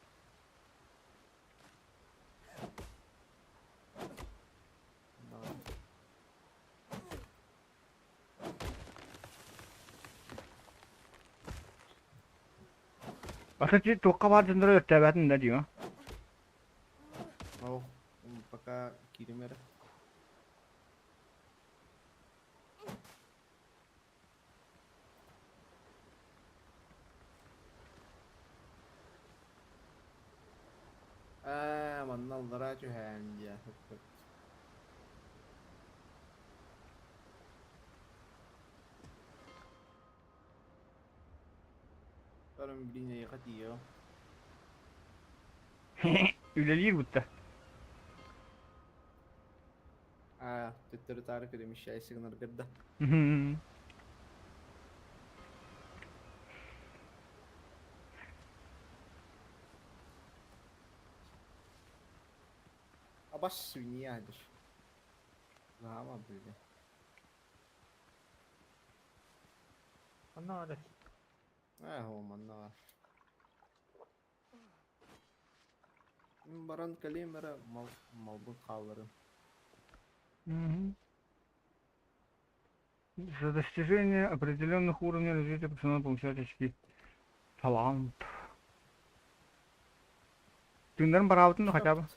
Asal tuh kawan sendiri terbatin tadi mah. Oh, пока киример. Onlara tühen ya. Karım biline yıkat yiyor. Üleliyir bu da. Tüttürü tarif edilmiş şey signal gırda. Abaş sünniyadır. Ama böyle. Anna hadi. هو منار Baran kalimera mawdud kaldırın. За достижение определенных уровней развития персонала получают очки. Талант. Тыңдарын барабытын хотя бы.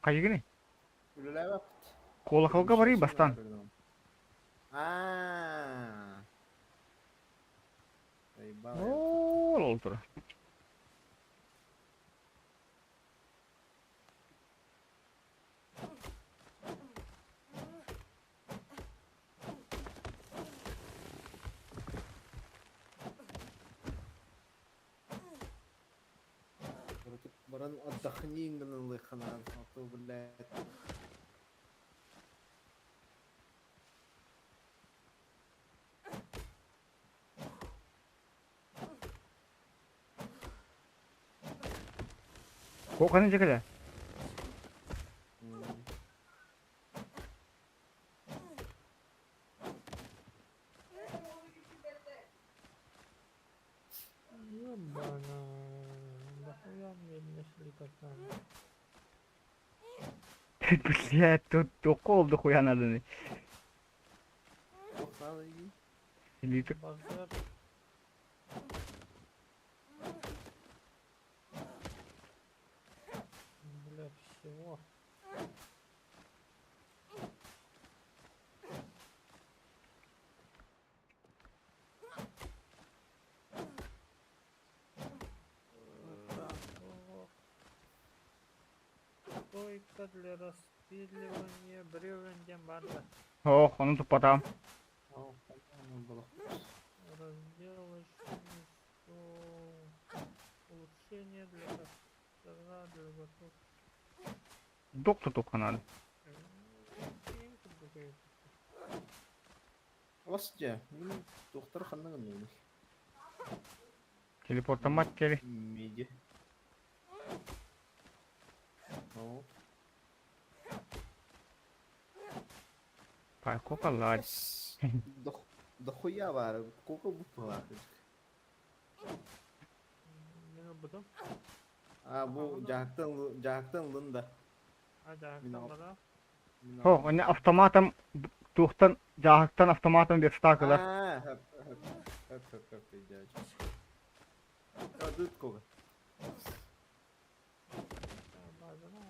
Кайы гыны? Ülüler bak. Колоколга барый бастан. Aaa. Eyvallah. Ол олтур. Baran الدخنين من اللي خنان خطو بالله. Kok kanın cekele. Ёбана. Нахуя мне нашли пацан? Блядь, тут колду хуя надо. Baksana iyi. Элита. Базар. Бля, всего. Стойка для распиливания бревен дембарда. Oh, onu tupatağım. Al, tamam balık. Разделочный стол. Улучшение для костра, для готов. Dok tutuk kanadı. Basca. Doktor kanına göndermiş. Teleportamak geri. Midi. Oh. Pay kokallar. Дохуя var. Koku bu var. Ne buldum? Bu cahaktan lında. Hadi Minal. akşamlara. Oh, onu avtomatam tuhtan cahaktan avtomatam bir stakılar. Hep diyeceğim. Ya düt koku. Bazen o.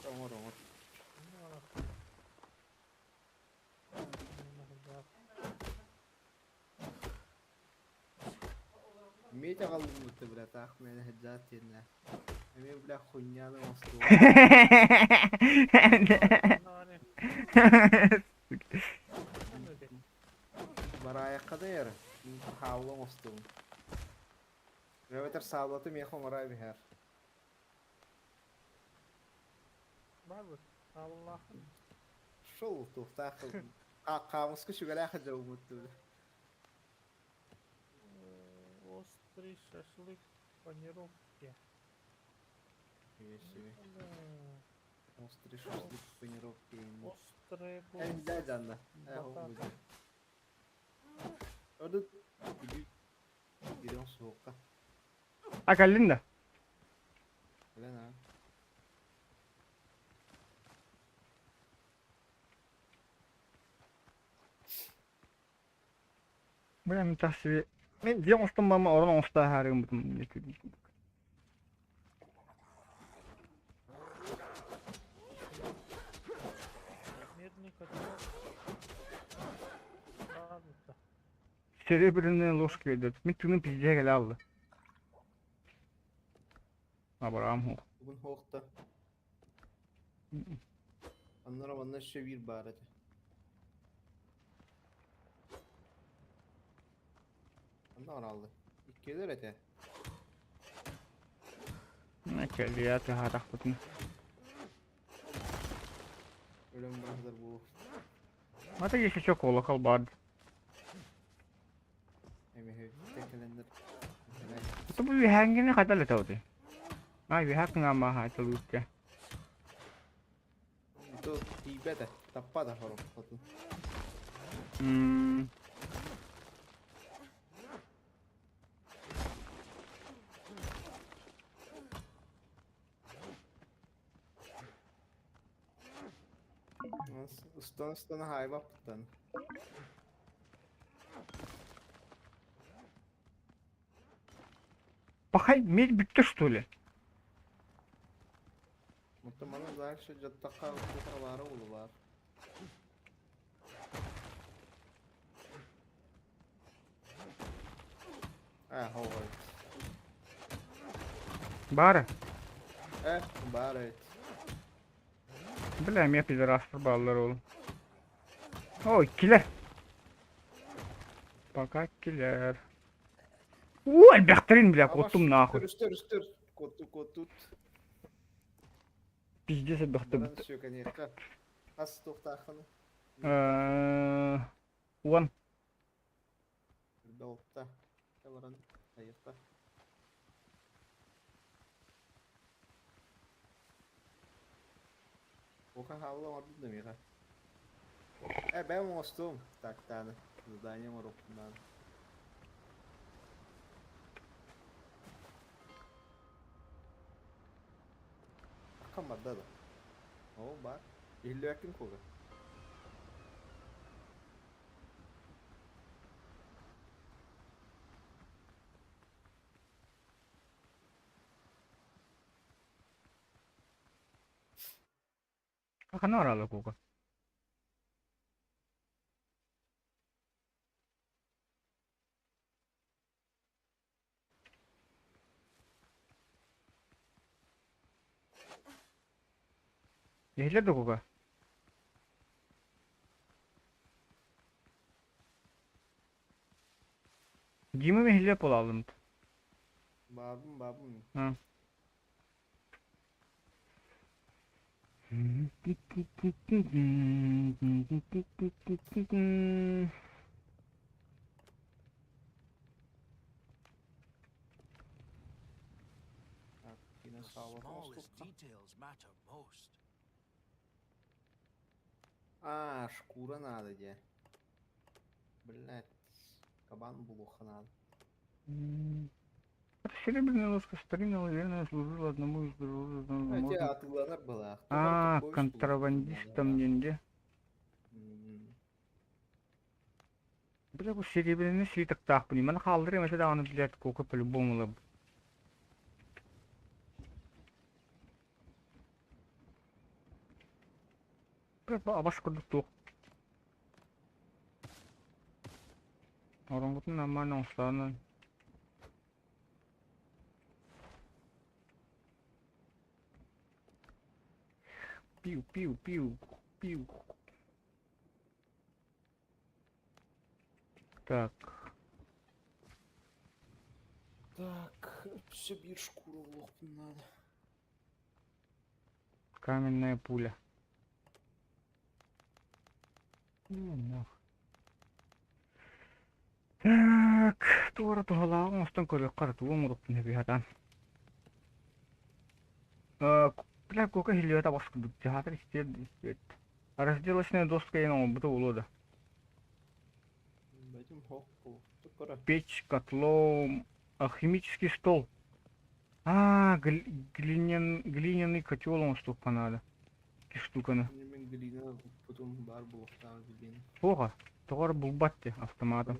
Tamam. Ne var? Митя голубый, бля, так меня хеджатина. Ами, бля, хуйня на мосту. Барая кадер. Хавла мосту. Ветер саблаты мехо марай бихер. Barbu. Allah. Шул туфтах. Камуску шугаляха жаумуту. Острый шашлык панировки. Да. Острый шашлык панировки. Острые En jajanna. бататы. Orada gidiyorsun soğukta. Akallin de. Öyle ne? Ben tahsibi. Ben diye ostum bama oran osta harim butum. Медный котелок. Barbu. Serебряная ложка идет. Мен тыны пиздец геле алды. Abraham Hook. Bugün hoqta. Anlara bana şevir barada. Anlar aldı. İlk gelir ete. Ne kelli ya teharak butun. Ölüm bırakılır bu. Mata yeşil çok olakal bardı. Emeği tekelendir. Itu bu hangini kadar tahu deh. Ay bir hak nggak mah itu lucu. Itu tiba dah. Tappa dah orang. Satu. Hmm. Ustan hayva putan. Bakay медь bitti что ли? Muhtemelen dahil caddaka kutraları ulu var. Hava. Bari. Bari. Bilmem ya pidorastır ballar oğlum. O ikiler. Bak ikiler. Elbektirin bile kotum nahut. Üstür. Kotut. Pizde sebekti. Bana şey kaniyaka. As tohtakını. Ulan. Bir okta. Kavaran. Ayıkta. Oka havla orada da mı ya? Ben mostum. Tak tane. Zdание морокунан. Kamada da. O bak. İlli yakın koga. Kakana oralı koku. Yehle de koku. Jimmy mi hile polalım? Babım. Ha. Yine The sağ ol. smallest details matter most. Шкура надо где. Блять. Кабан блоха надо. Серебряная ложка старинного, наверное, служила одному из друзей. Эти атыланар была. Контрабандистам деньги. Бля, bu серебряный слиток так понимаю. На халдере мы сюда он блядь кока по-любому лоб. Абаш курдук. Орангутун нормально устаны. Пиу. Так. Так, себе шкуру лопнуть надо. Каменная пуля. Нах. Так, туора tuolla ostan korjaa kartuun murukkin vihataan. Бля, кока хилиota баскындык жаатыр истет. Разделочная доска ең обута улуда. Этим хокку. Тукара. Печь, котлом, химический стол. Глиняный котел он штука надо. Штуканы. Мен глина, потом бар блоха глина. Плохо. Товар был батте автоматом.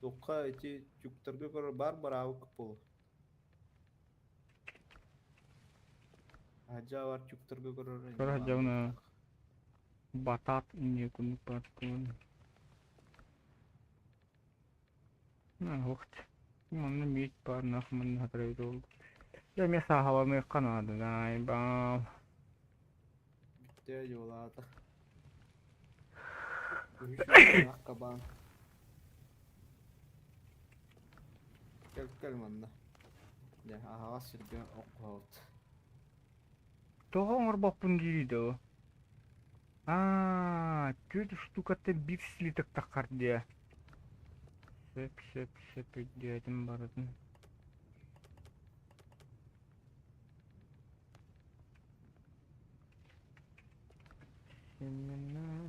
Тоққа эти жүктерге көрі бар ауық болу. Ажа бар жүктерге көрі. Көрі ажауына батат ине күнік баткын. Вақт. Мұны мейт бар нақымын хатырайды олды. Я место головных Канады, да, ебал. Bitti yollarda. Görüşürüz kaban. Gel manna. Ya aha sirge okut. Тоғоңор баппын дейді. Чөт штукаты бир слиток тақар де. Сөп дедім баратын. Семена.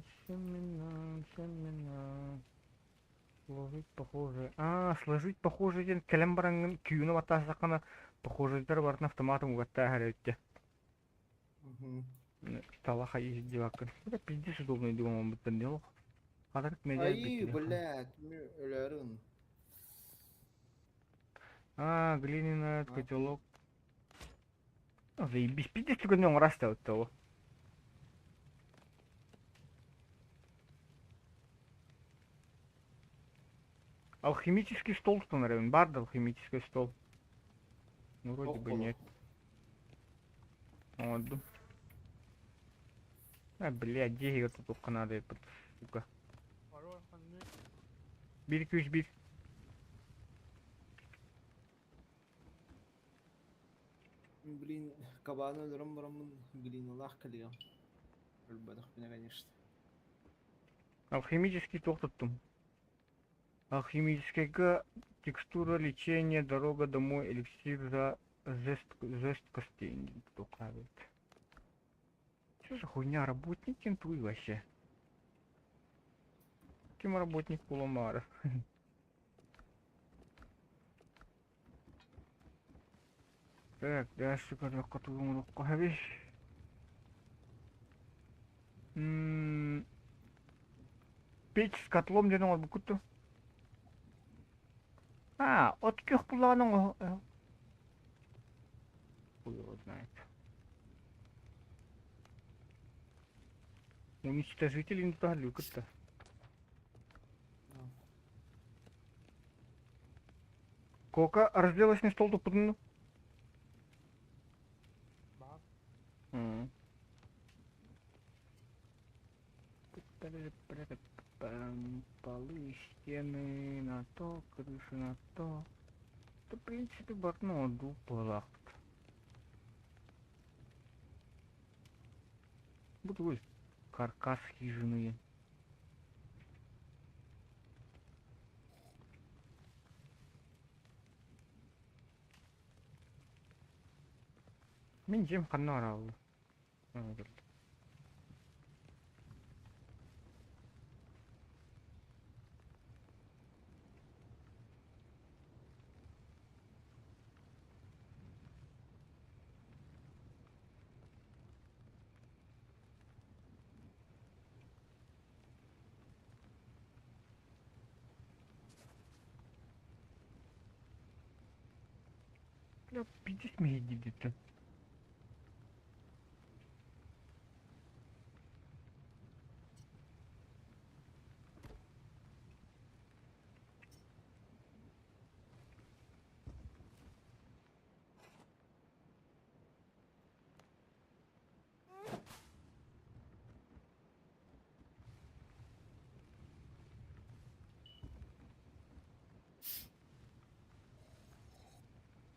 Сложить похоже. Сложить похоже ден кәлем бараңын күйіні ватта сақана похожетер барын автоматом угатта әрәйтті. Талаха езді бақын. Это пиздец удобный думам бұттан дело. Қадыр медиа Ай, блядь, өлерін. Глиняный котелок. Заебись, пиздец, только днем растет того. Алхимический стол, что наверное, бард алхимический стол. Ну, вроде бы нет. Вот. Блядь, деньги тут только надо, сука. Bir 201. Блин, кабаны өлерін бұрамын. Глиналақ кәлеем. Өлбадық біне, конечно. Алхимический тоқтаттым. Алхимическая текстура лечения, дорога домой, эликсир за жест костей. Кто правит? Что за хуйня, работник кентуй вообще? Кем работник Куламара? Так, дальше когда коту вещь. Печь с котлом где надо букуту. От кёх пуланың. Хуй его знает. Уничтожитель не так люката. Кока разделочный стол тут подну. Полы, стены на то, крыша на то. Это, в принципе, барно дупла. Будут каркас хижины. Мен жем қанна аралы. Бля, пиздец мне едет-то.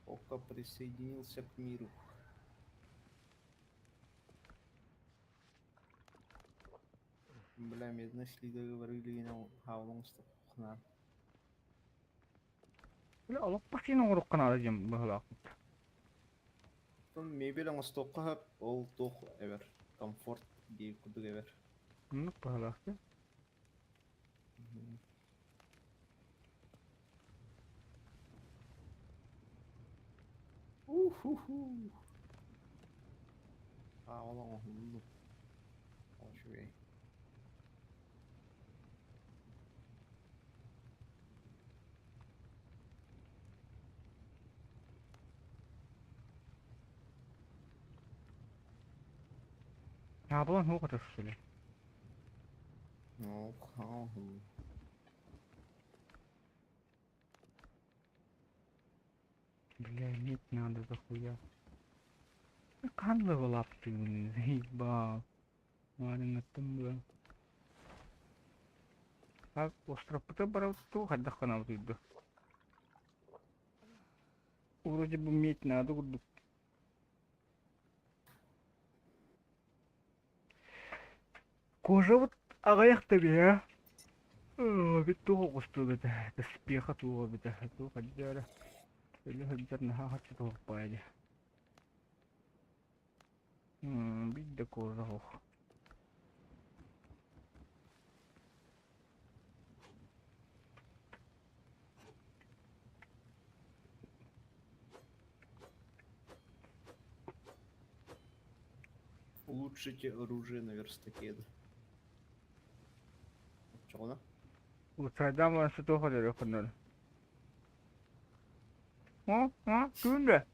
Ока присоединился к миру. Бля, медно шли говорили на хавлонгстық құнар. Бля, алып пасина ұрық қана жем бұғылақ. Тон мебел аңыстыққа хап, ол тоқ әвер. Комфорт дейіп күдік әвер. Мұнық бұғылақ. Олаң ұлды. Ол шүгей. Бұлан мұқ атыр шүлі. Ол қағын. Бля, медь надо захуя. Канлы лаптын, заебал. Ладно, там бля. А островта барау ту хаддахана утуйду. Вроде бы медь надо урду. Кожа вот агаяк-то бе. Бит туга кусту бит. Таспиха туга бит. Ту хаддара. Или хаддар наха хатчы туга пайди. Бит да кожа хох. Улучшите оружие на верстаке. Чего? Уцайдам ван суту ходер yakınlar. Күнде.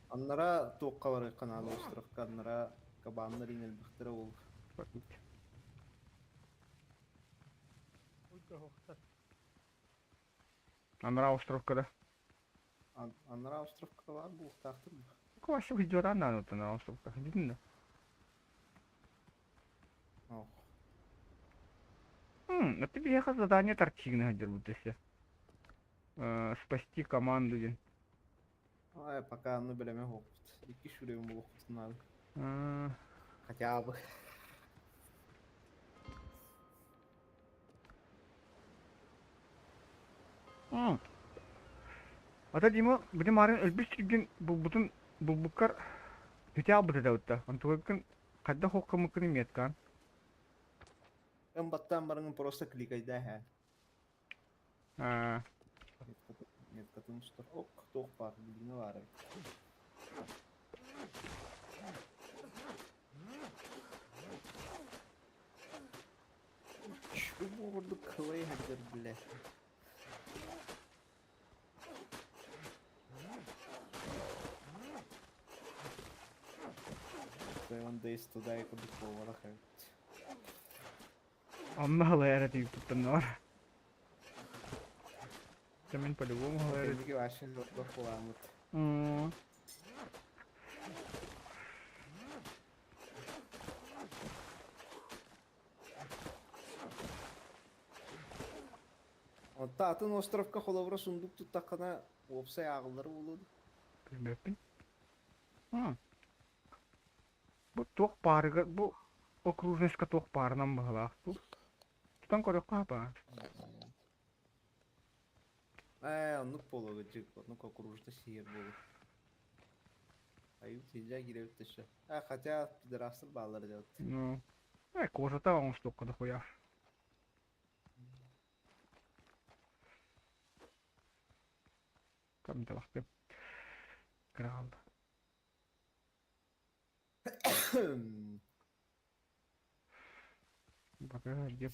Аннара тоққа барай каналы островка, аннара кабаннар инел бихтера ол. Уйда хоқтар. Анра островкада. Аннара островка бар бұл тақтыр. Квашы видеодан наноты на островках. Видно? Ох. Это беха задание торчигны хадер будто. Спасти команду ден. Ай, пока анны білеме оқыт. Екі шүрем бұл оқытын надо. Хотя бы. Ата Дима, bizim arın ölbüş çirgin butun bulbukar tüte abıda da utta. Antuğun kadda hokka mıkını miyetkan. En battan barının просто кликайда ха. Меткатын ұстар. Ок, тоқ бар, біліне бар. Şu bordu kıvayı hadir bile. Он да туда и куда повара ходит. Amma halaya deyip tuttun var. Demin по-любому halaya. Temizlik başın doktor kulağımız. Атын островка холовра сундук туттакана опсай ağılları болуду. Bilmem. Bu toq parıga bu okružniska toq parынан bağlaq bu. Tutan koruk qapa. Onu polo gıcık, onu kokurujda şehir болу. Ayıp tezca girevit dışı. Хотя пидорастır bağları делать. Ну. Кожа-то он столько дохуя. Там это лахты. Крал. Пока где.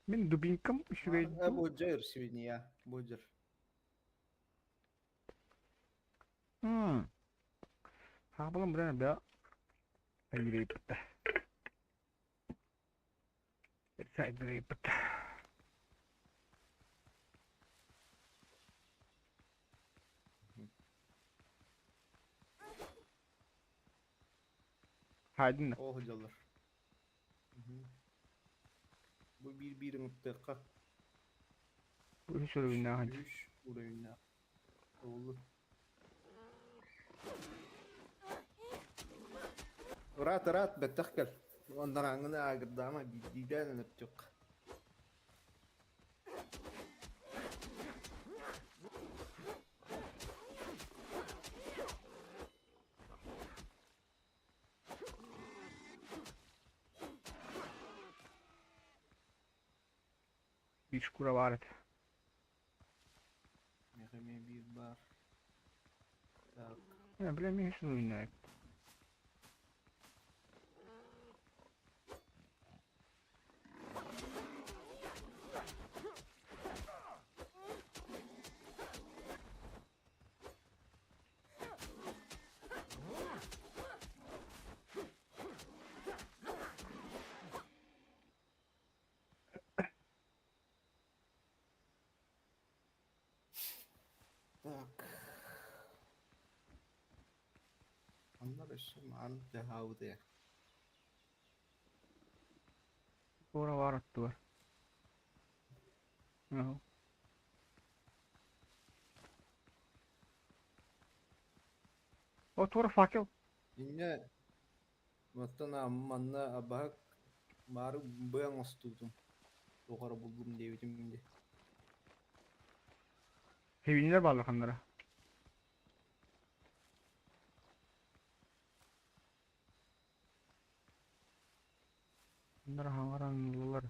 Мен дубинкам швейду. Боджер сегодня я. Боджер. Хабалым бірән бә. Әйрей бітті. Әйрей бітті. Haydın. O hocalar. Bu bir mutlaka. Bu hiç öyle bir ne hadi. Üç buraya. Oğlu. Rahat bettakkel. Ondan angını ağırdı ama bildiğden öptük. Bir şkura var et. Mehmet bir bar. Так. Ya bilemiyorum hiç oynayak. Onlar işim an dehavdı ya. Ora var attı var. Aha. O tora fakir. Yine Matana manna abak mar buyang ostudum. Dokara buldum diyebilirim şimdi. Heviniler bağlı kanlara. Bunlar hangaranlılar.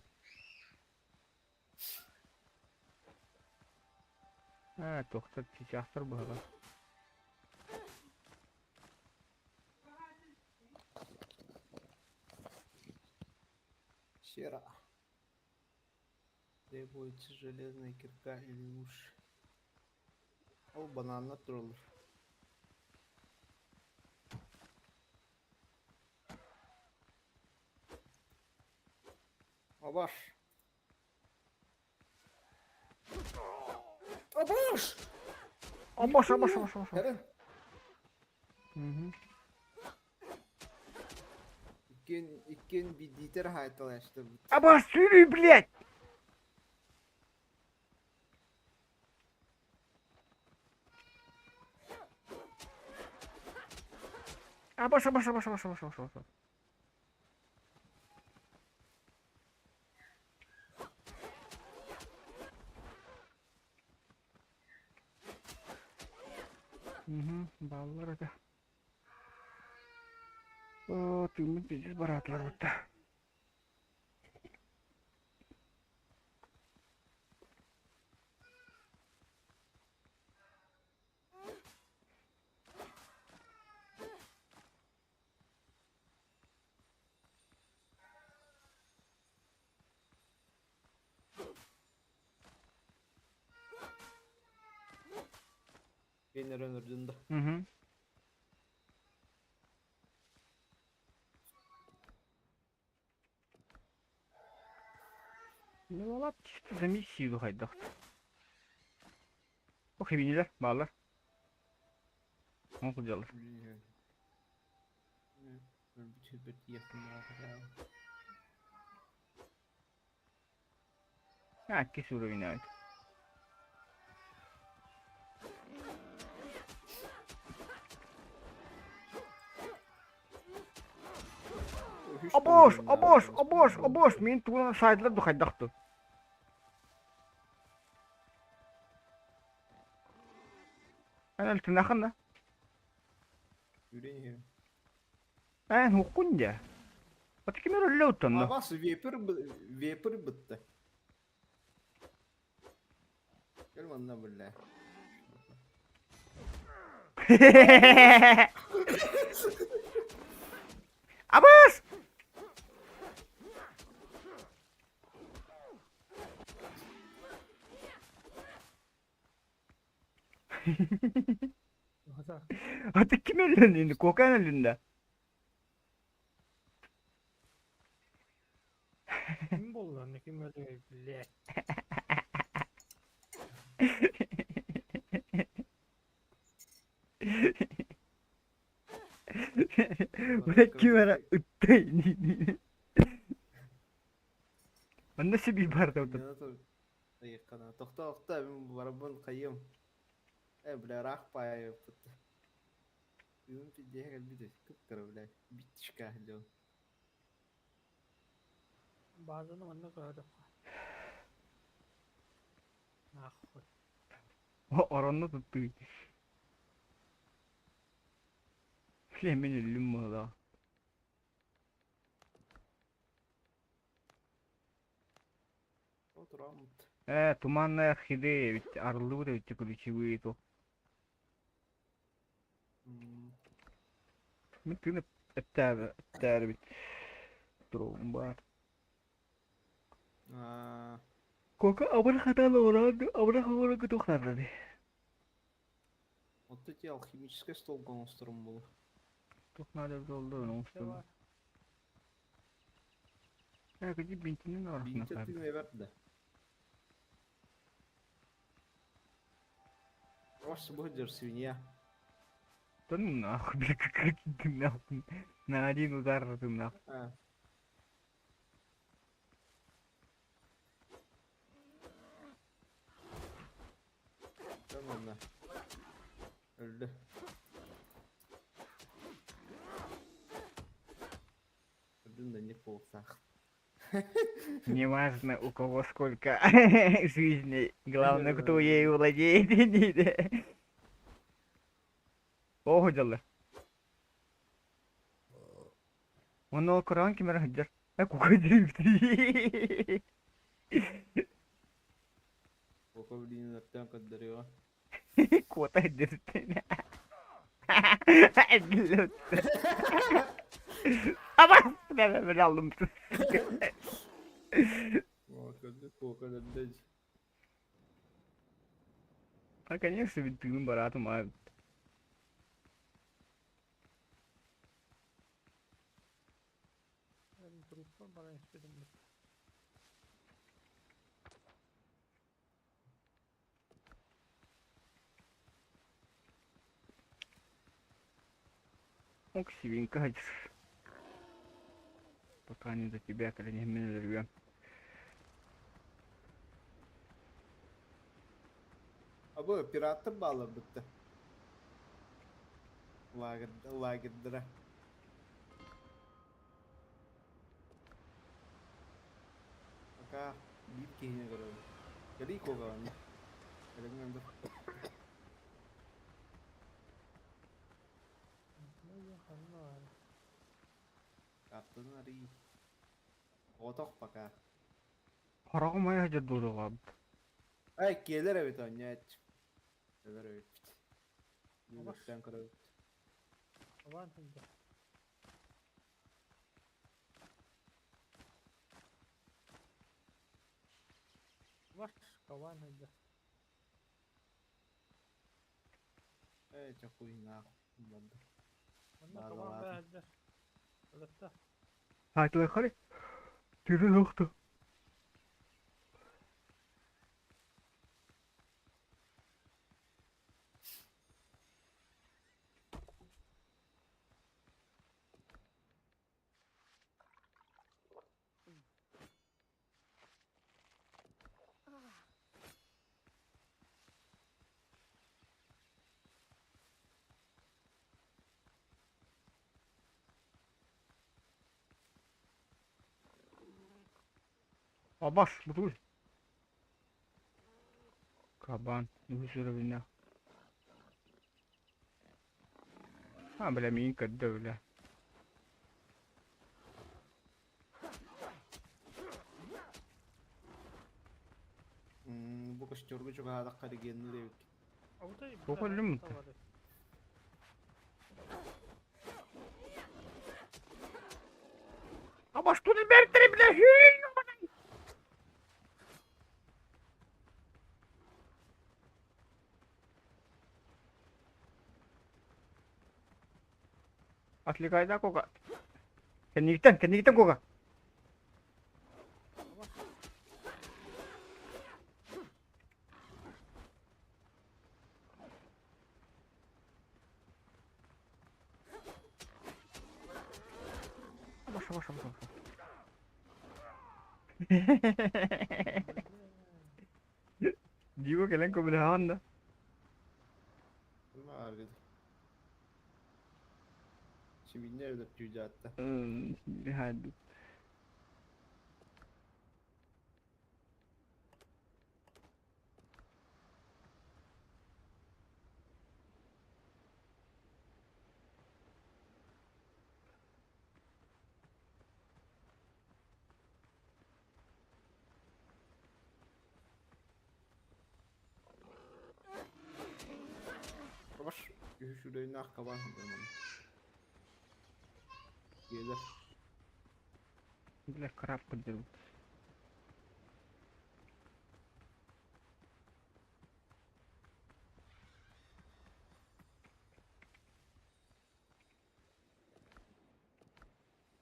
Ha, doktor çiçeğler bu hala. Сера. Требуется железная кирка или уж. О, банана троллер. Абаш. Абаш! Abaş. Herın. Hı hı. İkken bir diter haytalaştı. Abaş sürü блядь. Abaş. Hı hı. Ballar da. O tümün teciz baratlar burada. Beni öldürdü. Hı hı. Ne valla чисто за миссию хайдах. O heviniler bağlar. Onu kucalar. Bir tübet yakınlarda. Herkes uğrayın evet. Aboş. Мен туган сайдлар духайдахту. Ana tırnakın da. Yüreğim. Ben hukunca. Öteki mi öyle utandı? Abas vapor bitti. Gel bana böyle. Aboş. Hadi. Öteki mi öyle kokain elinde. Kim bu lan? Kim öyle bile? Bırak kim ara ıttay. Ben nasıl bir barda otur? Yakana. Tokta ben bu arabanın kayım. Bile rak paya yaptı. Yum bir diye gel bir de kıpkara bile. Bitti şikayetli. Bazen onu gördüm. Ah, O oranını tuttu. Flemin ölüm mü da? Otur Amut. Туманная орхидея, ведь орлы вот эти ключевые то. Мümkün etter bit. Durum var. Koka abone hatalı oranı, abone hatalı doktorları. Вот эти алхимический стол конструм был. Çok nadir oldu ne şey olsun. var. Ya gıcı bintinin arasında Бинтер kaldı. ты наверное. Ваш будет свинья. Тон нахуй, бля, как ты нахуй. На один удар ты нахуй. Ha. Tamam lan. Öldü. Öldün de ne olsak. Неважно, у кого сколько жизней. Главное, кто ею владеет. Погодили. Воно коранки мерегдер. Кукадривти. Oka bildiğin öpten kaddırıyor. Кота дерти. Ama ben aldım. Oka döndü. А, конечно, ведь ты баратом, а Benim truplar bana istedim. красивенько ходишь. Пока не за тебя, когда не меня рвем. Abi piratı bağlı bitti. Lagidra. Aka bir kihine göre. Jadi kok kawan. Ada ngambil. Ne yakın var. Kapten hari. Kotok paka. Харамая жадурга. Ay gelir evet anyat. Gelir evet. Ama- Yürüyüşten kırık. Kawan hınca. Var kawan hınca. Ay çok uyuna. Bundan. Anna Bazı kawan lazım. be hınca. Öylette. Hadi bakalım. Tiri nokta. Abbas, betul. Kaban, ini sudah bina. Ah, bela min kadda bela. Bu kış çorba çok hada karı geldi de. Avutayım. Kokuldun mu? Abbas, tu ne bertere bile. Отвлекай да кока. Кенниктен кока. Abbas. Digo que le han la onda. Ne var dedi. Şimdi nerede tüccatta? Hadi. Baş. Şurayı nak kaban. Gelir. Бля, краб подерут.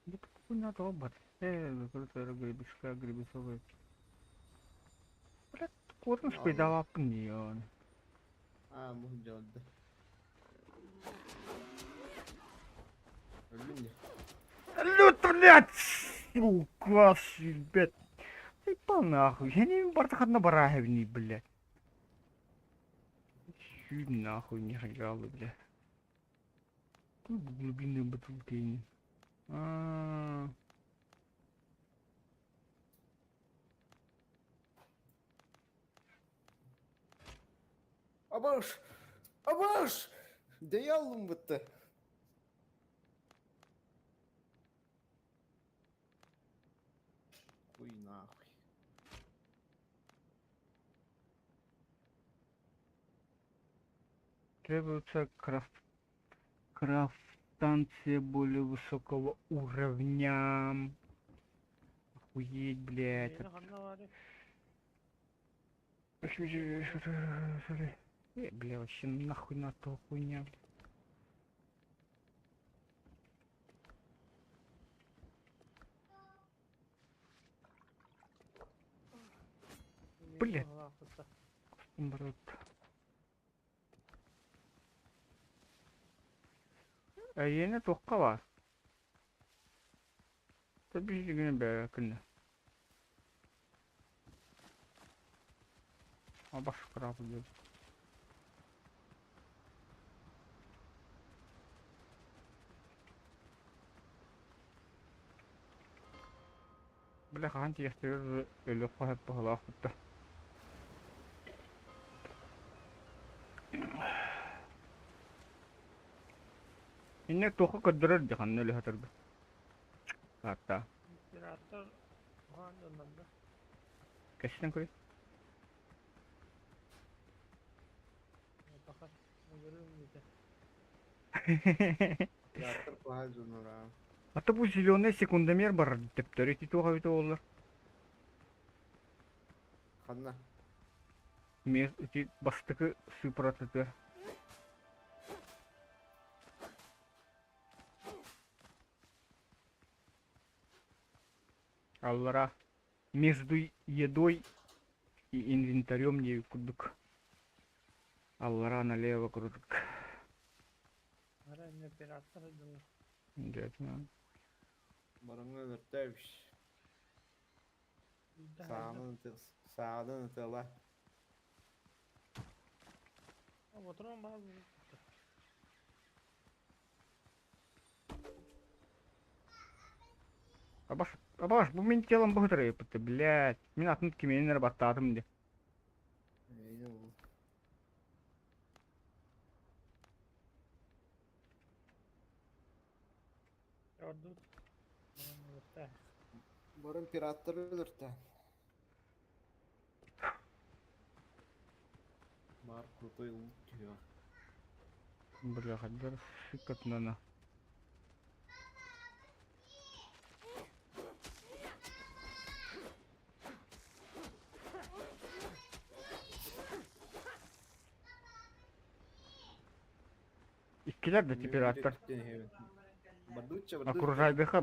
Да какой надо робот? Закрытая гребешка, гребешовая. Бля, корпус Allah. придавал мне. Ha bu geldi. Блядь, сука, блядь. Заебал нахуй. Я не бартах одна барахевни, блядь. Чуть нахуй не хагалы, блядь. Тут глубинные бутылки. А. Абаш! Абаш! Да я лумбата. Хуй нахуй. Требуется крафтанция более высокого уровня. Охуеть, блядь. Yeni kanla var ya. Бля, вообще нахуй на то хуйня. Блядь. Yeni kanla. Брат. Әйені тоққа бар. Tabii ki be kınne. Ama baş tarafı diyor. Бля, ханти яхтыр ölü қойып бағыла құтты. Инне тоқы көддірір деқан ölü хатырды. Hatta. Pirater falan dönmedi. Kaçtan koy? Bakar. Görür müydü? Ятыр пахал жонора. Ата bu зеленый секундомер бар деп төрөти тоға өте олар. Ханна. Мен бастыкы сыпыратыды. Аллара между едой и инвентарем не кудук. Аллара налево круток. Ara ne pirater dönmedi. Интересно. Барыңы өртәвиш. Sağdan ıtıla. Ama oturan bazı. Абаш, bu мен телом богатыры yapıttı, блядь. Мен атынып кеменен арбаттадым де. Gördük. Öte. Барын пираттар өлөртә. Бар крутой лут түйө. Бля, хаддар шикат нана. İkiler de tipi attır. Бардучча, Окружай беха.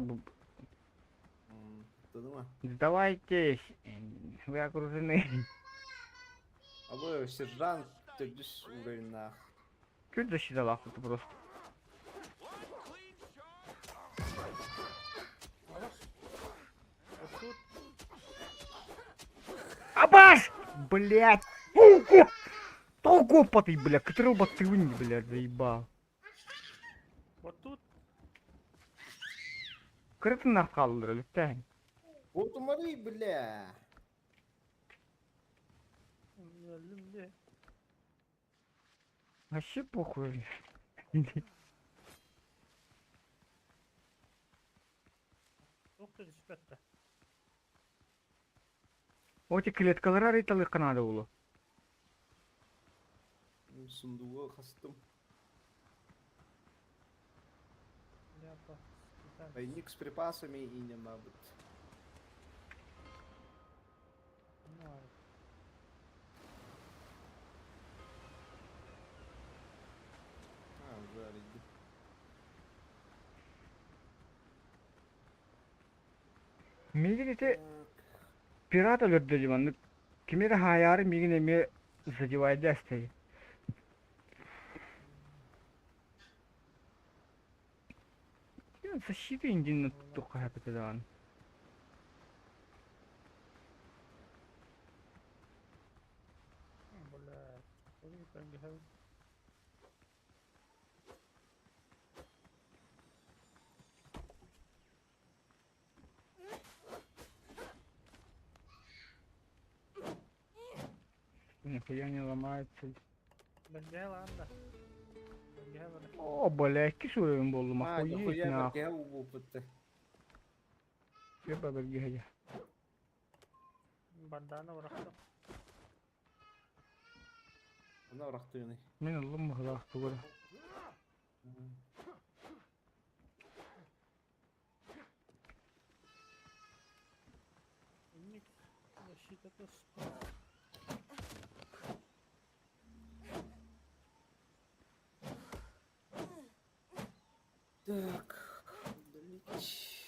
Тадыма. Сдавайтесь. Вы окружены. Абы сержант төдүс уровеньнах. Чуть засчитал охоту просто. Отут. Абаш! Блядь! Толку! Толкопатый, блядь! Который батывни, блядь, заебал. Вот тут. Кырытын арқалдыр, лütfen. Вот умори, бля. Öldüm de. Вообще похуй. Çok da nispette. Оти клеткалар арайталы канада улу. Сундугу хастым. Ne yapar? Güzel. Тайник с припасами и нема быт. Ne var? Уже ориди. Мигрите пират өлөрдө жиман. Кимери хаяры мигине ме задевает дастей. Я защиты индин только хапета дан. Бля, что там гавит? Нихуя не ломается. Бля, ладно. Бля, бля. О, бля, кисуем болу А, махуй нихуя нах. бергеге у бутты. Еба бергеге. Бандана бıraktım. Ona bıraktığını. Мен аллам махлах тугара. İnnik. Защита то Так, удалить.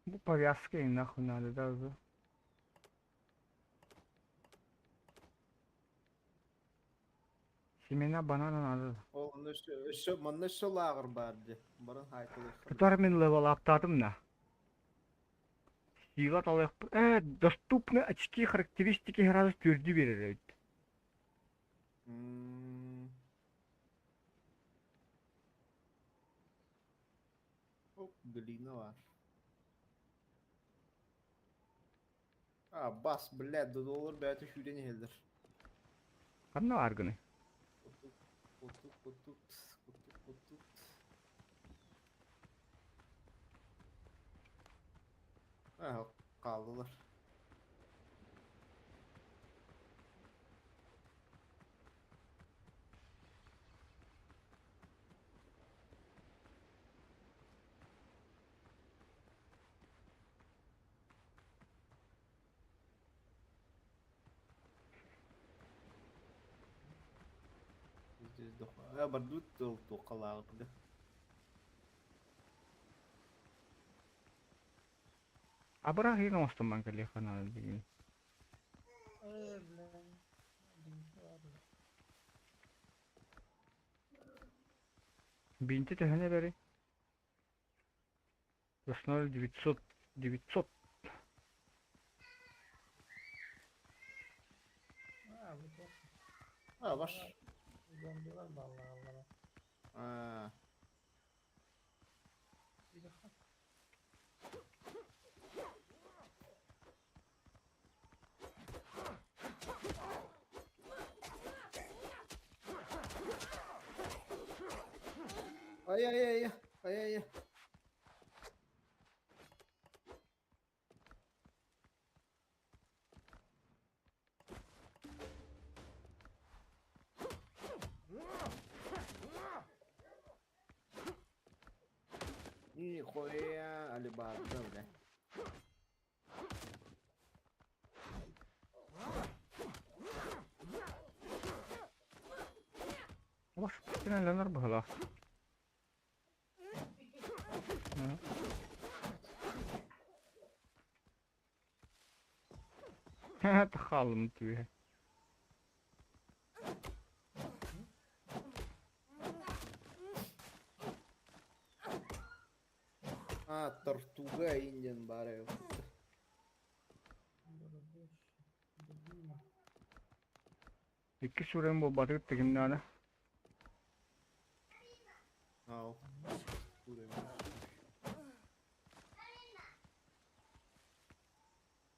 Bu повязки нахуй надо даже. Семена банана надо. Oğlum şu bana şu lağır bardı. Barın haytalı. Который мен левел аптадым на. Сига талайк. Доступны очки характеристики гораздо твердее берет. Hop, glina var. Ha bas bled de olur belki şuraya helder. Kanna арганы. Kutut. Ha kaldılar. Ya berdut tuh kalau udah. Абра хина мастаман кали хана деген. Bля. Dinki var ya. Бинти тахане бери. Основали 900. Ha bu çok. Ha baş. Zombiler vallahi Allah'a. Ha. Bir dakika. Ay. Нихуя, алибарда, бля. Баш, кина ленар бахла. Ха, тахалым тüе. Ha, tortuga indian bari. İki sürem bu batık tekimdana. Al.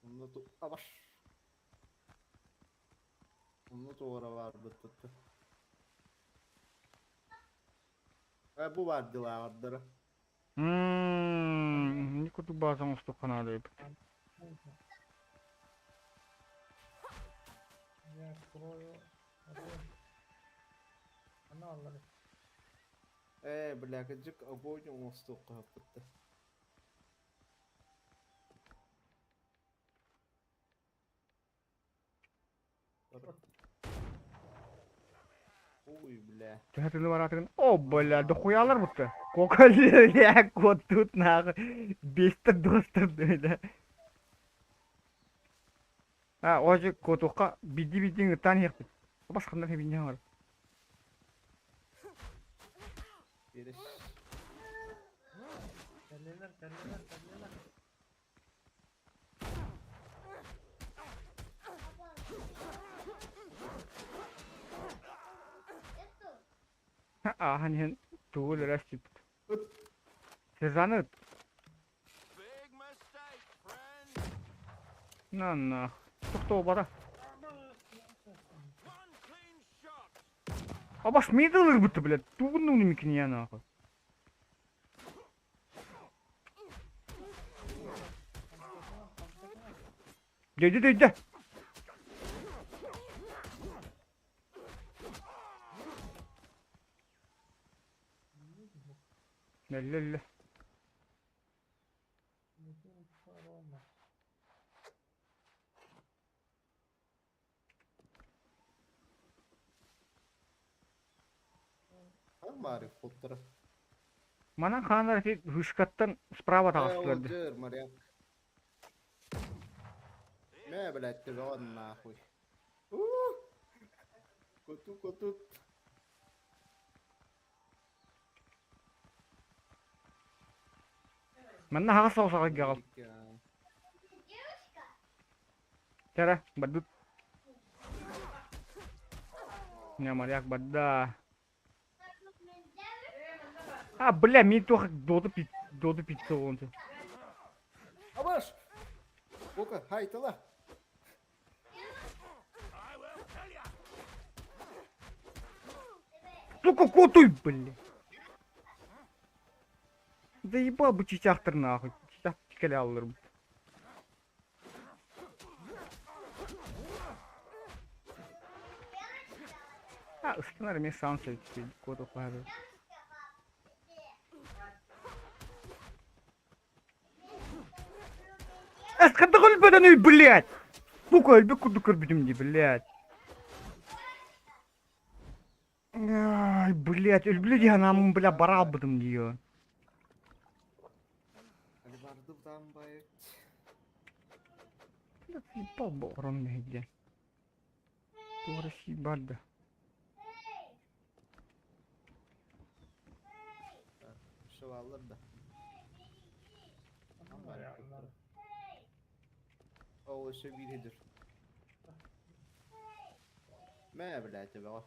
Bunda tu avaş. Bunda tuğra var bıttı. Bu vardı vardır. Не kutu bazen ustu надо. Я открою. Ana Allah'ım. Бля, каджик огонь устука быттı. Ой, бля. Тәһәтеле бар атыгын. О, бля, дохуялар бутты. Кокалле, кот тут нахы. Бестер достыр böyle. Ha, oje kotuqa bidi ngıtan yakты. Başkanda ne bilmiyorum var. Береш. Kelleler. Ахан hen тугул растип. Сезаны Big mistake, friend. на. Тохто бара. One clean shot. Абаш мидалыр бутты, блядь. Тугун унимикин я нахуй. Иди. Ля. Марик Поттер. Мана хандар хышкаттан справа тагышларды. Олдер, моряк. Не, блядь, ты вон нахуй. Коту. Манна хагас сагысага гал. Тера, бадут. Не, моряк бадда. А, бля, ми toch доды пицца он. Абаш! Ока, хайтала. Сука, котуй, бля. Да ебал бы чичахтер нахуй. Чичах тикалялыр. А, ыстынар мен шансы коду қойды. Эсканда гөлбөдөн үй, блядь! Сука, өлбек куду көрбүдүм ди, блядь. Ай, блядь, өлбүлө ди анамын, бля, бара будым диyor. Альбарды там байык. Ебал борон нейде. Doğru barda. Şövallar da. O şey biridir. ما بلعت بقى.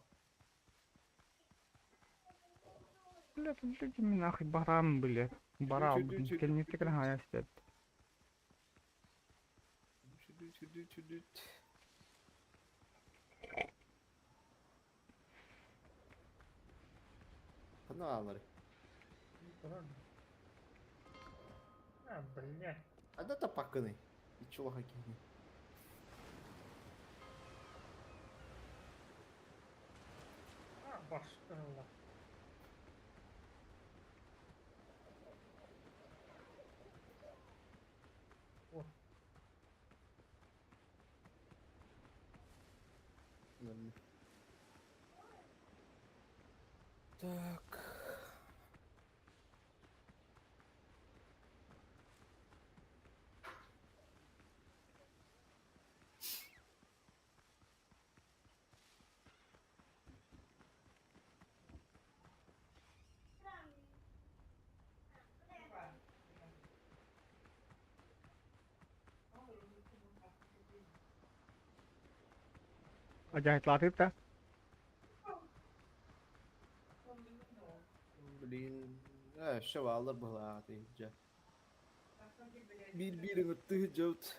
Блядь, блядь, мне нахуй баран, блядь. Баран, блядь, не тыкра хая стоит. Каналары. А, блядь. А да тапаканы. И чего хакини? А, başkanlar. Так. Acayip latif de. Блин. Şövallar bu diyece. Bir öttü cevt.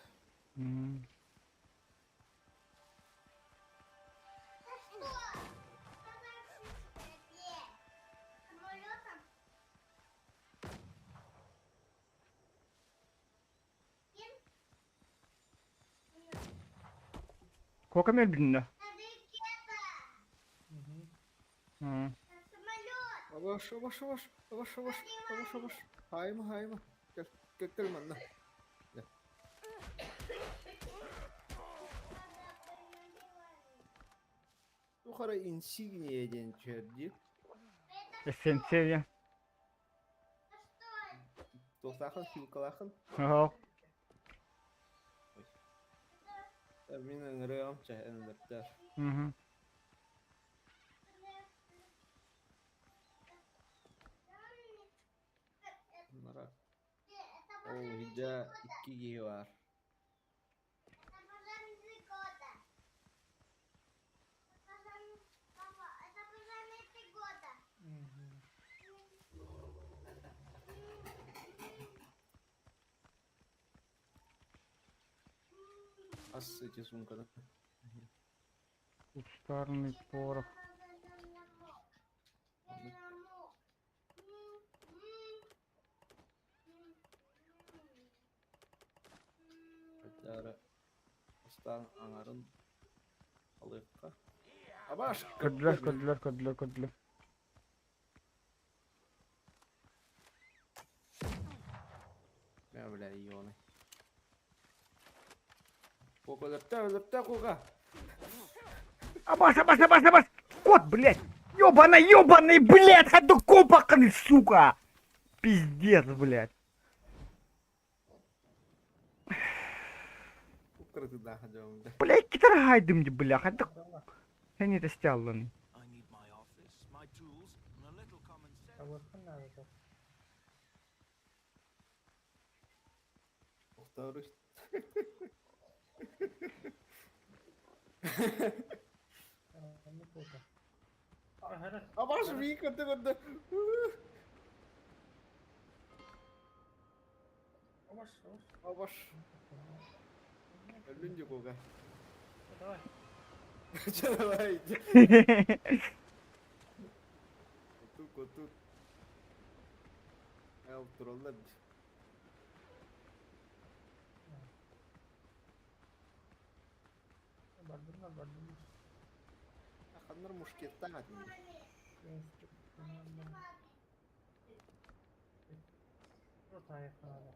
Koka mel bilin de. Yavaş. Hayma. Gel manna. Gel. Yukarı insignia den çerdi. Esensiya. Dostakın, filkalakın. Oh. Benim rüyam çehendirler. Ja 2 G var. Мгм. Az эти сумкада. Кустарный порох. Hatta Astan anarın alıkka. Abaş. Көділер. Я, бля, ёны. Кока, лепта, кока. Абас! Кот, блядь! Ёбаный, блядь! Ходу копаканы, сука! Пиздец, блядь. Кукры да, ходим, бля. Блядь, китаргайдым, бля. Ходу... Давай. Я не достял, ладно. I need my office, my tools, and a little common sense. Табырсın nerede top? Повторюсь. Ne koydu? Aa hele. Abaş, Вика, ты вот... Yavaş yavaş. Abaş. Ölünce koka. Давай. Давай, Коту. Эл, троллер. Бардırma. Ханнар мушкеттан атмıyor. Rotaya kanalı.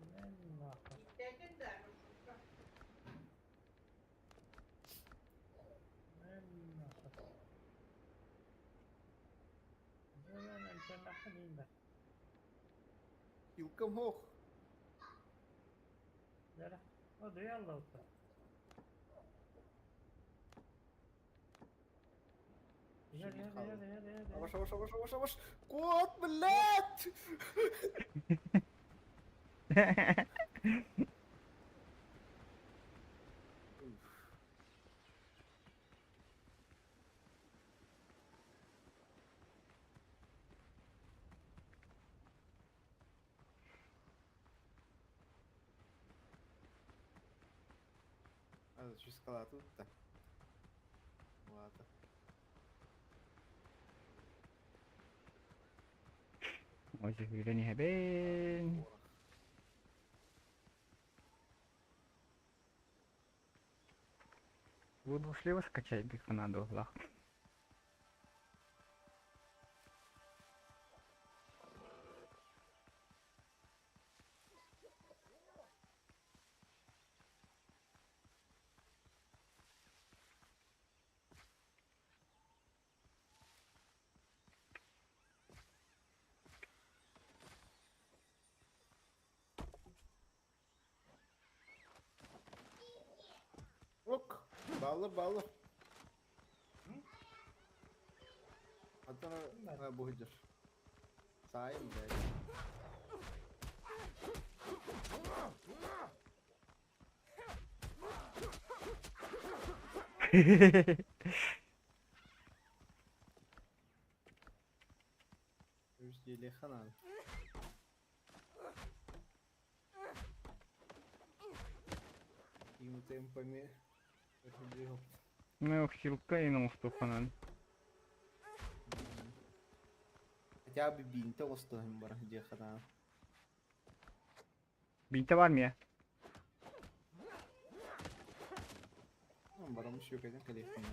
Ne yapar? Ne yapar? Ben internetten iyiyim ben. Илкам хох. Yara. O duyarlı olsa. Hadi. Абаш. Кот, блядь! Надо чуть скала тут-то. Ладно. Може, не хебен. Буду слева скачать, бих надо в углах. Ок, баллы. Антона будешь. Сайм, блядь. Üstüyle kanan. Такими темпами побежал. Ну, хилка и на уступанан. Хотя бы бинта оставим бар, где хана. Binti var mı ya? Барам еще кайдан коллективно.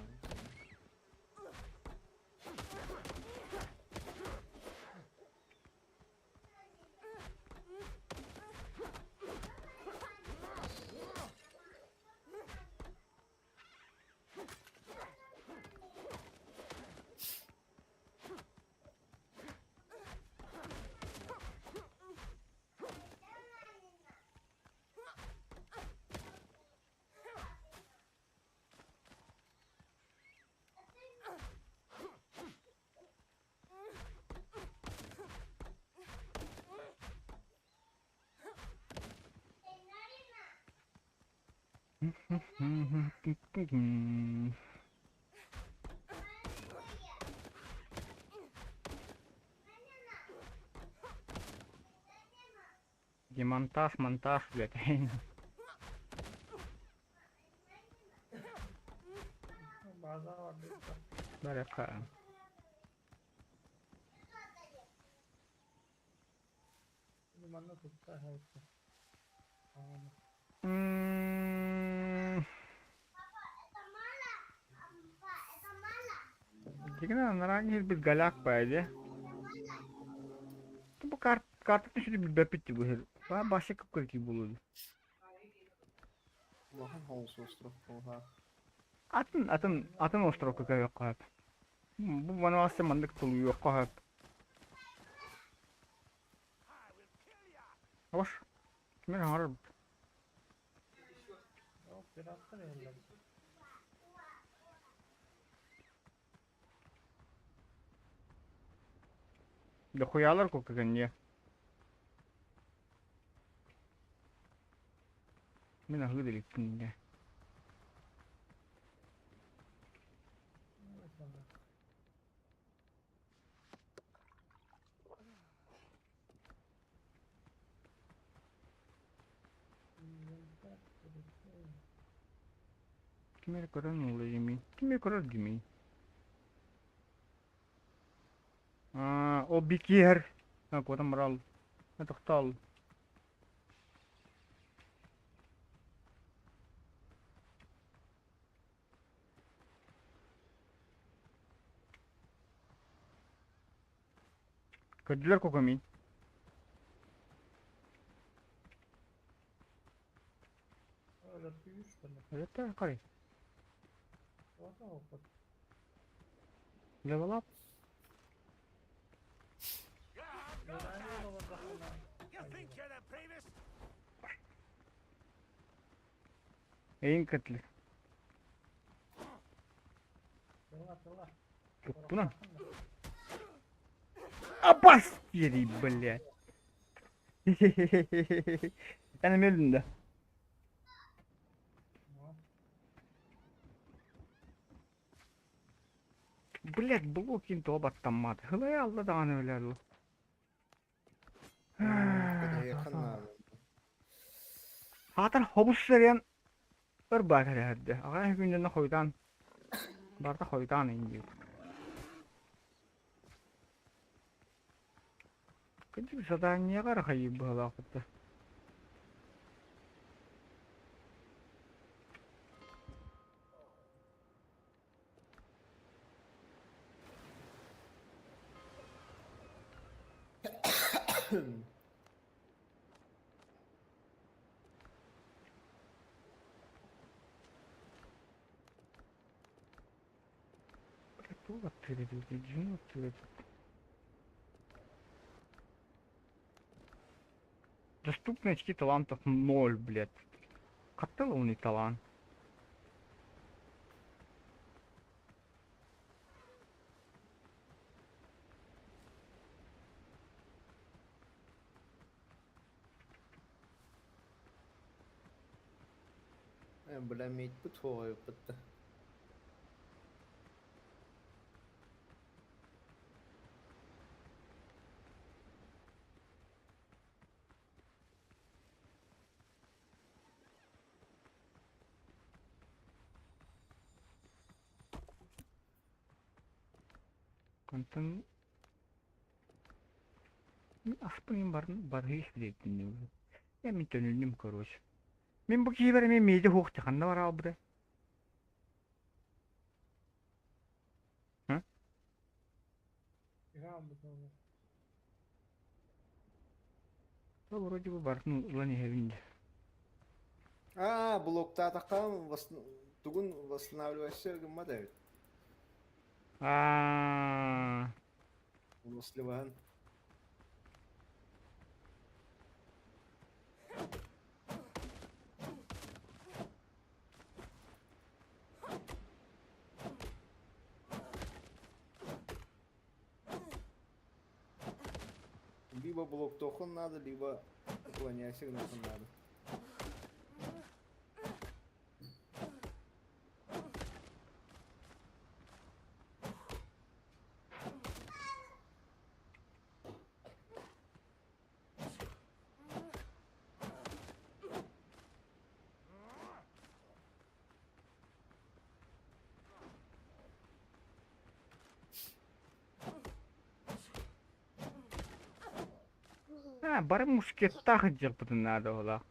Демонтаж, блядь. बाजा और देखता Барака. ये मानना सकता है इसको हाँ Дигна на ранее без голяк пойди. Bu kartı şöyle bir bepitti bu her. Başka kakır ki bulur. Ulan havuz ostrof oha. Atın остров какая yok hep. Bu bana asla mandık tulu yok hep. Hoş. Kimin harbi? वो पिराता नहीं लग Да хуялар kokakın ya. Mina hıdırıktın ya. Kime kadar ne oluyor yemin? Kime kadar demeyin? O bir yer. Ha kodam maral. Ha tıktal. Kötüler kokamin. अगर पीयूष करना Evet de kare. होता होगा Level up. लड़ाई होगा रखना You think you're the bravest? En kötü. चला चला Buna. Abbas yedi блядь. Benim elimde. Блядь, блокин тобаттанмады. Хылай алды даган өлелу. Kadar yakın abi. Hatır hobus veren bir bakar herdi. Ağa günden koydan. Barda koydan indi. Kıcı zadaniye qara xayib bu vaqtda. Bu atıyor dedi, cin atıyor. Доступны очки талантов 0, блядь. Каталоний талант. Bilemeyip bu toy bitti. Контент. Аспын бар hiç bilетин. Я мен төнүнүм, короче. Мен бу кийбер мен мейде хуукты канда бар абыда. यहाँ बताओ Ба вроде бы бар, ну, лани хевинде. Блокта атакан тугун восстанавливаешься гыммада. Уносливан. Либо блок тохон надо, либо уклоняйся на надо. Бары мушкеттах жырпытын надо ола.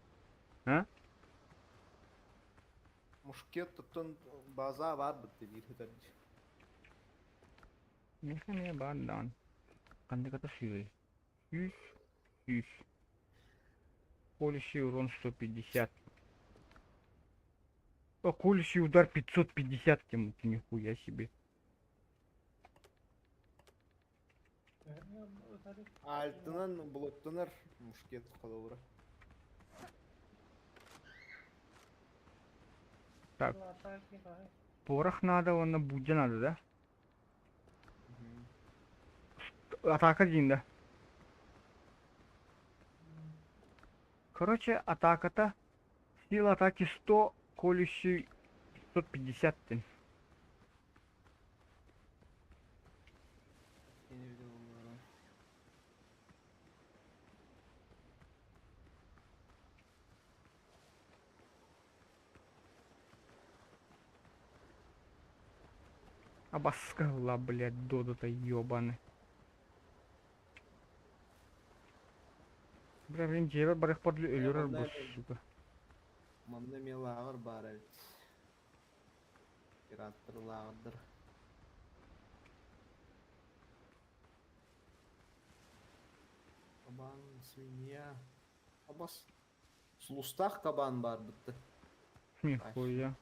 Мушкет туттун база бар бит дир хетер. Механе бандан. Канды ката сюй. Сюсь. Сюсь. Колющий урон 150. А колющий удар 550 тем нихуя себе. Альтынан блоктонар мушкет калыбыра. Так, атаки кай. порох надо, он на будде надо, да? Атака один, да? Короче, атака-то. Сила атаки 100, колющий 550. Я не видел его. Обоскала, блядь, Дода-то ёбаный. Бля, блин, жебе барых подле өлөрөр мындай бос, эле. сука. Манда мен лагыр бар эле. Пираттыр лагырдыр. Кабан, свинья. Абас. Сулустах кабан бар битти. Нихуя.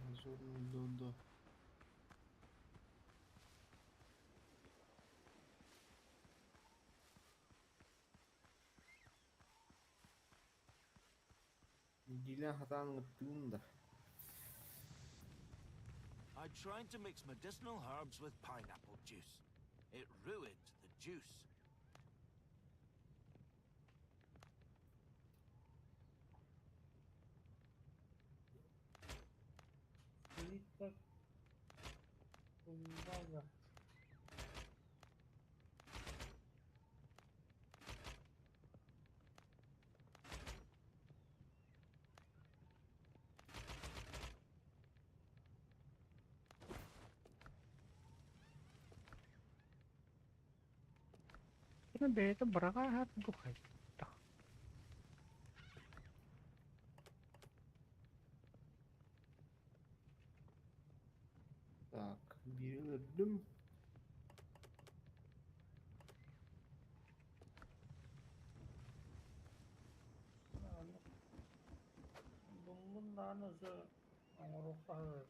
Лазурный додо. Дилен хатаның ыттыгында. I tried to mix medicinal herbs with pineapple juice. It ruined the juice. Литр. База. Ну, да это брага духай. Так, бирилердим. Bunun danası Avrupa.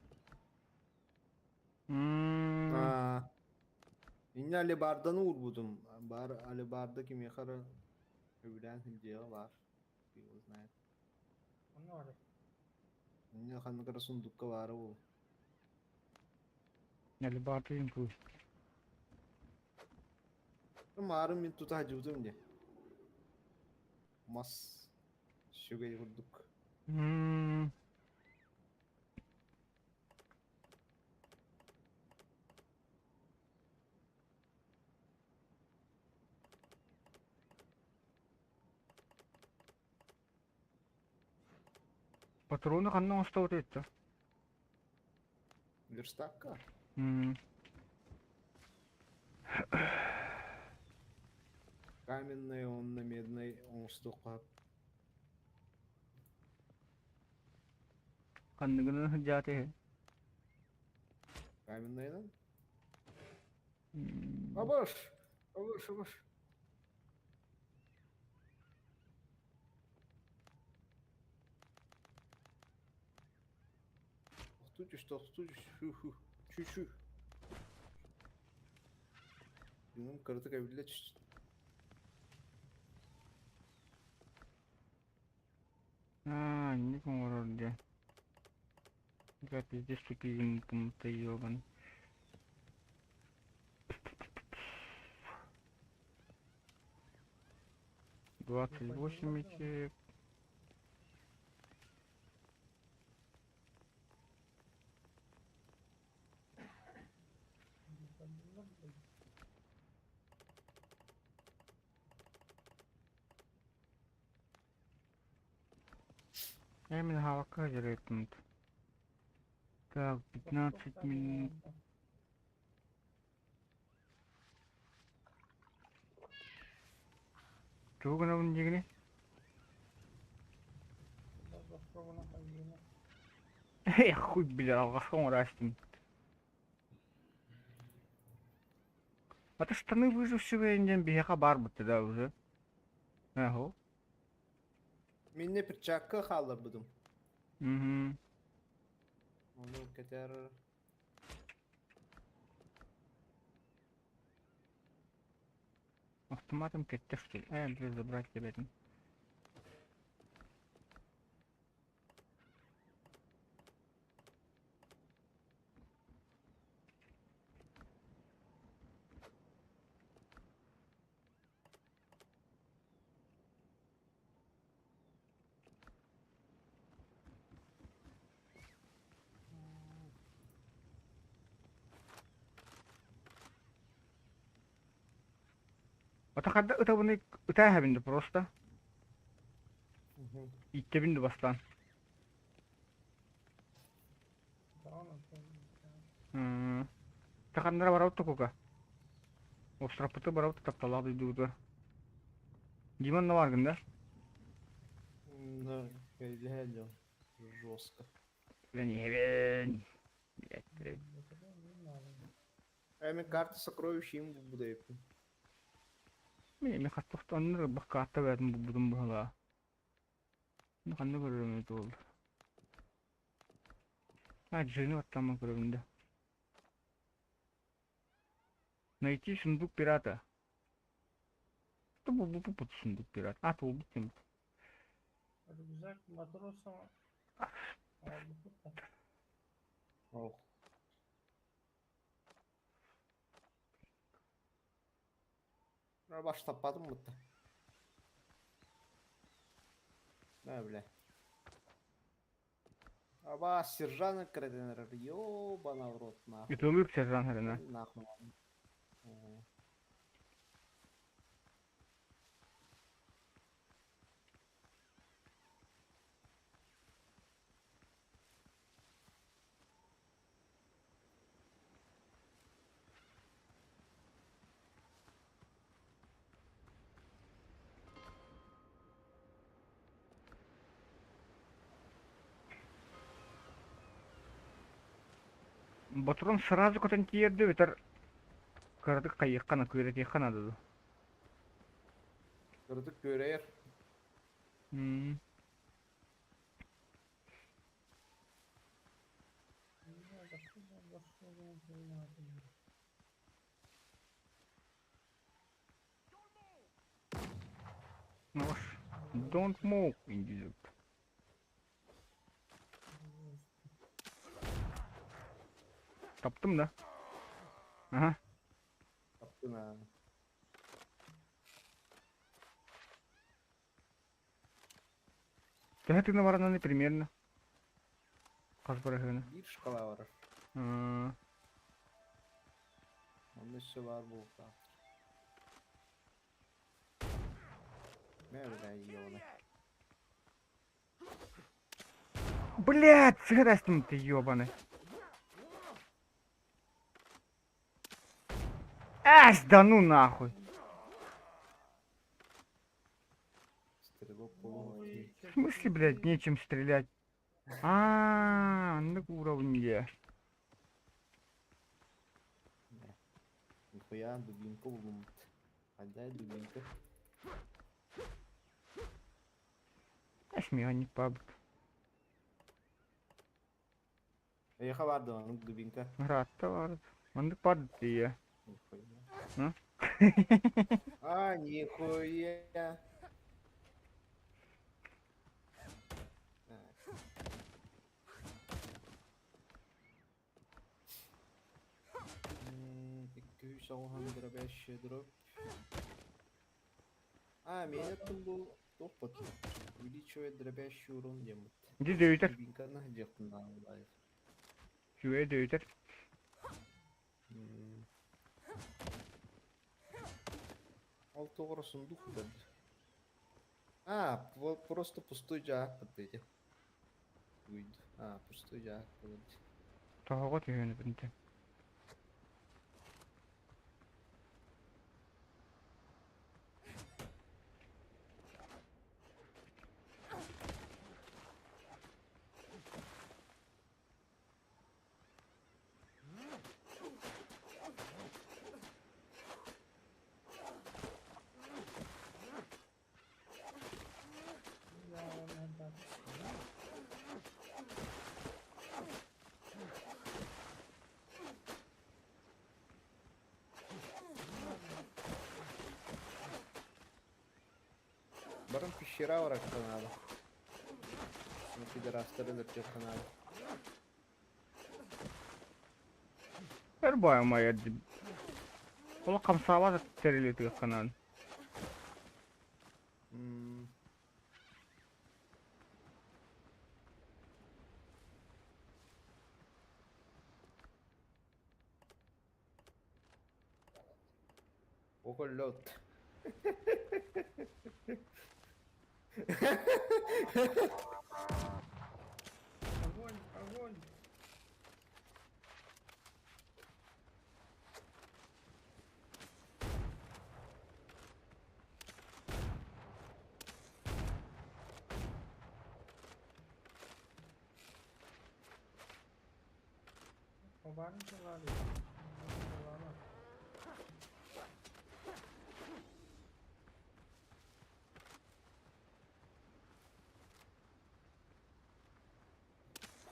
Инне алибарданы урбудум. Бар алибарда кимехара өвдән хилҗега бар. Его знает. Onu var. Инне ханныкара сундукка бары ул. Или баты инкуй. Марын мен тута жудум де. Мас шөгөй курдук. Патроны канна остават етті. Верстакка. Каменный, он на медный, он стукап. Кандыгын जाते हैं. Каменный, да? Абаш! Абаш, абаш. Тоқтучуш, фу-фу, чу-чу. Bilmem karıtık evliyle çüş. Не вроде. Я пиздец тупизм кому-то ёбан. Двадцать восемь ячеек. Я именно хавака жарейтмут. Так, 15 минут. Чего на вон Эх, хуй, бля, алгашком растем. Это штаны выжившего инден бияка бар бутты да уже. Ага. Minne pirçakka kalır budum. Угу. Onu kadar Автоматом кетте что ли? Блин, забрать тебя. Это вони утайга бинди просто. Итте бинди бастан. Тахандара барау тукука. Острапыты барау тапталады дууда. Диман на варгын да? Да, реально жестко. Блин, блядь. Эми карта сокровища им будет. Мен хаттыктан баккаата бәдим будум бала. Ну ханны көрөм это бол. Жыны аттама көрөмдө. Найти сундук пирата. Что был сундук пират? Тул битим. Рюкзак матроса. Ох. Baş tapadım mı da? Ne bile? Аба сержант креденер, ёбана в рот нахуй. Это лык сержант хрена. Нахуй. Батрон сразу котен тиерди бетер. Кырдык кайыккана күйрек яккана деді. Kırdık göreğer. Noş. Don't move İngilizce. Taptım da. Aha. Yaptın ha. Тега ты наварана примерно. Казбарагана. Bir şkala var. Onun işi var bu kadar. Ne öyle iyi onu. Блядь, сграстим ты ёбаный. Да ну нахуй. Стрелок полугодий. В смысле, блядь, нечем стрелять? На уровне. Нихуя, дубинка buldum. Отдай дубинка. Смея не паб. Яха vardı onun dubinka. Грата var. Он падает я. Нихуя. Нихуя. Soğuhandıra 5 drop. Мен это был опыт. Увеличивает дробящий урон демот. Где дөйтер? Дубинка на где лайф. Чуя дөйтер? Ол тоғры сундук болды. Просто пустой жақ бітті. Uydu. А, пустой жак болады. Тоҕоҕо түһүөнү бинтэ. Ya ben de. Барам пещера врагта надо. Ну, пидорастары зачем-то надо. Эр байма ядди. Ола камсаабат терилетиге канаан. М, Ого, лед. Огонь, огонь. Babanın cevabı. Cevabı.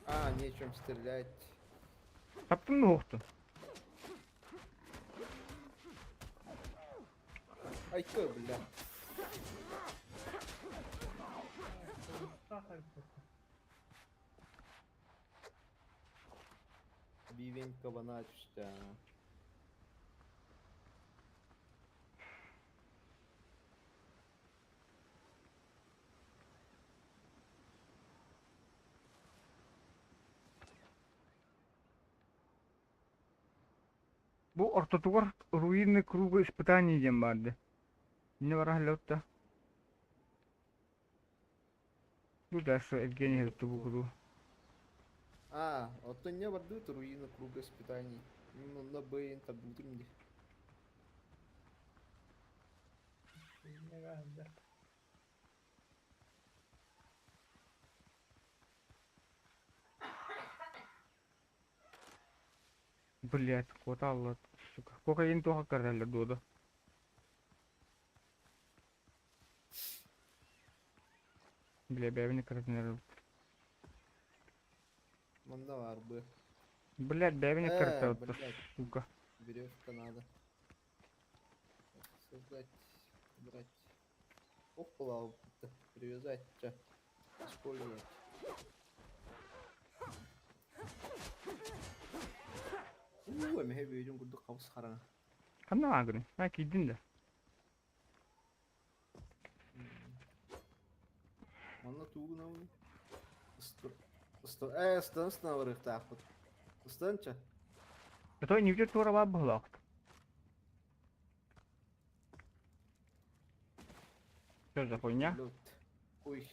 А, нечем стрелять. Таптың мı оқту? Ай, кто, бля. Сахар просто. Бивень кабана düştü. Bu ортотугар руины круга испытаний дем барды. Не вара лётта. Ну да, что Евгений говорит, ту бугру. А, вот то не воды, то руина круга испытаний. Ну, на Бэйн там внутренний. Ne kadar. Блять, хватало, сука. Кокаин тоже карали дода. Бля, бявни каратнер. Манда var бы. Блять, бявни карта, блядь. сука. Веревка надо. Создать, брать. Опа, привязать, использовать. Ой, мен büyüdüm burada kavus karana. Kanna agri. Ha kidin de. Manna tuğu ne oldu? Istur. Istur. Stansı var ihtiyaç. Stança. Это не где тура бабла. Что за хуйня? Ой,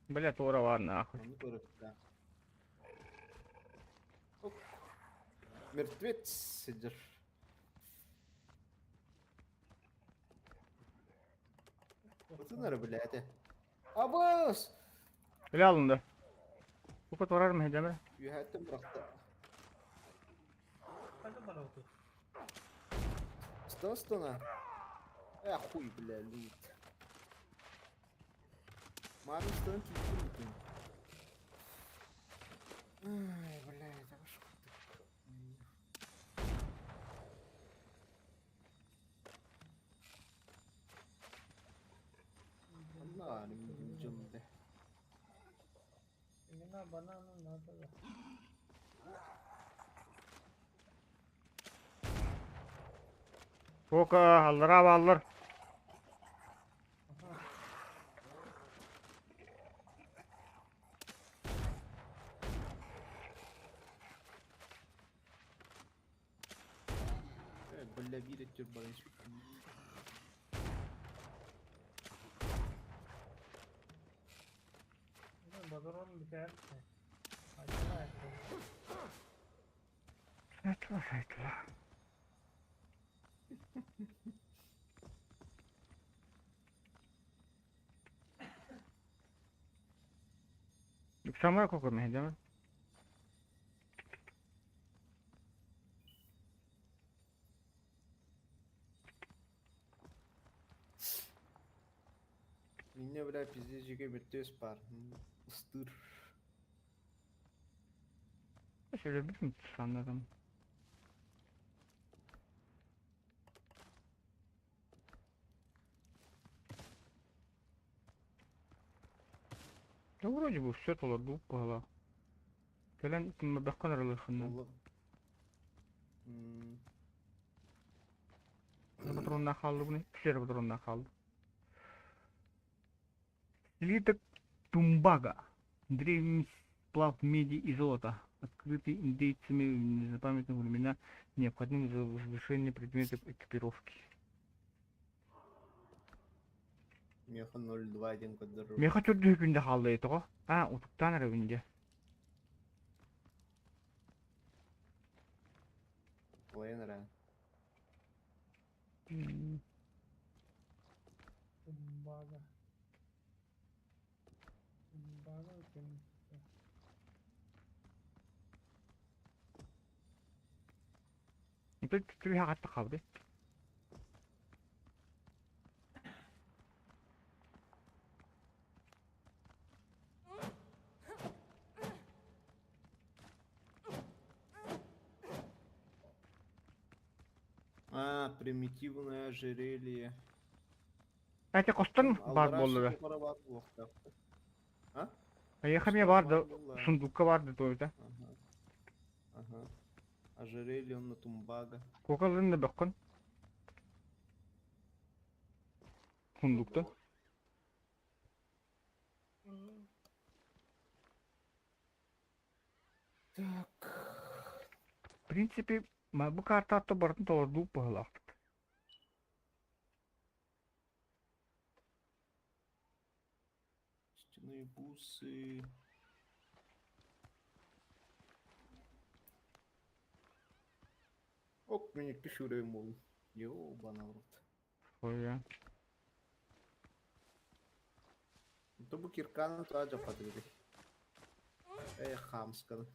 Бля, тура ладно, нахуй. manna var ihtiyaç. Оп. Мертвец сидишь. Вот ты, наверное, блядь. Абас! Бля алынды. Сука турар mı hedeme? Yühəttim bıraktı. Hadi bana otur. Стана. Хуй, бля, лут. Мамин стан чуть-чуть. Ай, бля, это что Allah, ne cümle. Yine bana mı nerede? Сука, аллара аллар. Бля, видит тюрбан. Prodron biter. Acaba Сайтла, сайтла. Самая кока мехдема. Мине, бля, пиздец, жеге беттес бар. Ыстыр. Şöyle bir mi sanırım. Да вроде бы все толорду пала. Келен ким баккан аралыхыннан. Олы. Патронна қалды бұны. Кішер патронна қалды. Слиток Тумбага. Древний сплав меди и золота. Открытый индейцами в незапамятные времена, необходим за возвышение предметов экипировки. Меха 0.2 ден кодырыр. Меха чөrdü күнде қалды еді ғой. Утуктан әрі күнде. Лайын ра. Tumbaga. Tumbaga kim? Itu tüy haqatta қалды. Примитивное ожерелье. Әте қостан бар Алдараш болды бе. сухара бар уақытта. А? Аяқаме барды, Бар болды. сундукка барды тойда. Ага. Ага. Ожерелье на Тумбага. Kokalını da bakın. Сундукта. Так. В принципе, bu kartı hatta barın tordu pahalı. Стены бусы. Оп, меня кишурой мол. Ёбана в рот. Ой. То bu кирканы то ажа падыгы. Хамсканы.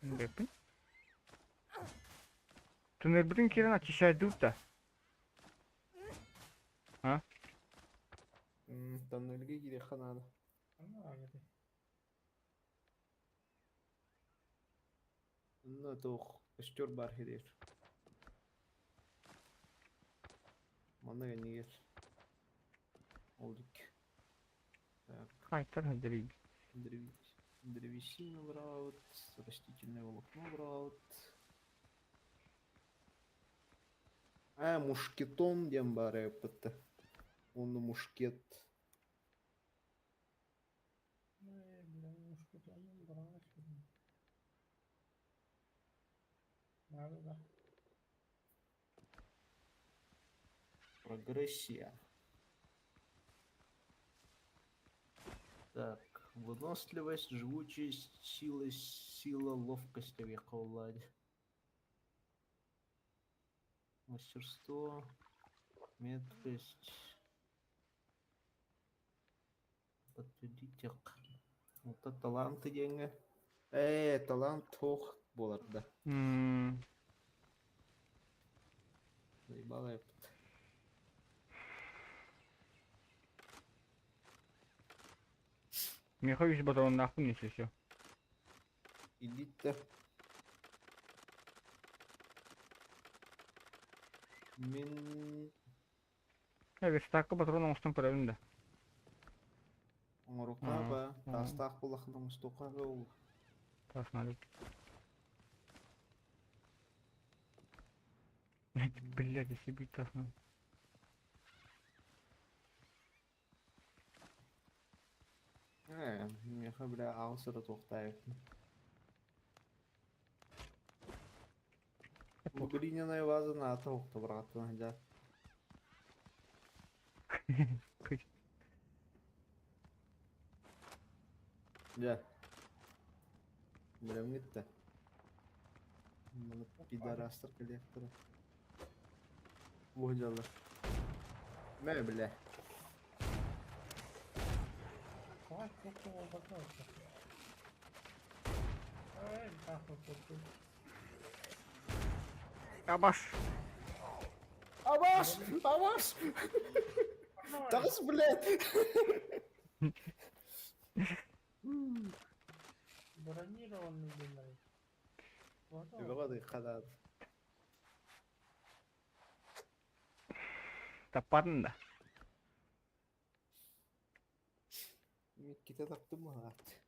Bakın. Tünel bütün kiren açışaydı da. Тоннельге кире ханады. Ну, то костер бар херер. Мана генер. Олдик. Так, Kaytar hadi. древесина брал, растительное волокно брал. Мушкетон дем баре пыты. Он мушкет. Прогрессия. Так, выносливость, живучесть, сила, ловкость, авиаколладь. Мастерство, меткость. Подтвердите. Вот это таланты деньги. Талант тох болар да. Заебала я. Меха 100 патрон нахуй не все. Идите. Мен Evet, stakka patron olmuştan paralında. Рукава, тастах булахның стокага ул. Посмотри. Блядь, если бить тасно. Меха бля аусыра тоқтайып. Глиняная ваза на тоқты братан, да. Gel. Bilem gitti. Bunu pidarastır kılyaktırı. Muhcalar. Meble. Kaç çok çok olması olsa. Evet, takıl tuttu. Yavaş. Аваш! Аваш! Тагыс, блядь! Бронированный, блядь. Вот он. Бегады кадат. Tapadın da. Микките таптым ат.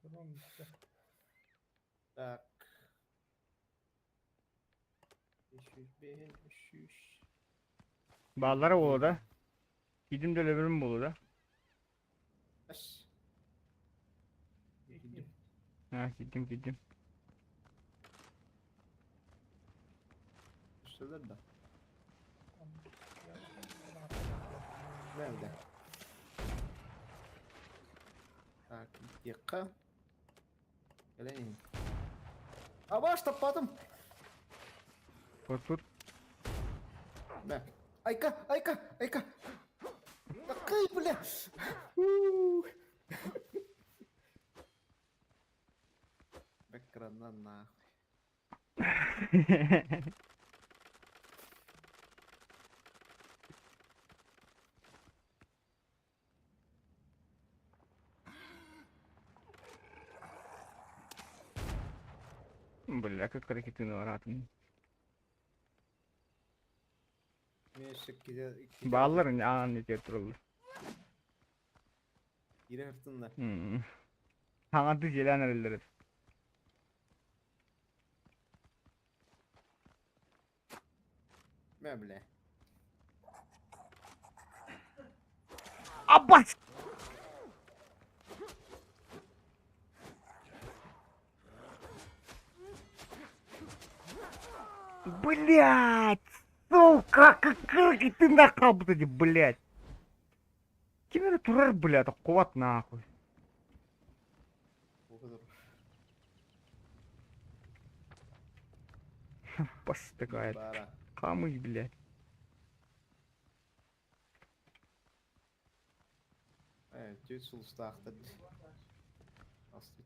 Громко. Так. 500 500. Bağlara bolu da. Gidim de öbürüm bolu da. Аш. İki. Ha gittim. Şöyle de. Nerede? Так, yakka. Geleyim. Аваш tapadım. Tut. Ben. Ayka. Такай, бля. Экранна нахуй. Бля, как крикеты наворотын. Meşek gide. Bağların anı getirildi. Yine hırtınlar. Hangi düzelen elleri. Meble. Abbas! Блять! Сука, как ты нахабытый, блять! Kim öyle durar блядь, kuvat nahуй. Bu kadar. Постыгает. Бара. Камыш, блядь. Evet, düz sulsta aktırdı. Astıt.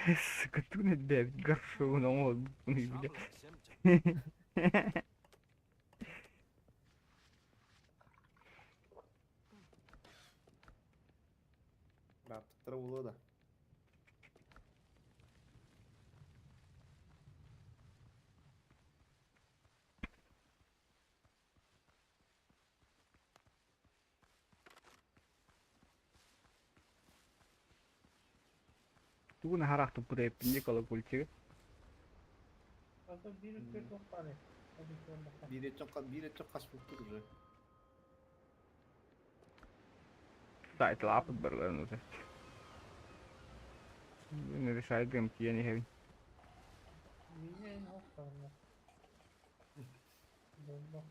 Сука, ты, блядь, горшок на мозг, блядь. Troubling symptom. Raptıkları buluyor da. Tuh naharak tuh pura pinje kalau kulci. Zaten bir ülke çok var ya. Hadi sonra bakalım. Biri çok kaç buldu duruyor. Tak itu apa berlalu tuh. Ini решает game kia nih heavy. Niye en hoş var? Bomba.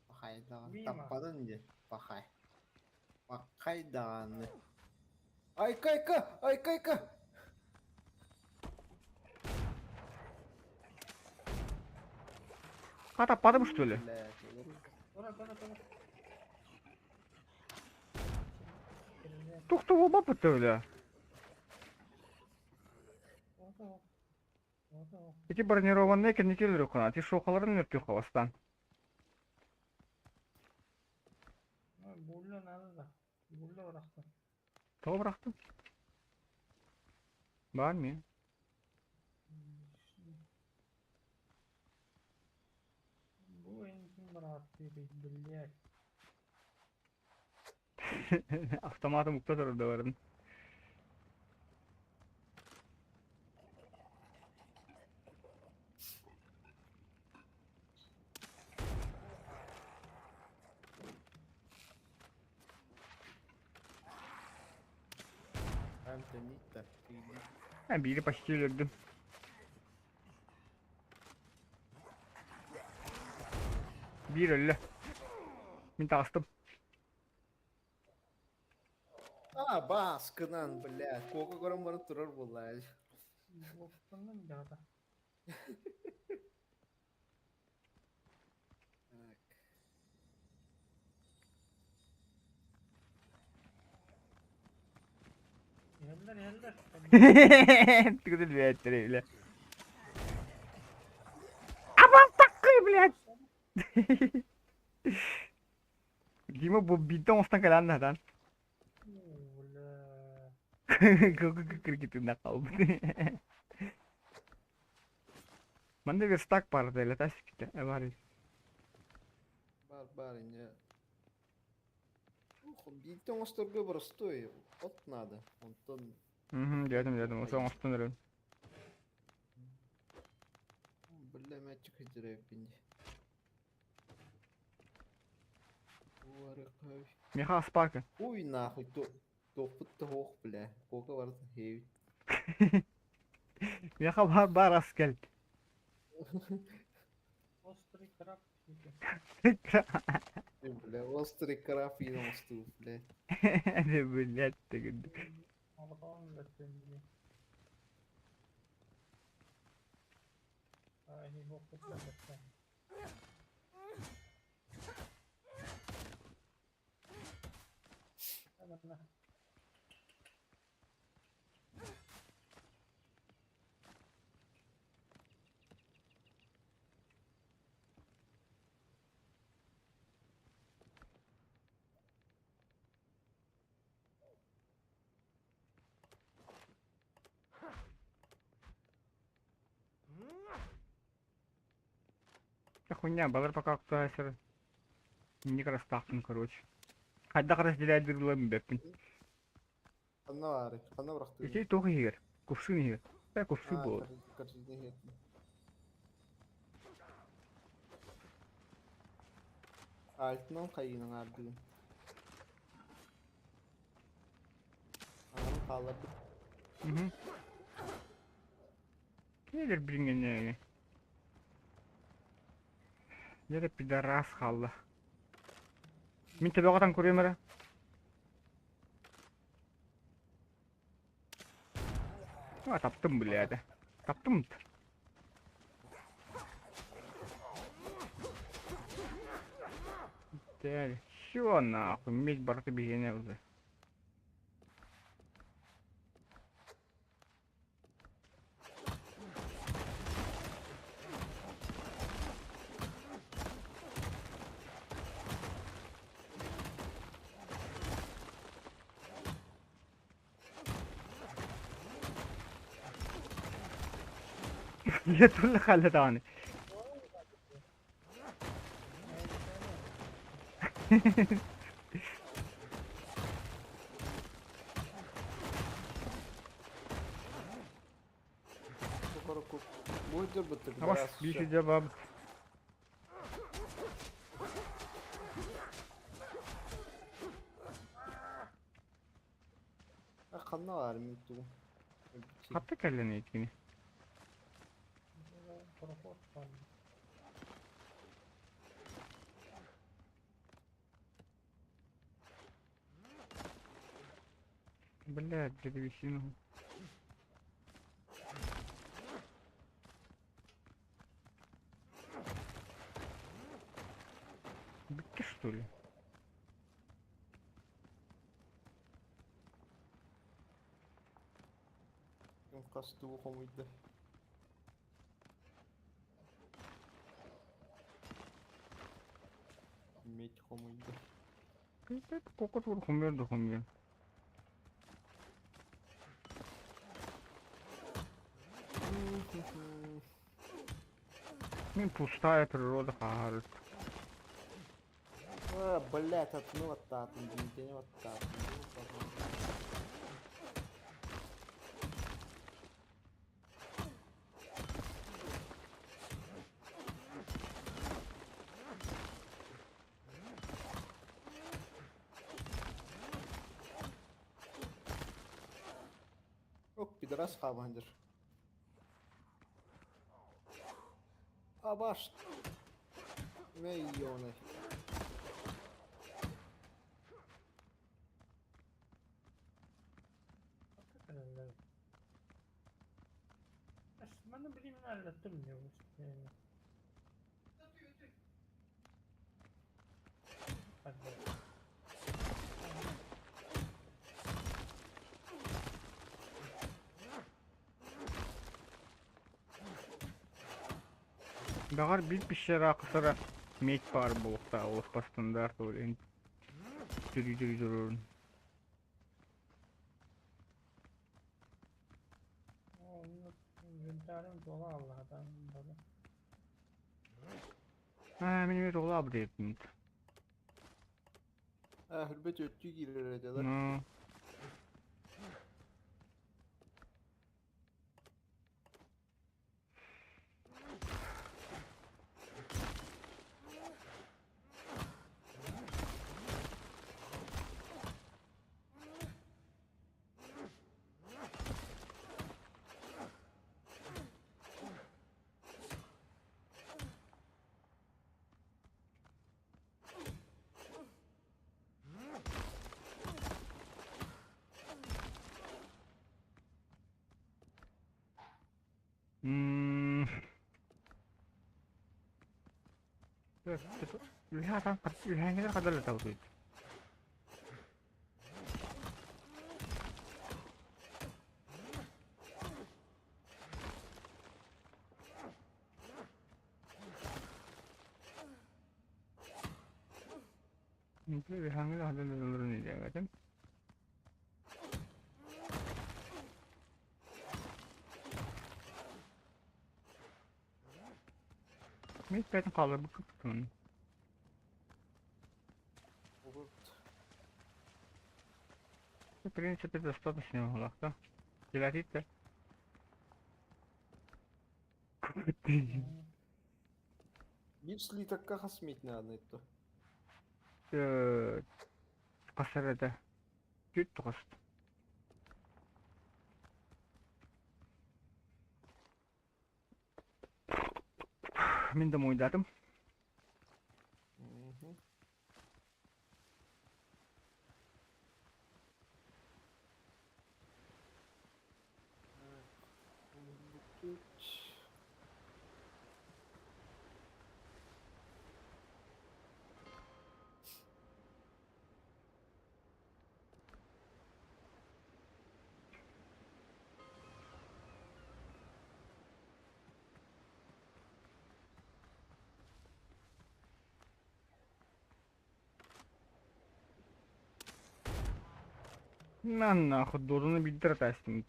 Bakaydan Mima. tapadın diye. Bakaydan. Ayka. Kata padam что ли? Блядь, Sonra. Тух что оба бля. Orada. Эти бронированные коннектилер кана. Ти шокаларын өртү хавастан. Bulla nerede? Bulla bıraktım. Kau bıraktın? Var mı ya? Bu en kim bıraktı? Блядь. Автоматом кто-то разговаривает. Титанита. Biri почти öldüm. Bir öldü. Bir tastım. Баскынан, блядь. Кока громбарын тұрар болай. Бокстанның жада. Елдер. Ты блядь, бля. Абам такой, блядь. Дима bu bidonstan kalan lan. Бля. Кого крикеты нахал. Манда bir stack vardı öyle taş gitti. Var. Бар, не. Битон осторга простой. Вот надо. Антон. Dedim. O zaman üstüne Бля, мячик хитрее пинди. Миха спака. Ой, нахуй, топыт hoch, бля. Кока var heavy. Миха бар аскел. Острый краб. Бля, острый краб и на мосту, бля. Ne блядь ты говоришь. Алган бәтенде. Ай, бокты бәтен. Ana. Да хуйня, базар пока кто не крастахтын, короче. Хайдак разделяет друг друга беппин. Хана бырақты. Ечей тоғы егер. Кувшин егер. Да, кувшин болды. Алтынан қайының ардығын. Ағырын қалады. Nedir bilingen yani? Nere pidaras kaldı. Min tabi oqatan ko'rayım ara. Taptım bile ya da. Taptım. Так, всё нахуй, медь борты бегения уже. ये तो लखा ताने Будет быттык. Аваш биши жабаб. Қанна var mı tu? Хатта каллен эткини. Проход там. Блядь, древесину. Битки что ли? Касту хомuydu. Медь хомuydu. Какой кокот хумер да хумер. Min пустая природа харит. Блять, отну вот так, не вот так. Пидорас хабандыр. Abaş. Meyyone. Hakikaten öyle. Bana bileyim nerede durmuyor bu işte yani. Hadi. Багар бит бишера кысыра меч бар булукта оспа стандарт олен жүрүн. Onun inventary'm dolu Allah'tan bana. Ha, менин ола бирет. Hürbet öttü girer ediyorlar. Ну, lihat kadar tahu tuh. Mungkin lihatnya ada nih ya kan? Mis ben kalır bu kutun. Olur. В принципе, достаточно легко. Делать-то. Bir слитакка хасмит надо это. Касарада. Жүт тост. Мен де мойдадым. На нахуй, должен бить тестинг.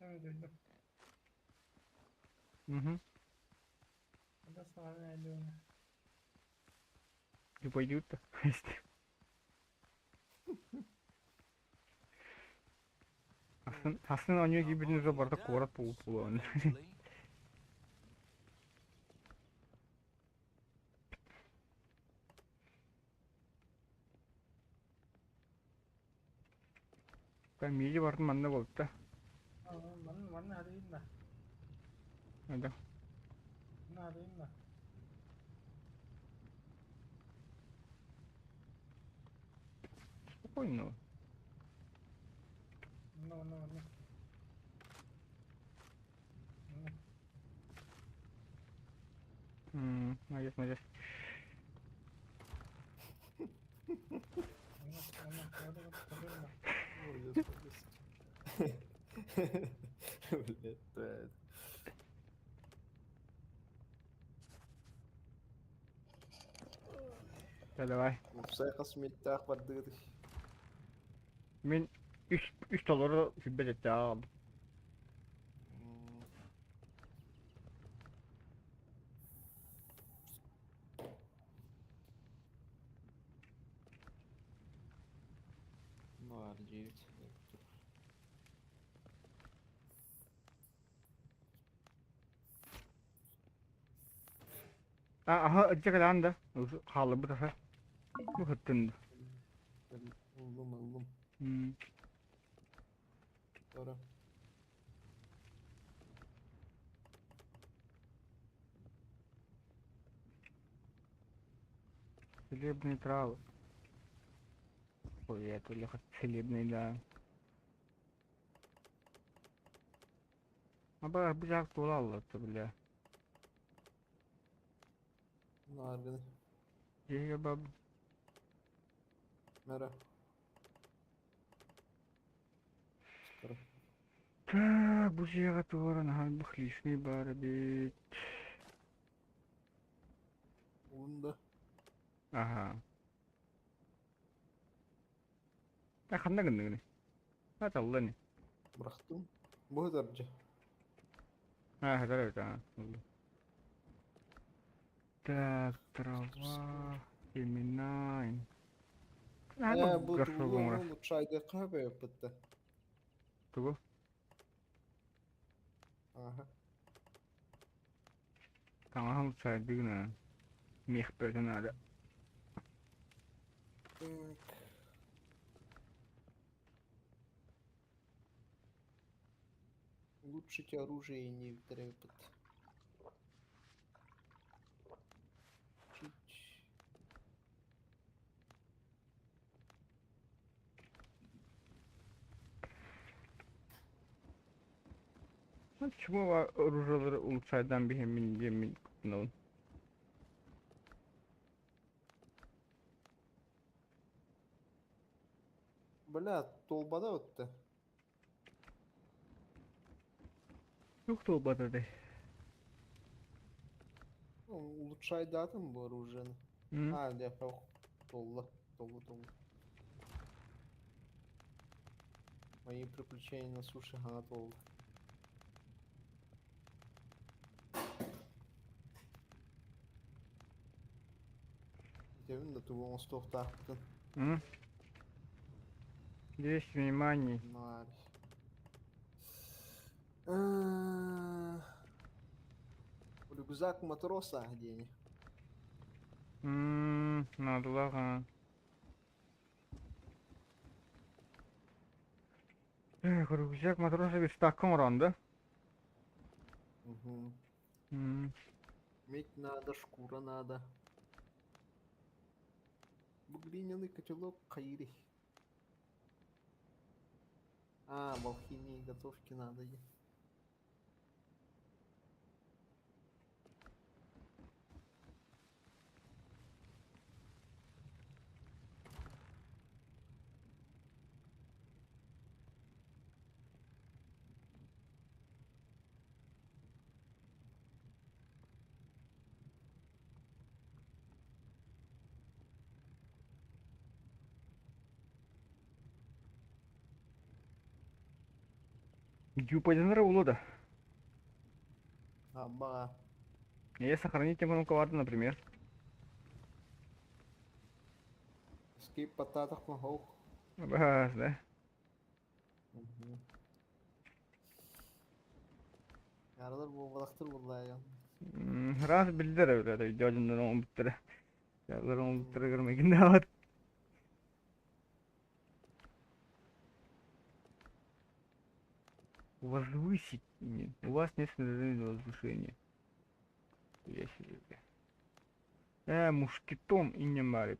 Evet duydum. Угу. O da sana ne diyor ona? И пойдут-то. Aslında oynuyor gibi birinize bardak kovarat bulup. Eventually. Ben miyeci vardım bende bulup da. Bana arayayım da. Hadi. Bana arayayım da. Спокойно. Bana. Молодец, молодец. Молодец, молодец. Блядь, да. Да, давай. Upsay хасмитте ахбардыгы. Мен 3 doları hübbet etti aldım. Aha acık alanda. Halı bu sefer. Bu hıttındı. Aldım. Hmm. Sonra. Целебные травы. Ой, я только хоть целебные, да. А бıçak dolu Allah'ta bile. Nargile. Ye bab. Mera. Скоро. Так, бузия готова, нахал бахлишный барбит. Onda. Ага. Ya khanda ganda gani. Ha talla ni. Bıraktım. Bu kadarca. Ha hadar evet ha. Так, трава, семена. Bu Garso gomra. bu çayda kahve yapıttı. Tugu. Aha. Tamam say digna. Mih pöten ada. Улучшить оружие и некоторые опыт. Чуть. Почему оружие улучшайдан бихемин ну. Бля, толбада öttü. Yok da olmadı de. Улучшай даты bu оружие. Hı? А, да, толла. Толла. Мои приключения на суше готовы. Девин да тубо мостов тахтын. Hı? Есть внимание. Нарь. Рюкзак матроса где? Надо ладно. Эх, рюкзак матроса без стакан ронда. Угу. Hı. Медь надо, шкура надо. Глиняный котелок кайри. А, в алхимии готовки надо. Дюпадинера улода. Аба. Я сохранить тему кого-то, например. Скип пататах махов. Бас, да? Yarılar bu balaktır vallahi ya. Раз билдер öyle de videodan on bittire. Yazlar on bittire görmek ne var? Возвысить. Нет, у вас нет снаряжения возвышения. Я себе. Мушкетом и не марит.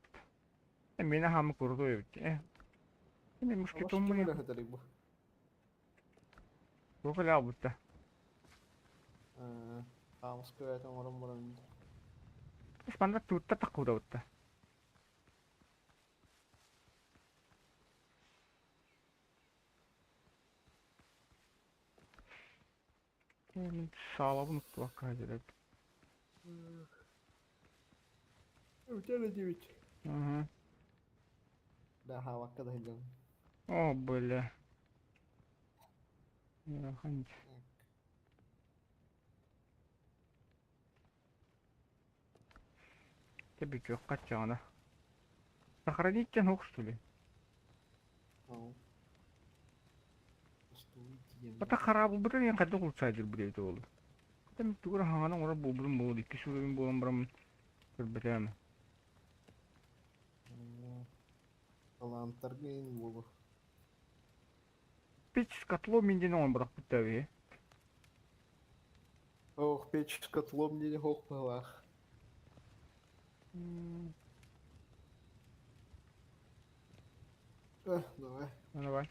Меня хам курдует. Не мушкетом Başka мне. böyle kadar bu. Сколько лябут-то? Kamus köyden oran buranın. Спанда тут-то такуда-то. Sağlamını tutmak acele. Ötele девять. Ага. Да, hava kadar gidiyorum. О, бля. Я ханч. Тебе чё, качана? Сохранить тянук, что ли? Бата харабы бутан я кадда кулсайдыр билет олу. Там тугра хаңана ора бобрун болду, 2 сулабын болан барам. берем. Таланттаргын болу. Пич с котлом мен он бірақ бітәве. Ох, печь с котлом не хох пылах. Давай. Ну, давай.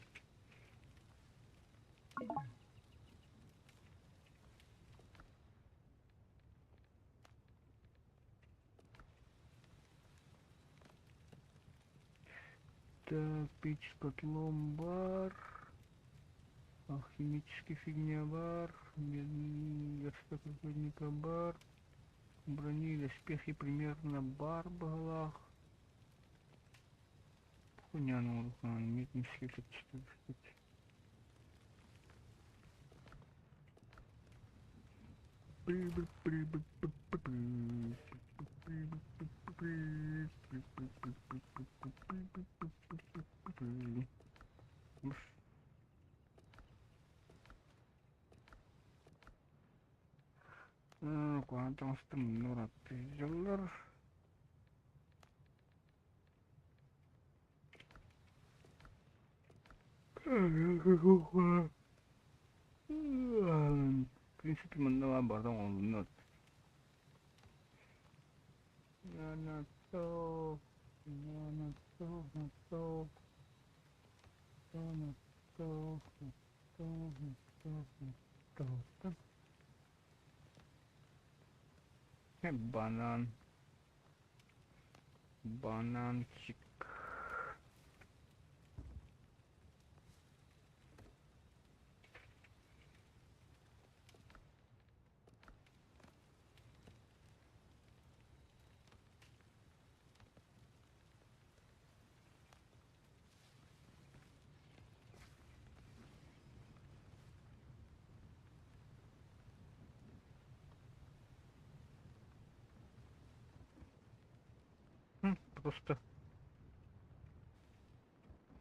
Так, печь с котлом бар. Алхимический фигня бар. Верстак охотника бар. Брони и доспехи примерно бар балах. Хуйня на урухана, метнический как 4 штуки. Kuantum menurut jalur принципе menurut barang menurut бананчик. Просто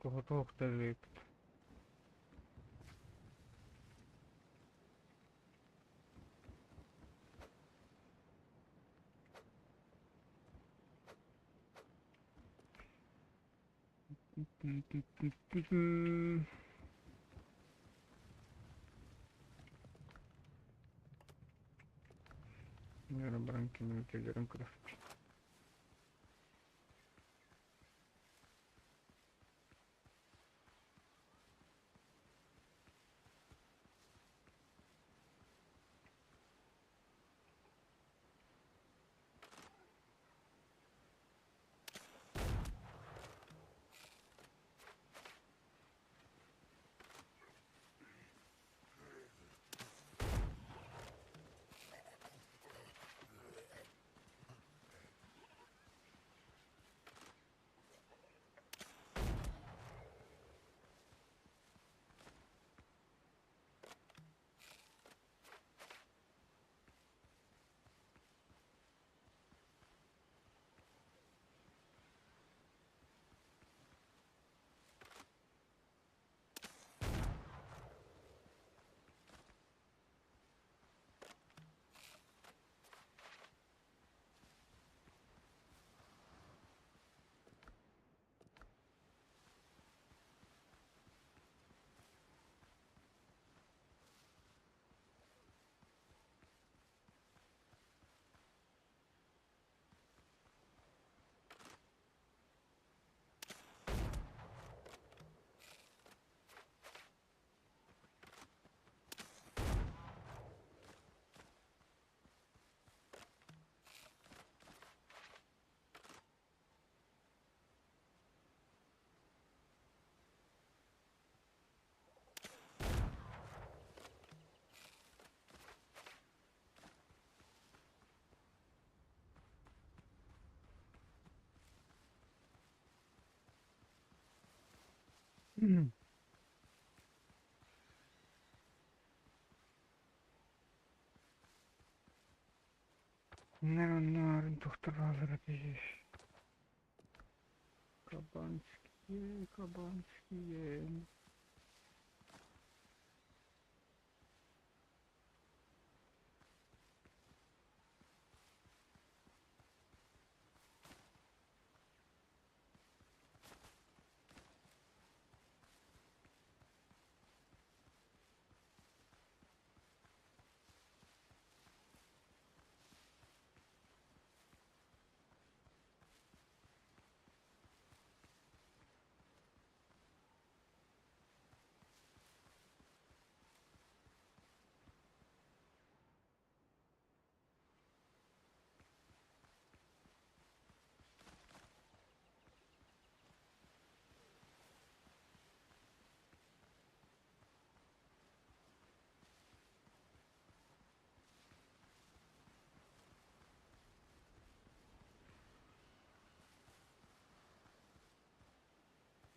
кого-то даже наверное, бранки не утилируем красоты. Наверное, доктор здесь. Кабанские.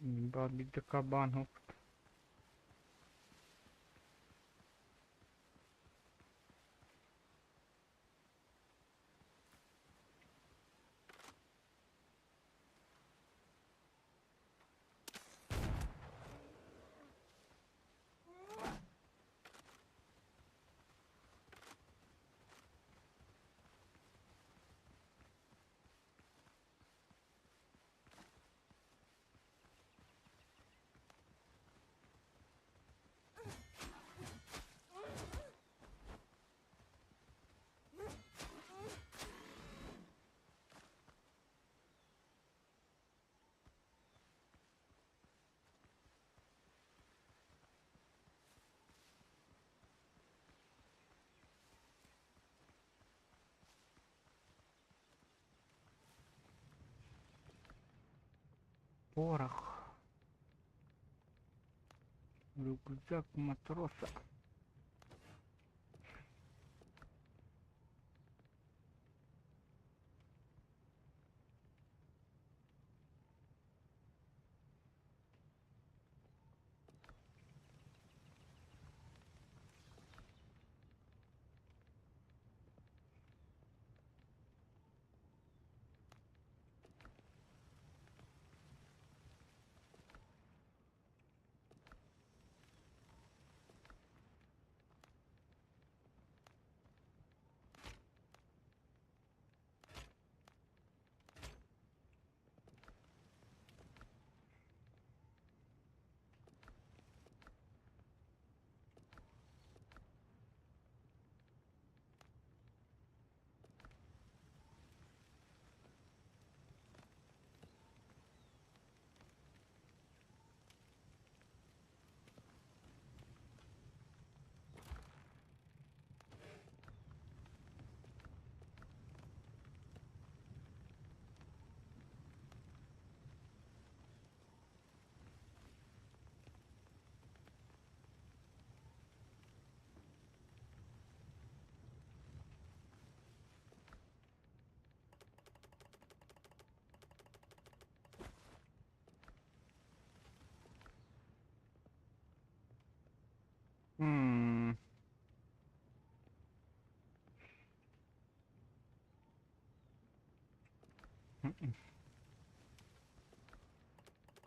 Бабида кабанов. Порох. Рюкзак матроса. М.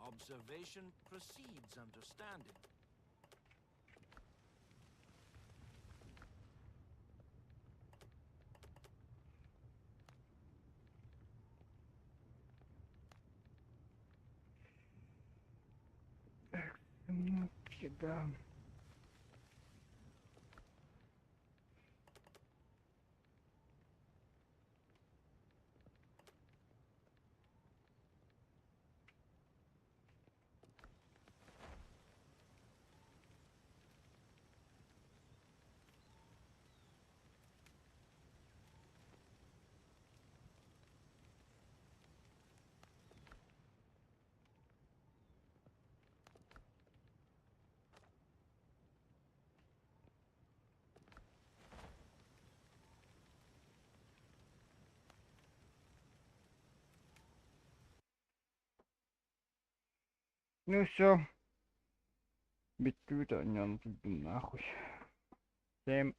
Observation precedes understanding. Ну, да. Ну все. Битву-то не надо нахуй. Всем